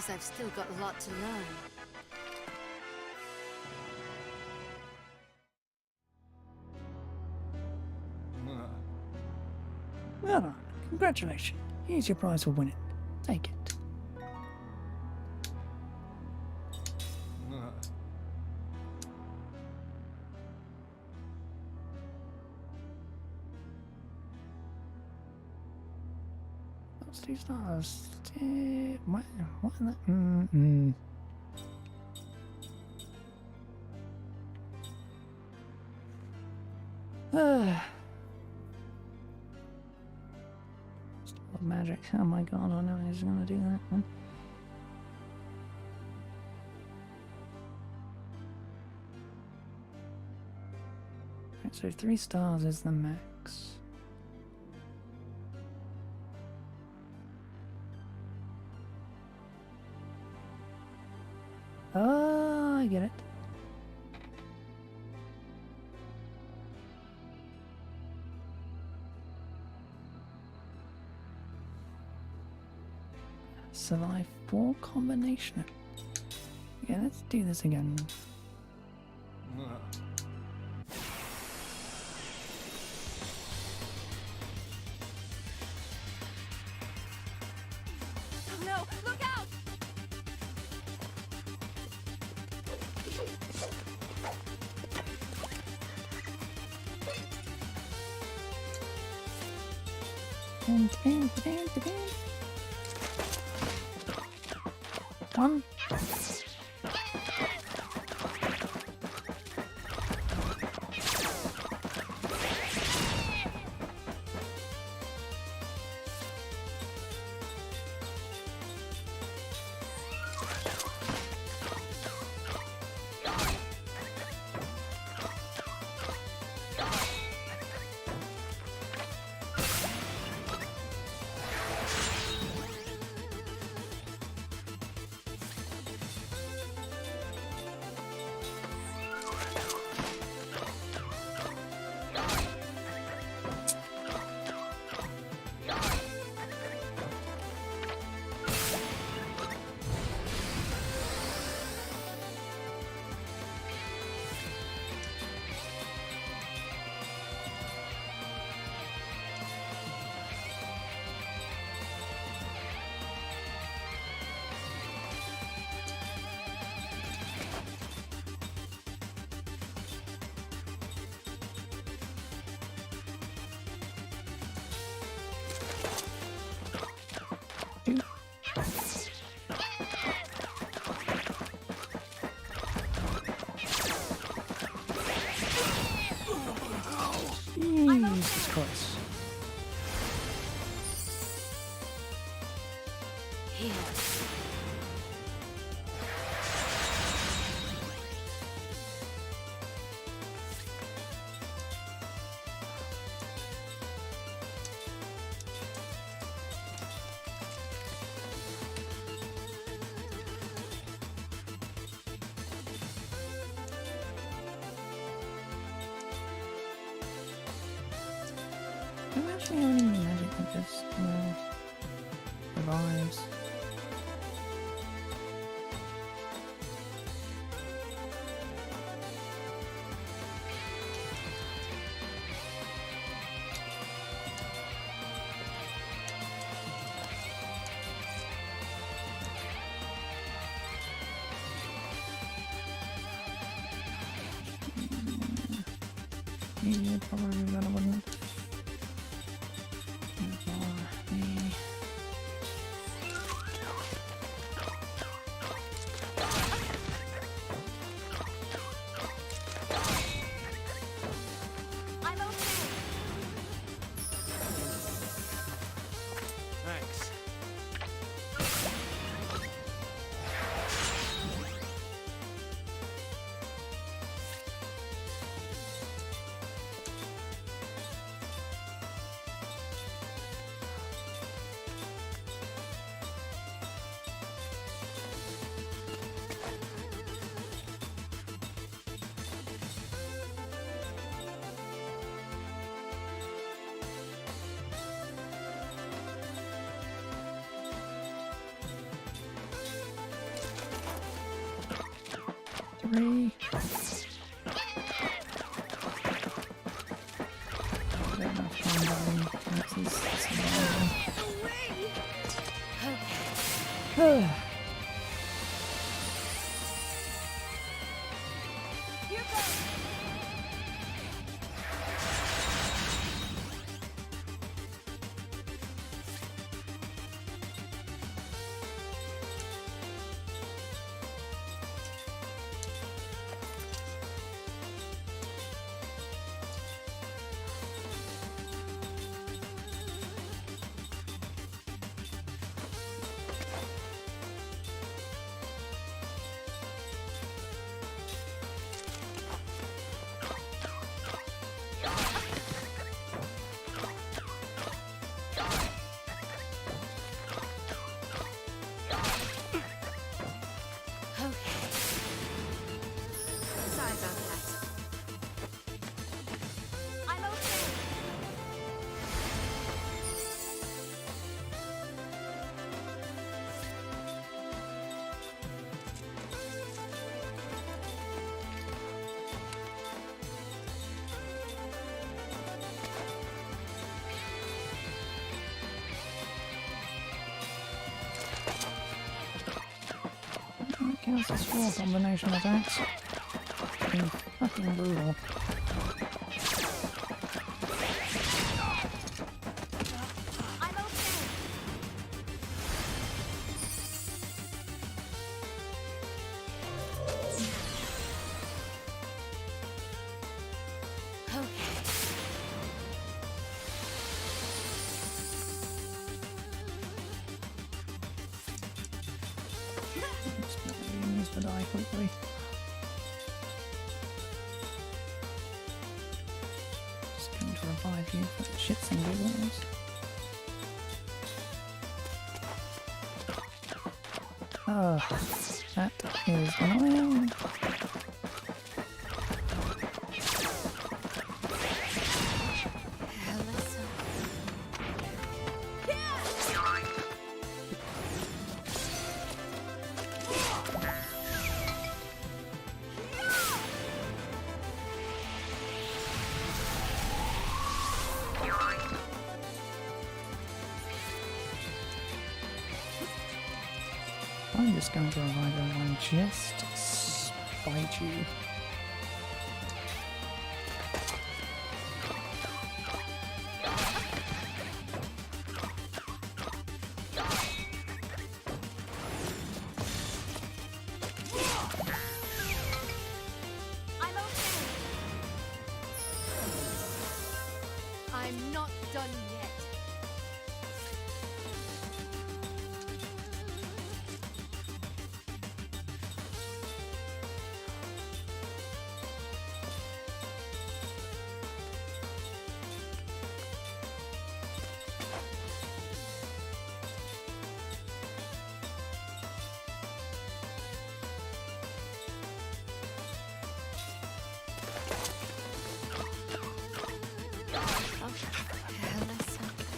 guess I've still got a lot to learn. Well done. Congratulations. Here's your prize for winning. Take it. Those 2 stars. What? That? Magic. Oh my god, I know he's gonna do that one. Right, so 3 stars is the max. Oh, I get it. Survive 4 combination. Yeah, let's do this again. Oh no! Look out! One. Jesus Christ. Here. I'm actually having any magic that just, revives. Yeah, probably better, wouldn't it? I'm okay. Thanks. Hurry. I don't know if I'm dying. That's his survival. Sorry about that. I'm okay. That counts as 4 combination attacks. Been fucking brutal. I'm okay. Okay. He needs to die quickly. Just going to revive you for the shits and giggles. That is annoying. I'm just going to revive everyone just to spite you. I'm okay. I'm not done yet.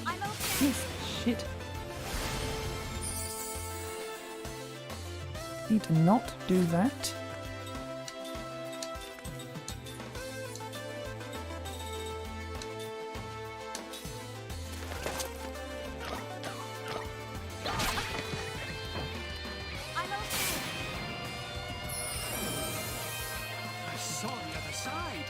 I'm okay. Piece of shit. Need to not do that. I'm okay. I saw the other side.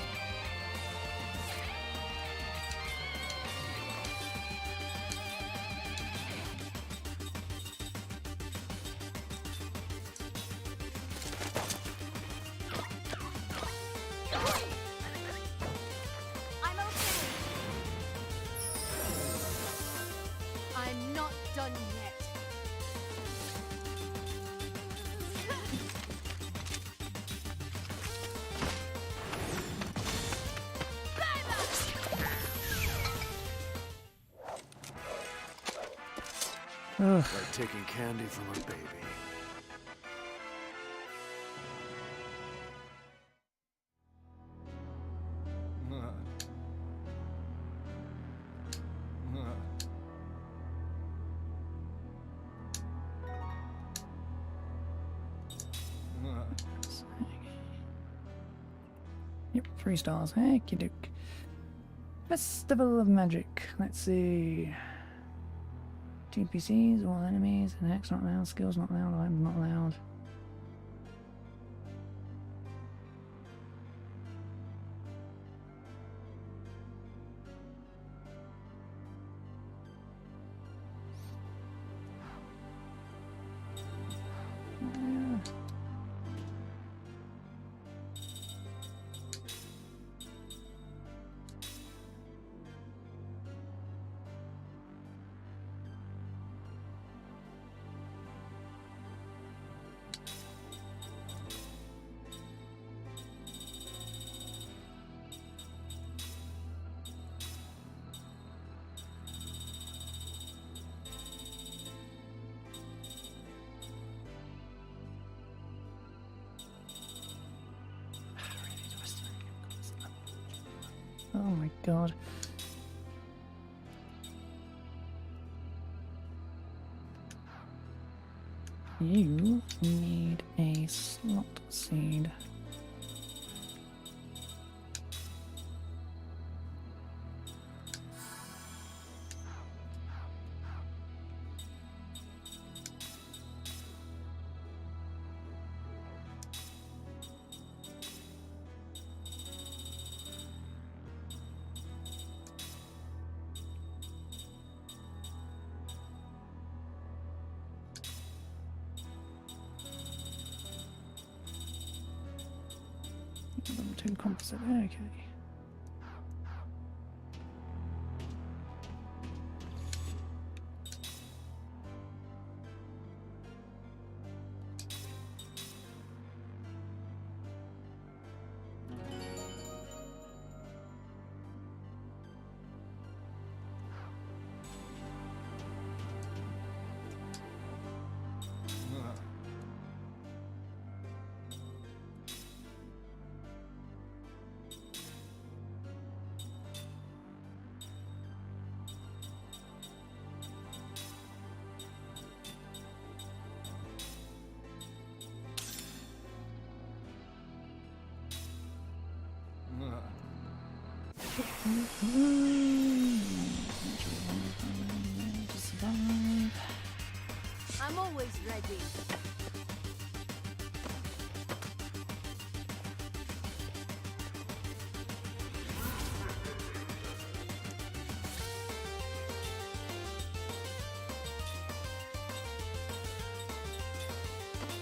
I'm okay. I'm not done yet. Ugh. Like taking candy from a baby. Yep, 3 stars. Okie doke. Festival of Magic. Let's see. TPCs, all enemies, attacks not allowed, skills not allowed, items not allowed. Oh my god. You need a slot seed. Level 2 composite, okay. To survive. I'm always ready.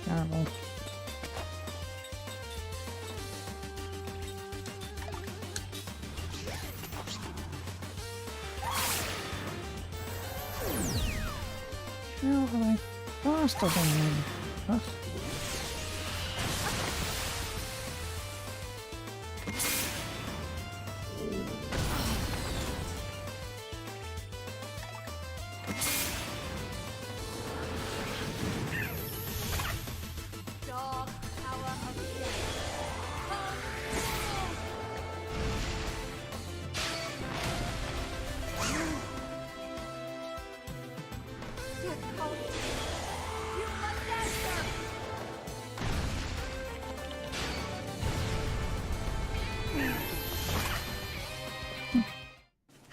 Terrible. How am I faster than him? Ugh. Dark power of You must answer!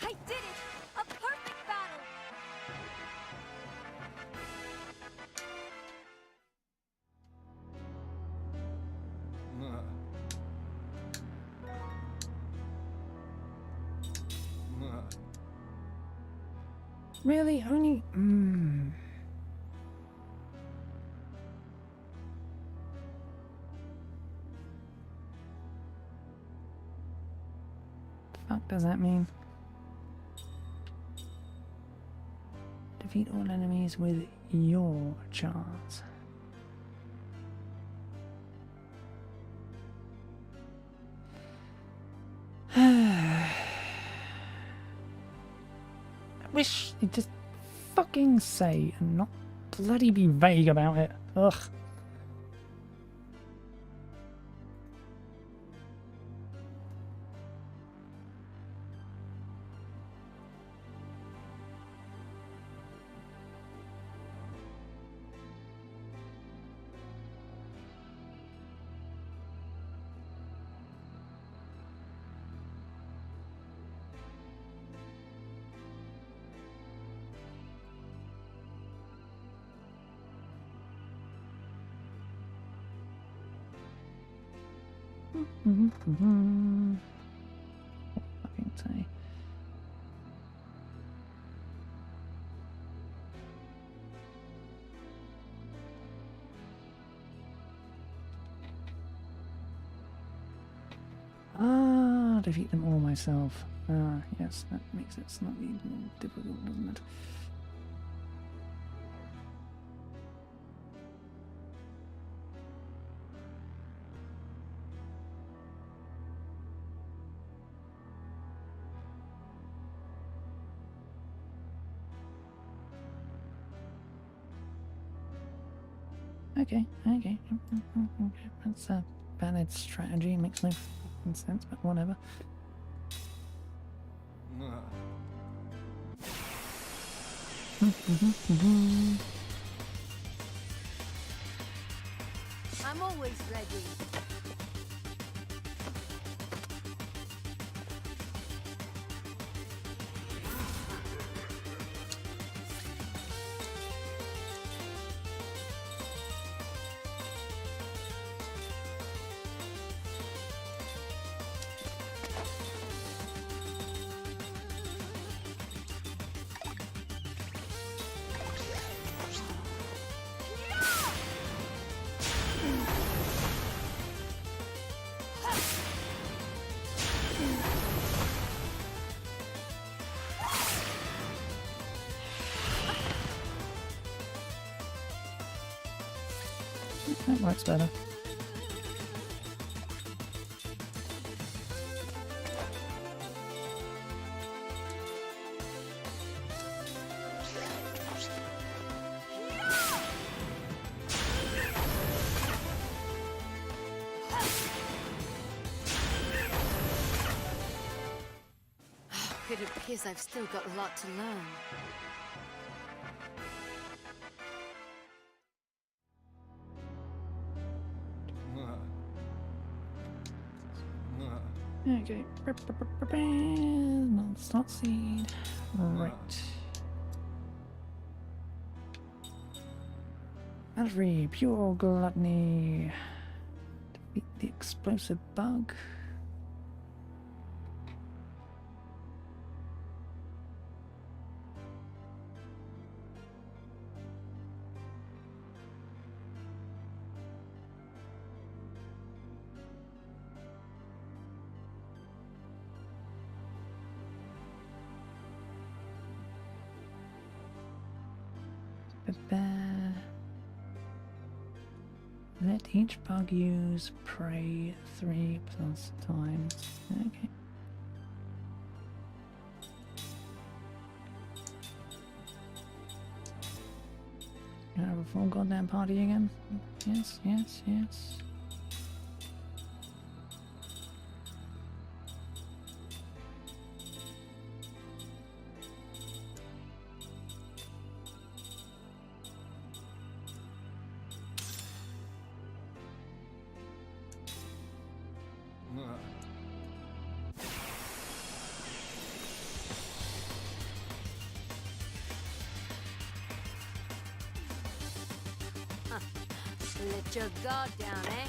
I did it! A perfect battle! Really? Only... Fuck does that mean? Defeat all enemies with your chance. I wish you'd just fucking say and not bloody be vague about it. Ugh. Fucking say. Defeat them all myself. Yes, that makes it slightly more difficult, doesn't it? Okay. That's a valid strategy. Makes no fucking sense, but whatever. I'm always ready. That works better. It appears I've still got a lot to learn. Okay. Non-stop seed. Right. Battery, pure gluttony. Defeat the explosive bug. Let each bug use prey 3+ times. Okay. Can I have a full goddamn party again? Yes. Let your guard down, eh?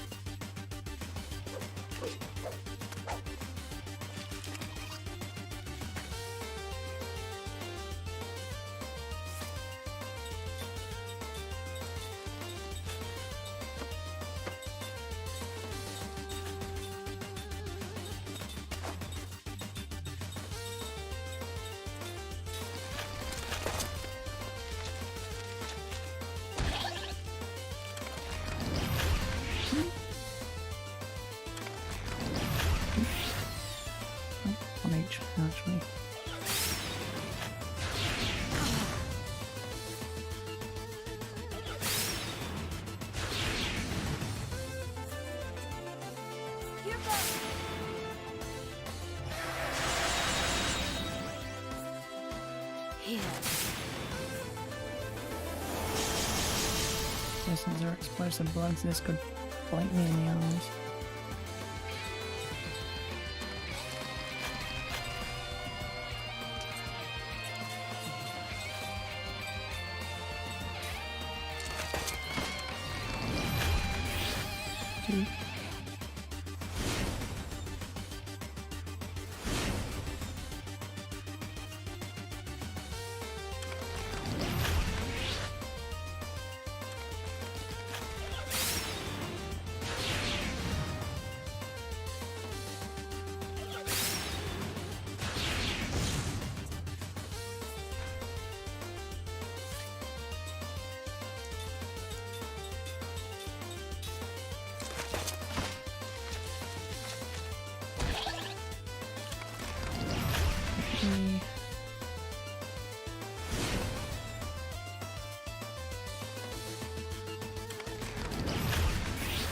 On each, actually. Since they're explosive bugs, this could bite me in the eyes.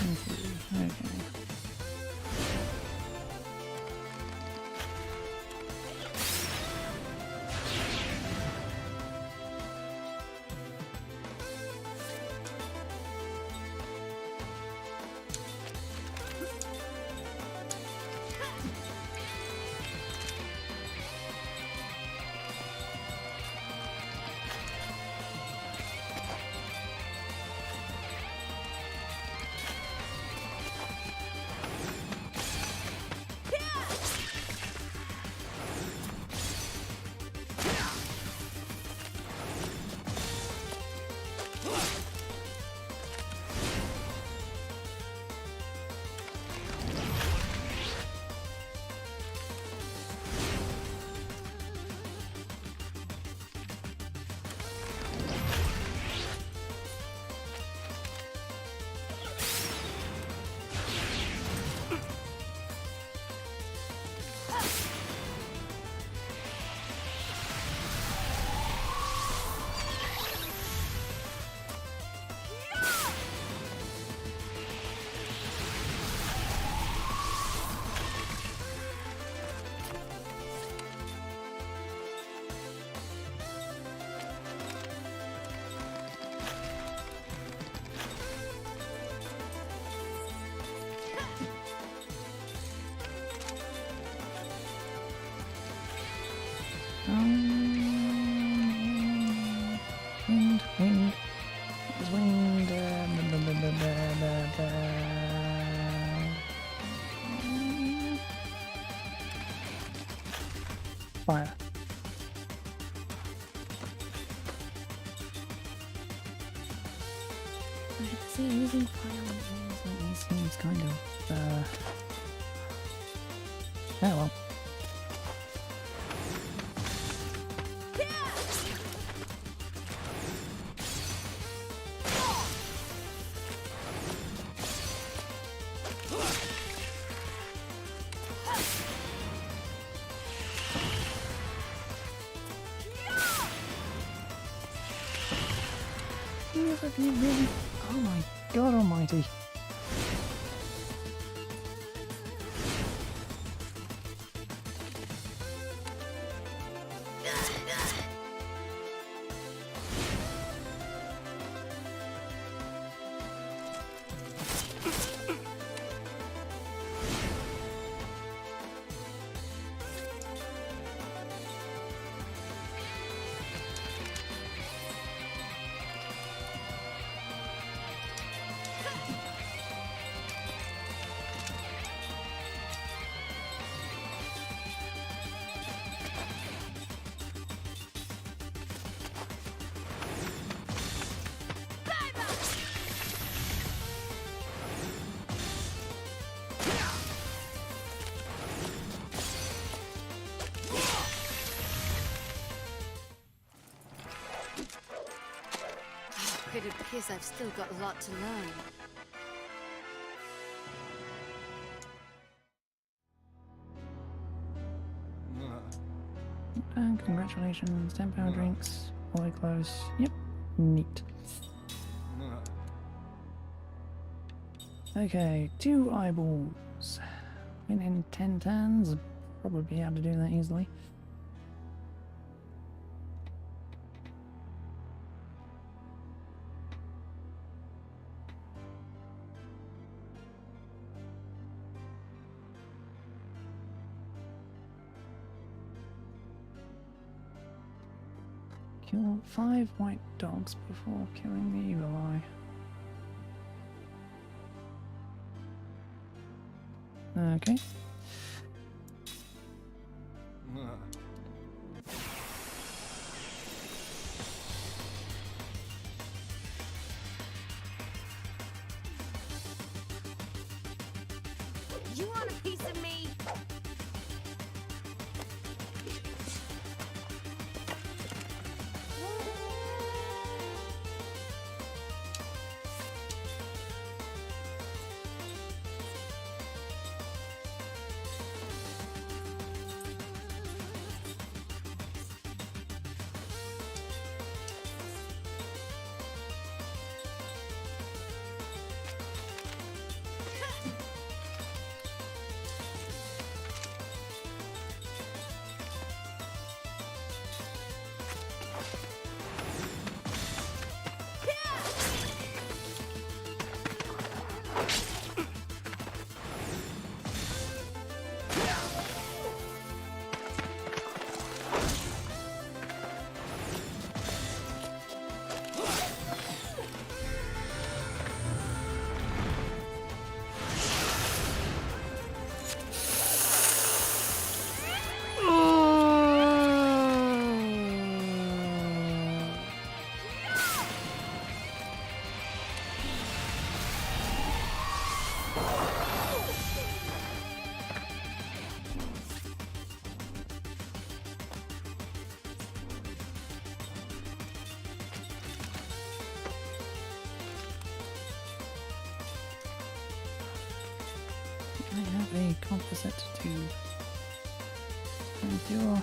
Okay. Wind, wind. It was wind. Fire. See, using fire on things like this seems kind of, oh well. Really? Oh my god almighty. It appears I've still got a lot to learn. And congratulations, 10 power drinks, all the way close. Yep, neat. Okay, 2 eyeballs. Within 10 turns, probably be able to do that easily. Kill 5 white dogs before killing the evil eye. Okay. You want a piece of me? I have a composite to endure.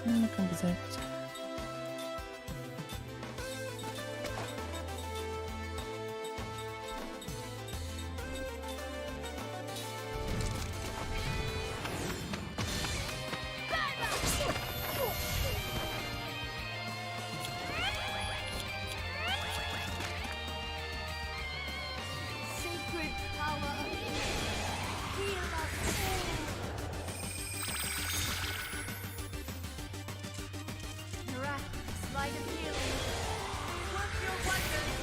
And the composite. Sacred power of heal us all. Miraculous light of healing. Work your wonders.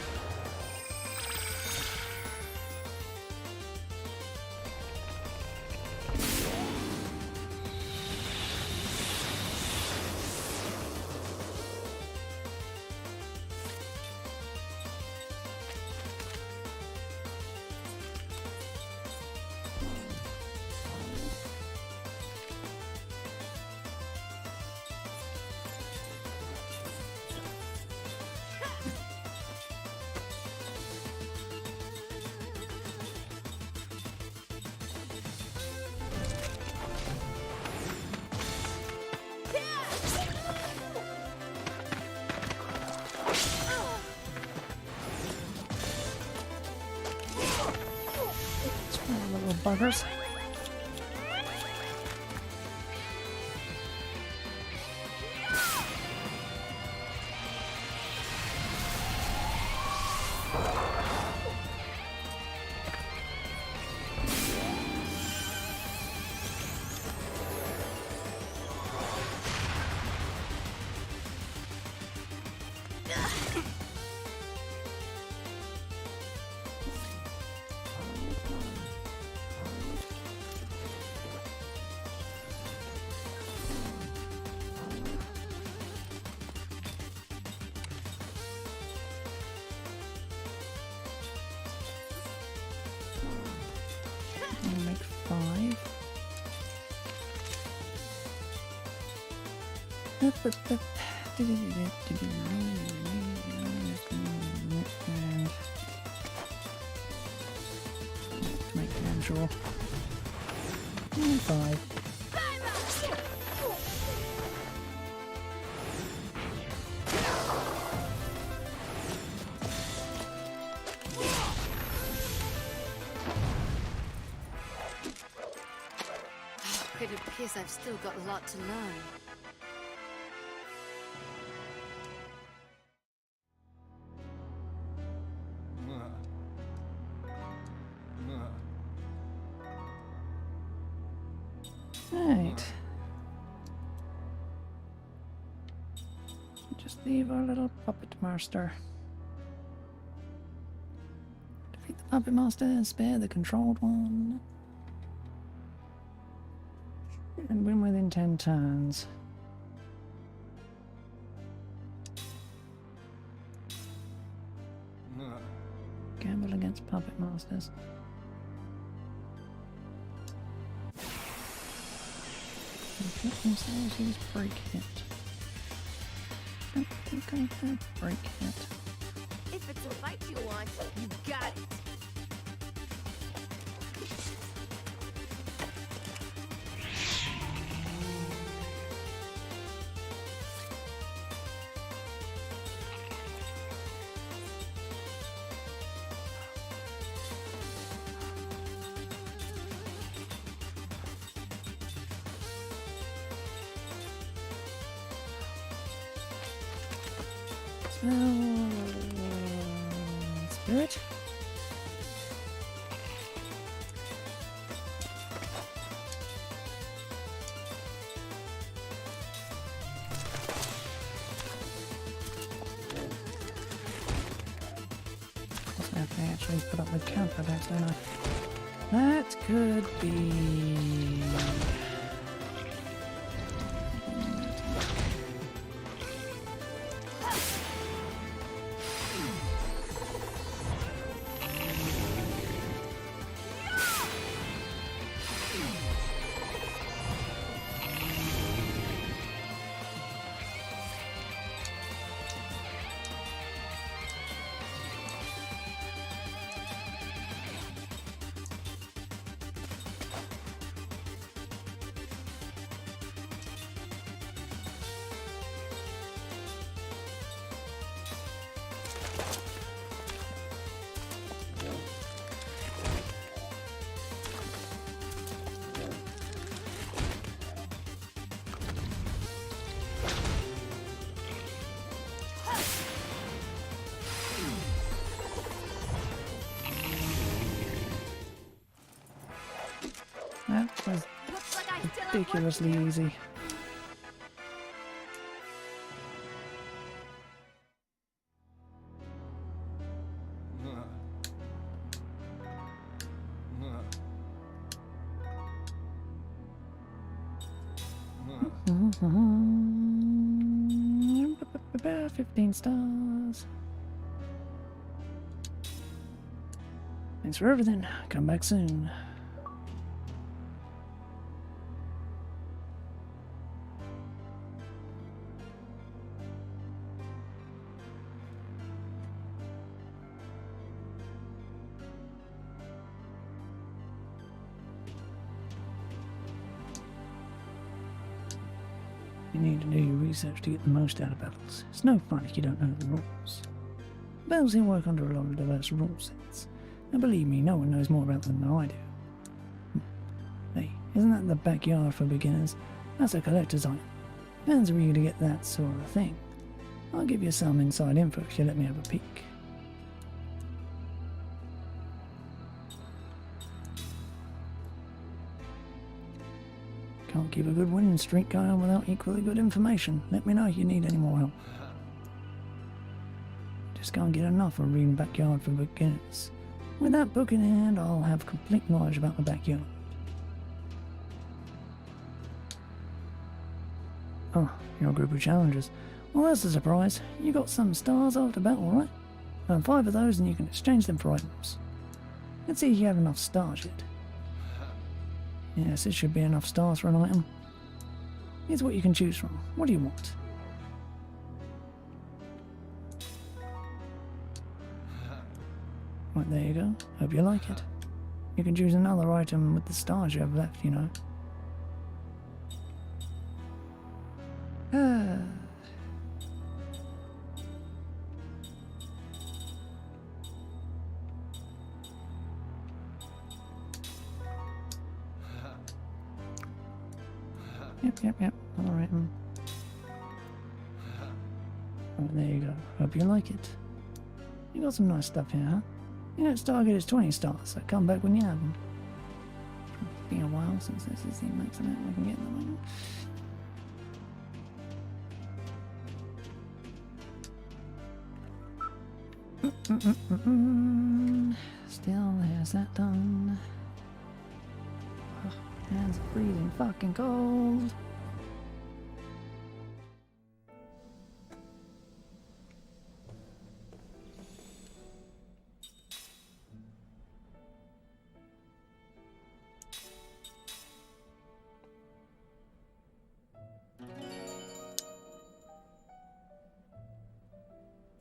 Little buggers. I'll make 5. And make them sure. And 5. It appears I've still got a lot to learn. Right. Just leave our little puppet master. Defeat the puppet master and spare the controlled one. And win within 10 turns. Gamble against puppet masters. Let themselves use break hit. Don't think I have break hit. If it's a fight you want, you got it. Spirit. Also have to I actually put up with counterattacks, don't I? That could be... That was Looks like I still have work to ridiculously do. easy. About 15 stars. Thanks for everything. Come back soon. You need to do your research to get the most out of battles. It's no fun if you don't know the rules. Battles here work under a lot of diverse rule sets. And believe me, no one knows more about them than I do. Hey, isn't that the backyard for beginners? That's a collector's item. Fans are eager to get that sort of thing. I'll give you some inside info if you let me have a peek. Can't keep a good winning streak going without equally good information. Let me know if you need any more help. Just can't get enough of reading Backyard for Beginners. With that book in hand, I'll have complete knowledge about the backyard. Oh, you're a group of challengers. Well, that's a surprise. You got some stars after battle, right? Earn 5 of those and you can exchange them for items. Let's see if you have enough stars yet. Yes, this should be enough stars for an item. Here's what you can choose from. What do you want? Right, there you go. Hope you like it. You can choose another item with the stars you have left, you know. Yep. Another item. Oh, there you go. Hope you like it. You got some nice stuff here, huh? You know, its target is 20 stars, so come back when you have them. It's been a while since this is the maximum we can get in the moment. Still, there's that done. Oh, hands are freezing fucking cold.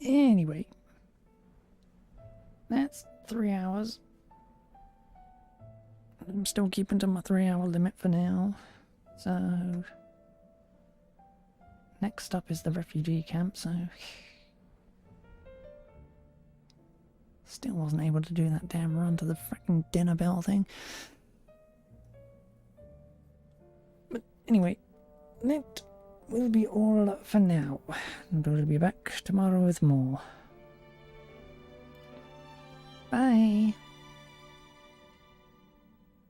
Anyway, that's 3 hours. I'm still keeping to my 3-hour limit for now. So, next up is the refugee camp, so still wasn't able to do that damn run to the frickin' dinner bell thing. But anyway, that will be all for now. And we'll be back tomorrow with more. Bye.